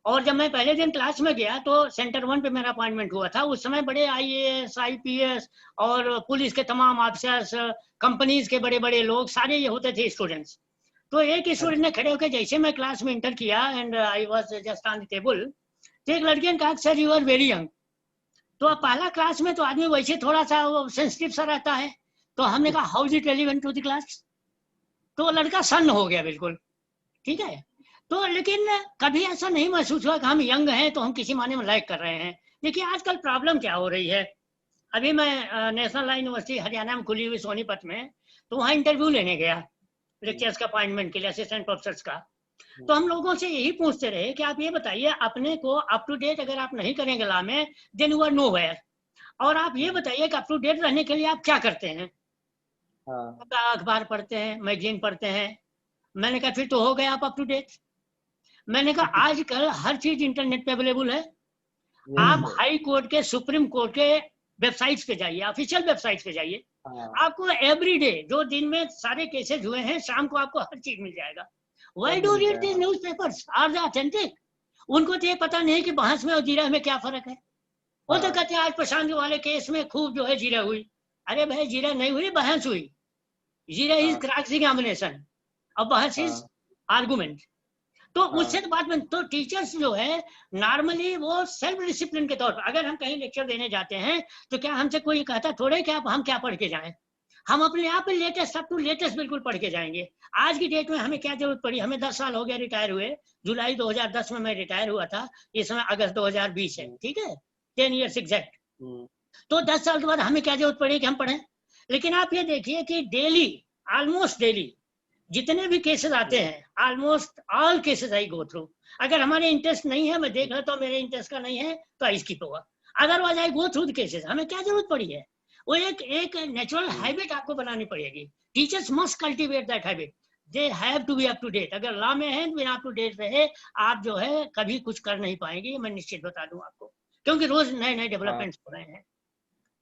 B: और जब मैं पहले दिन क्लास में गया तो सेंटर 1 पे मेरा अपॉइंटमेंट हुआ था। उस समय बड़े IAS, IPS और पुलिस के तमाम ऑफिसर्स, कंपनीज के बड़े बड़े लोग सारे ये होते थे स्टूडेंट्स। तो एक स्टूडेंट ने खड़े होकर जैसे मैं क्लास में इंटर किया and I was just on the table, तो एक लड़के ने कहा sir you are very young. तो अब पहला क्लास में तो आदमी वैसे थोड़ा सा सेंसिटिव सा रहता है, तो हमने कहा how is it relevant to the class? तो लड़का सन्न हो गया बिल्कुल, ठीक है। तो लेकिन कभी ऐसा नहीं महसूस हुआ कि हम यंग हैं तो हम किसी माने में लाइक कर रहे हैं। देखिए आजकल प्रॉब्लम क्या हो रही है, अभी मैं नेशनल लॉ यूनिवर्सिटी हरियाणा में खुली हुई सोनीपत में, तो वहाँ इंटरव्यू लेने गया लेक्चर्स का अपॉइंटमेंट के लिए, असिस्टेंट प्रोफेसर्स का। तो हम लोगों से यही पूछते रहे कि आप ये बताइए अपने को अप टू डेट अगर आप नहीं करेंगे लॉ में देन यू आर नोवेयर, और आप ये बताइए कि अप टू डेट रहने के लिए आप क्या करते हैं? अखबार पढ़ते हैं, मैगजीन पढ़ते हैं। मैंने कहा फिर तो हो गए आप अप टू डेट। मैंने कहा आजकल हर चीज इंटरनेट पे अवेलेबल है। आप हाई कोर्ट के, सुप्रीम कोर्ट के वेबसाइट्स पे जाइए, ऑफिशियल वेबसाइट्स पे जाइए, आपको एवरी डे जो दिन में सारे केसेस हुए हैं शाम को आपको हर चीज मिल जाएगा। Why do you read these newspapers? Are they authentic? उनको तो ये पता नहीं कि बहस में और जीरा में क्या फर्क है। वो तो कहते हैं आज प्रशांत वाले केस में खूब जो है जीरा हुई। अरे भाई जीरा नहीं हुई, बहस हुई। जीरा इज क्रॉस एग्जामिनेशन और बहस इज आर्गुमेंट। तो उससे तो बात में तो टीचर्स जो है नॉर्मली वो सेल्फ डिसिप्लिन के तौर पर, अगर हम कहीं लेक्चर देने जाते हैं तो क्या हमसे कोई कहता थोड़े कि हम क्या पढ़ के जाएं? हम अपने आप में लेटेस्ट अप टू लेटेस्ट बिल्कुल पढ़ के जाएंगे। आज की डेट में हमें क्या जरूरत पड़ी? हमें 10 साल हो गया रिटायर हुए, जुलाई 2010 में मैं रिटायर हुआ था, इस समय अगस्त 2020 है, ठीक है, 10 ईयर्स एग्जैक्ट। तो 10 साल के बाद हमें क्या जरूरत पड़ी कि हम पढ़ें? लेकिन आप ये देखिए कि डेली, ऑलमोस्ट डेली जितने भी केसेस आते हैं, ऑलमोस्ट ऑल केसेस आई गो थ्रू। अगर हमारे इंटरेस्ट नहीं है, मैं देख रहा तो मेरे इंटरेस्ट का नहीं है तो आई स्किप होगा, otherwise I go through the cases. हमें क्या जरूरत पड़ी है? वो एक नेचुरल हैबिट आपको बनानी पड़ेगी। Teachers must cultivate that habit, they have to be up to date. अगर लॉ में है बिना अप टू डेट रहे आप जो है कभी कुछ कर नहीं पाएंगे, मैं निश्चित बता दूं आपको, क्योंकि रोज नए नए डेवलपमेंट्स हो रहे हैं।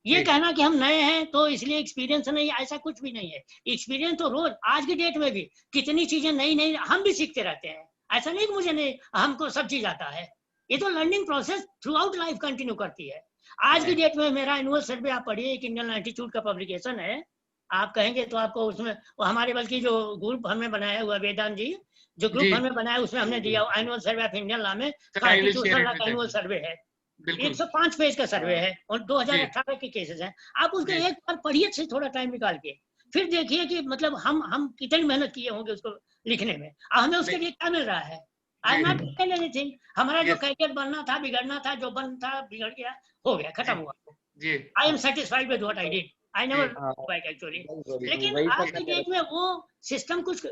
B: ये कहना कि हम नए हैं तो इसलिए एक्सपीरियंस नहीं, ऐसा कुछ भी नहीं है। एक्सपीरियंस तो रोज, आज की डेट में भी कितनी चीजें नई नई हम भी सीखते रहते हैं। ऐसा नहीं कि मुझे नहीं, हमको सब चीज आता है। ये तो learning process through out life continue करती है। आज की डेट में मेरा एनुअल सर्वे आप पढ़िए, एक इंडियन एटीट्यूड का पब्लिकेशन है, आप कहेंगे तो आपको उसमें वो हमारे बल्कि जो ग्रुप हमने बनाया हुआ वेदांत जी जो ग्रुप हमने बनाया उसमें हमने दिया annual survey of Indian law में, एनुअल सर्वे है, 105 पेज का सर्वे है और 2018 के केसेस हैं। आप उसको एक बार पढ़िए से थोड़ा टाइम निकाल के, फिर देखिए कि मतलब हम कितनी मेहनत किए होंगे उसको लिखने में, हमें उसके लिए क्या मिल रहा है। आई नॉट एनीथिंग, हमारा जो कैरियर बनना था, बिगड़ना था, जो बन था बिगड़ गया, हो गया, खत्म हुआ। I am satisfied with what I did, I never back actually. लेकिन आज की डेट में वो सिस्टम कुछ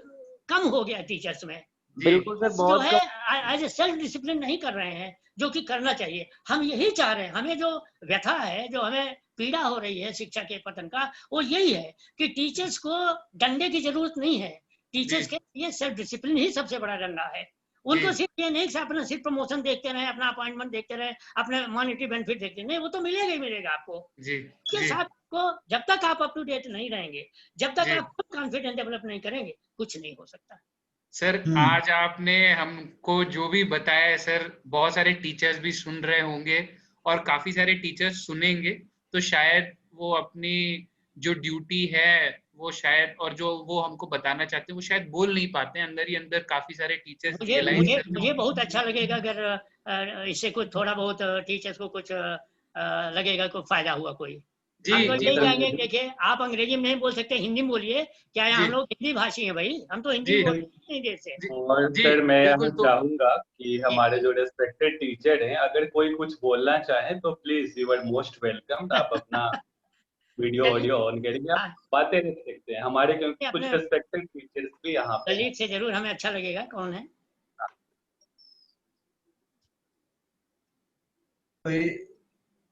B: कम हो गया टीचर्स में,
I: बिल्कुल सर, बहुत
B: जो है एज ए सेल्फ डिसिप्लिन नहीं कर रहे हैं जो कि करना चाहिए। हम यही चाह रहे हैं, हमें जो व्यथा है, जो हमें पीड़ा हो रही है शिक्षा के पतन का, वो यही है कि टीचर्स को डंडे की जरूरत नहीं है। टीचर्स के लिए सेल्फ डिसिप्लिन ही सबसे बड़ा डंडा है। उनको सिर्फ ये नहीं कि अपना सिर्फ प्रमोशन देखते रहे, अपना अपॉइंटमेंट देखते रहे, अपने मॉनेटरी बेनिफिट देखते नहीं, वो तो मिलेगा ही मिलेगा आपको। के साथ को जब तक आप अप टू डेट नहीं रहेंगे, जब तक आप खुद कॉन्फिडेंस डेवलप नहीं करेंगे, कुछ नहीं हो सकता।
D: सर आज आपने हमको जो भी बताया है सर, बहुत सारे टीचर्स भी सुन रहे होंगे और काफी सारे टीचर्स सुनेंगे, तो शायद वो अपनी जो ड्यूटी है वो शायद, और जो वो हमको बताना चाहते हैं वो शायद बोल नहीं पाते हैं, अंदर ही अंदर काफी सारे टीचर्स
B: मुझे बहुत अच्छा लगेगा अगर इससे कुछ थोड़ा बहुत टीचर्स को कुछ लगेगा को फायदा हुआ कोई।
D: जी,
B: हम तो
D: जी,
B: यही कहेंगे, देखिए आप अंग्रेजी में नहीं बोल सकते, हिंदी में बोलिए। क्या है, हम लोग हिंदी भाषी हैं भाई, हम तो हिंदी बोलते हैं जैसे।
C: और सर मैं यहाँ चाहूंगा कि हमारे जो रेस्पेक्टेड टीचर हैं, अगर कोई कुछ बोलना चाहे तो please you are most welcome. आप अपना वीडियो ऑडियो ऑन करके आप बातें रख सकते हैं हमारे, क्योंकि कुछ रेस्पेक्टेड टीचर्स भी यहाँ पे
B: कलीग से जरूर हमें अच्छा लगेगा। कौन है?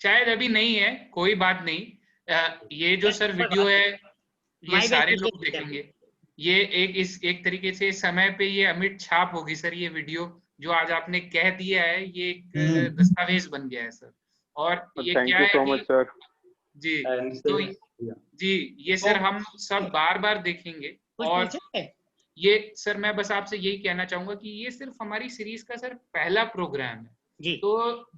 D: शायद अभी नहीं है, कोई बात नहीं। ये जो सर वीडियो है ये सारे लोग देखेंगे। ये एक तरीके से समय पे ये अमिट छाप होगी सर। ये वीडियो जो आज आपने कह दिया है ये एक दस्तावेज बन गया है सर। और ये क्या है कि जी तो जी ये सर हम सब बार बार देखेंगे। और ये सर मैं बस आपसे यही कहना चाहूंगा कि ये सिर्फ हमारी सीरीज का सर पहला प्रोग्राम है
B: जी।
D: तो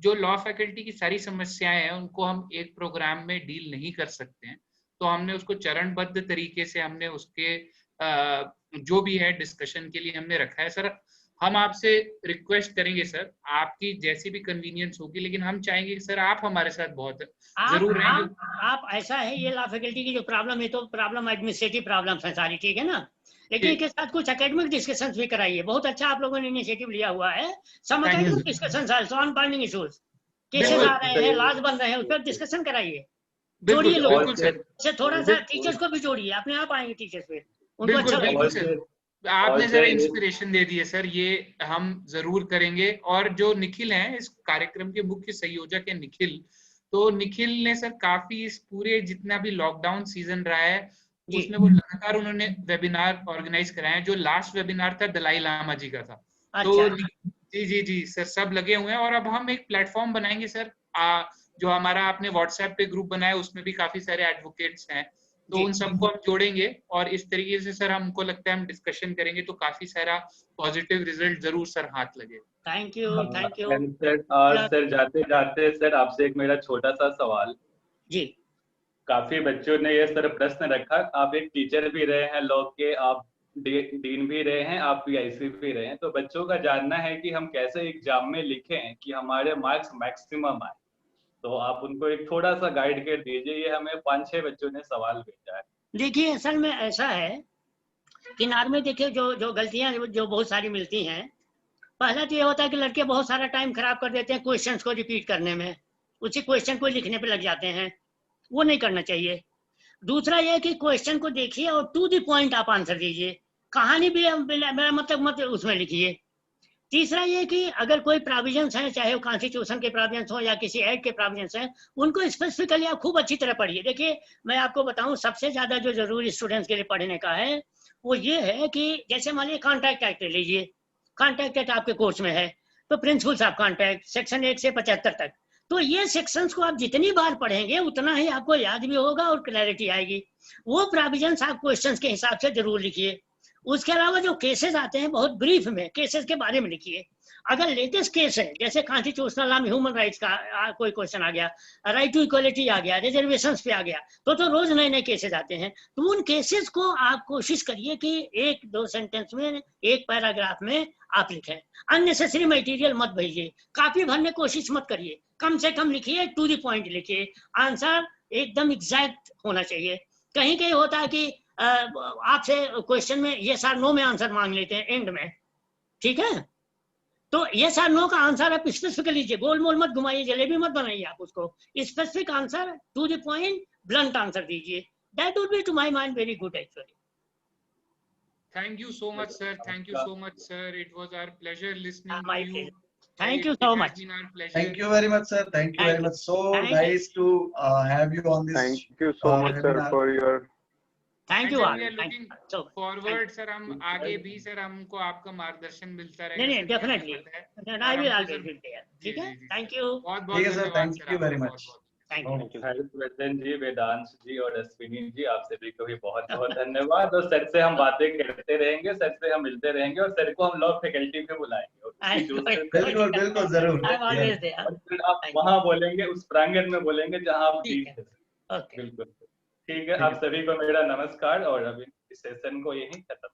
D: जो लॉ फैकल्टी की सारी समस्याएं हैं उनको हम एक प्रोग्राम में डील नहीं कर सकते हैं, तो हमने उसको चरणबद्ध तरीके से हमने उसके जो भी है डिस्कशन के लिए हमने रखा है सर। हम आपसे रिक्वेस्ट करेंगे सर, आपकी जैसी भी कन्वीनियंस होगी, लेकिन हम चाहेंगे कि सर आप हमारे साथ बहुत जरूर रहेंगे।
B: आप ऐसा है, ये लॉ फैकल्टी की जो प्रॉब्लम है तो प्रॉब्लम एडमिनिस्ट्रेटिव प्रॉब्लम है सारी, ठीक है ना, लेकिन इसके साथ कुछ एकेडमिक डिस्कशंस भी कराइए। बहुत अच्छा आप लोगों ने इनिशिएटिव लिया हुआ है। Some academic discussions also on burning issues, cases आ रहे हैं, लॉज बन रहे हैं, उस पर डिस्कशन कराइए, जोड़िए लोगों से, थोड़ा सा टीचर्स को भी जोड़िए, अपने आप आएंगे टीचर्स पे, उनको अच्छा लगेगा।
D: आपने जरा इंस्पिरेशन दे दी है सर, ये हम जरूर करेंगे। और जो निखिल हैं इस कार्यक्रम के मुख्य संयोजक है निखिल, तो निखिल ने सर काफी इस पूरे जितना भी लॉकडाउन सीजन रहा है उसमें वो लगातार उन्होंने वेबिनार ऑर्गेनाइज कराए हैं। जो लास्ट वेबिनार था दलाई लामा जी का था। तो जी सर सब लगे हुए हैं। और अब हम एक प्लेटफॉर्म बनाएंगे सर, जो हमारा आपने व्हाट्सएप पे ग्रुप बनाया उसमें भी काफी सारे एडवोकेट्स हैं, तो उन सबको हम जोड़ेंगे और इस तरीके से सर हमको लगता है हम डिस्कशन करेंगे तो काफी सारा पॉजिटिव रिजल्ट जरूर सर हाथ लगे।
B: थैंक यू
C: सर जाते जाते सर आपसे एक मेरा छोटा सा सवाल
B: जी।
C: काफी बच्चों ने ये सर प्रश्न रखा, आप एक टीचर भी रहे हैं लॉ के, आप डीन भी रहे हैं, आप PIC भी रहे हैं, तो बच्चों का जानना है कि हम कैसे एग्जाम में लिखें कि हमारे मार्क्स मैक्सिमम आए, तो आप उनको एक थोड़ा सा गाइड कर दीजिए। ये हमें 5-6 बच्चों ने सवाल भेजा है।
B: देखिए असल में ऐसा है कि नॉर्मल देखिए जो गलतियां जो बहुत सारी मिलती हैं, पहला तो ये होता है कि लड़के बहुत सारा टाइम खराब कर देते हैं क्वेश्चंस को रिपीट करने में, उसी क्वेश्चन को लिखने पे लग जाते हैं, वो नहीं करना चाहिए। दूसरा ये कि क्वेश्चन को देखिए और टू द पॉइंट आप आंसर दीजिए, कहानी भी मेरा मतलब मत उसमें लिखिए। तीसरा ये कि अगर कोई प्रोविजंस हैं, चाहे वो कॉन्स्टिट्यूशन के प्रोविजंस हो या किसी एक्ट के प्रोविजंस हैं, उनको स्पेसिफिकली आप खूब अच्छी तरह पढ़िए। देखिए मैं आपको बताऊं सबसे ज्यादा जो जरूरी स्टूडेंट्स के लिए पढ़ने का है वो ये है कि जैसे मान लीजिए कॉन्ट्रैक्ट एक्ट लीजिए, कॉन्ट्रैक्ट एक्ट आपके कोर्स में है तो प्रिंसिपल्स ऑफ कॉन्ट्रैक्ट सेक्शन 1 से 75 तक, तो ये सेक्शंस को आप जितनी बार पढ़ेंगे उतना ही आपको याद भी होगा और क्लैरिटी आएगी। वो प्रोविजंस आप क्वेश्चंस के हिसाब से जरूर लिखिए। उसके अलावा जो केसेस आते हैं बहुत ब्रीफ में केसेस के बारे में लिखिए। अगर लेटेस्ट केस है जैसे कॉन्स्टिट्यूशनल लॉ में ह्यूमन राइट्स का कोई क्वेश्चन आ गया, राइट टू इक्वलिटी आ गया, रिजर्वेशंस पे आ गया, तो रोज नए नए केसेस आते हैं, तो उन केसेस को आप कोशिश करिए कि 1-2 सेंटेंस में, एक पैराग्राफ में आप लिखें। अननेसेसरी मटेरियल मत भेजिए, कॉपी भरने की कोशिश मत करिए, कम से कम लिखिए, टू द पॉइंट लिखिए, आंसर एकदम एग्जैक्ट होना चाहिए। कहीं कहीं होता है कि आपसे क्वेश्चन में यस और नो में आंसर मांग लेते हैं एंड में, ठीक है, तो यस और नो का आंसर आप स्पेसिफिक लीजिए, गोल मोल मत घुमाइए, जलेबी मत बनाइए, आप उसको specific answer, to the point, blunt answer दीजिए। That would be to my mind very good actually.
D: Thank you so much sir, thank you so much sir, it was our pleasure listening to you.
B: Thank you so much.
A: Thank you very much sir, thank you very much, so nice to have you on this.
G: Thank you so much sir for your
B: thank you.
D: we are looking forward sir, हम आगे भी sir हमको आपका मार्गदर्शन मिलता रहेगा।
B: नहीं definitely, I will always be there, ठीक है, थैंक यू,
D: बहुत बहुत धन्यवाद,
A: thank you very much.
C: Harivardhan ji, Vedansh ji और अश्विनी जी, आप सभी को भी बहुत बहुत धन्यवाद। और सर से हम बातें करते रहेंगे, सर से हम मिलते रहेंगे और सर को हम लॉ फैकल्टी पे बुलाएंगे।
A: बिल्कुल बिल्कुल जरूर।
C: आप वहाँ बोलेंगे, उस प्रांगण में बोलेंगे जहाँ आप ठीक है।
B: बिल्कुल
C: ठीक है, आप सभी को मेरा नमस्कार और अभी इस सेशन को यहीं खत्म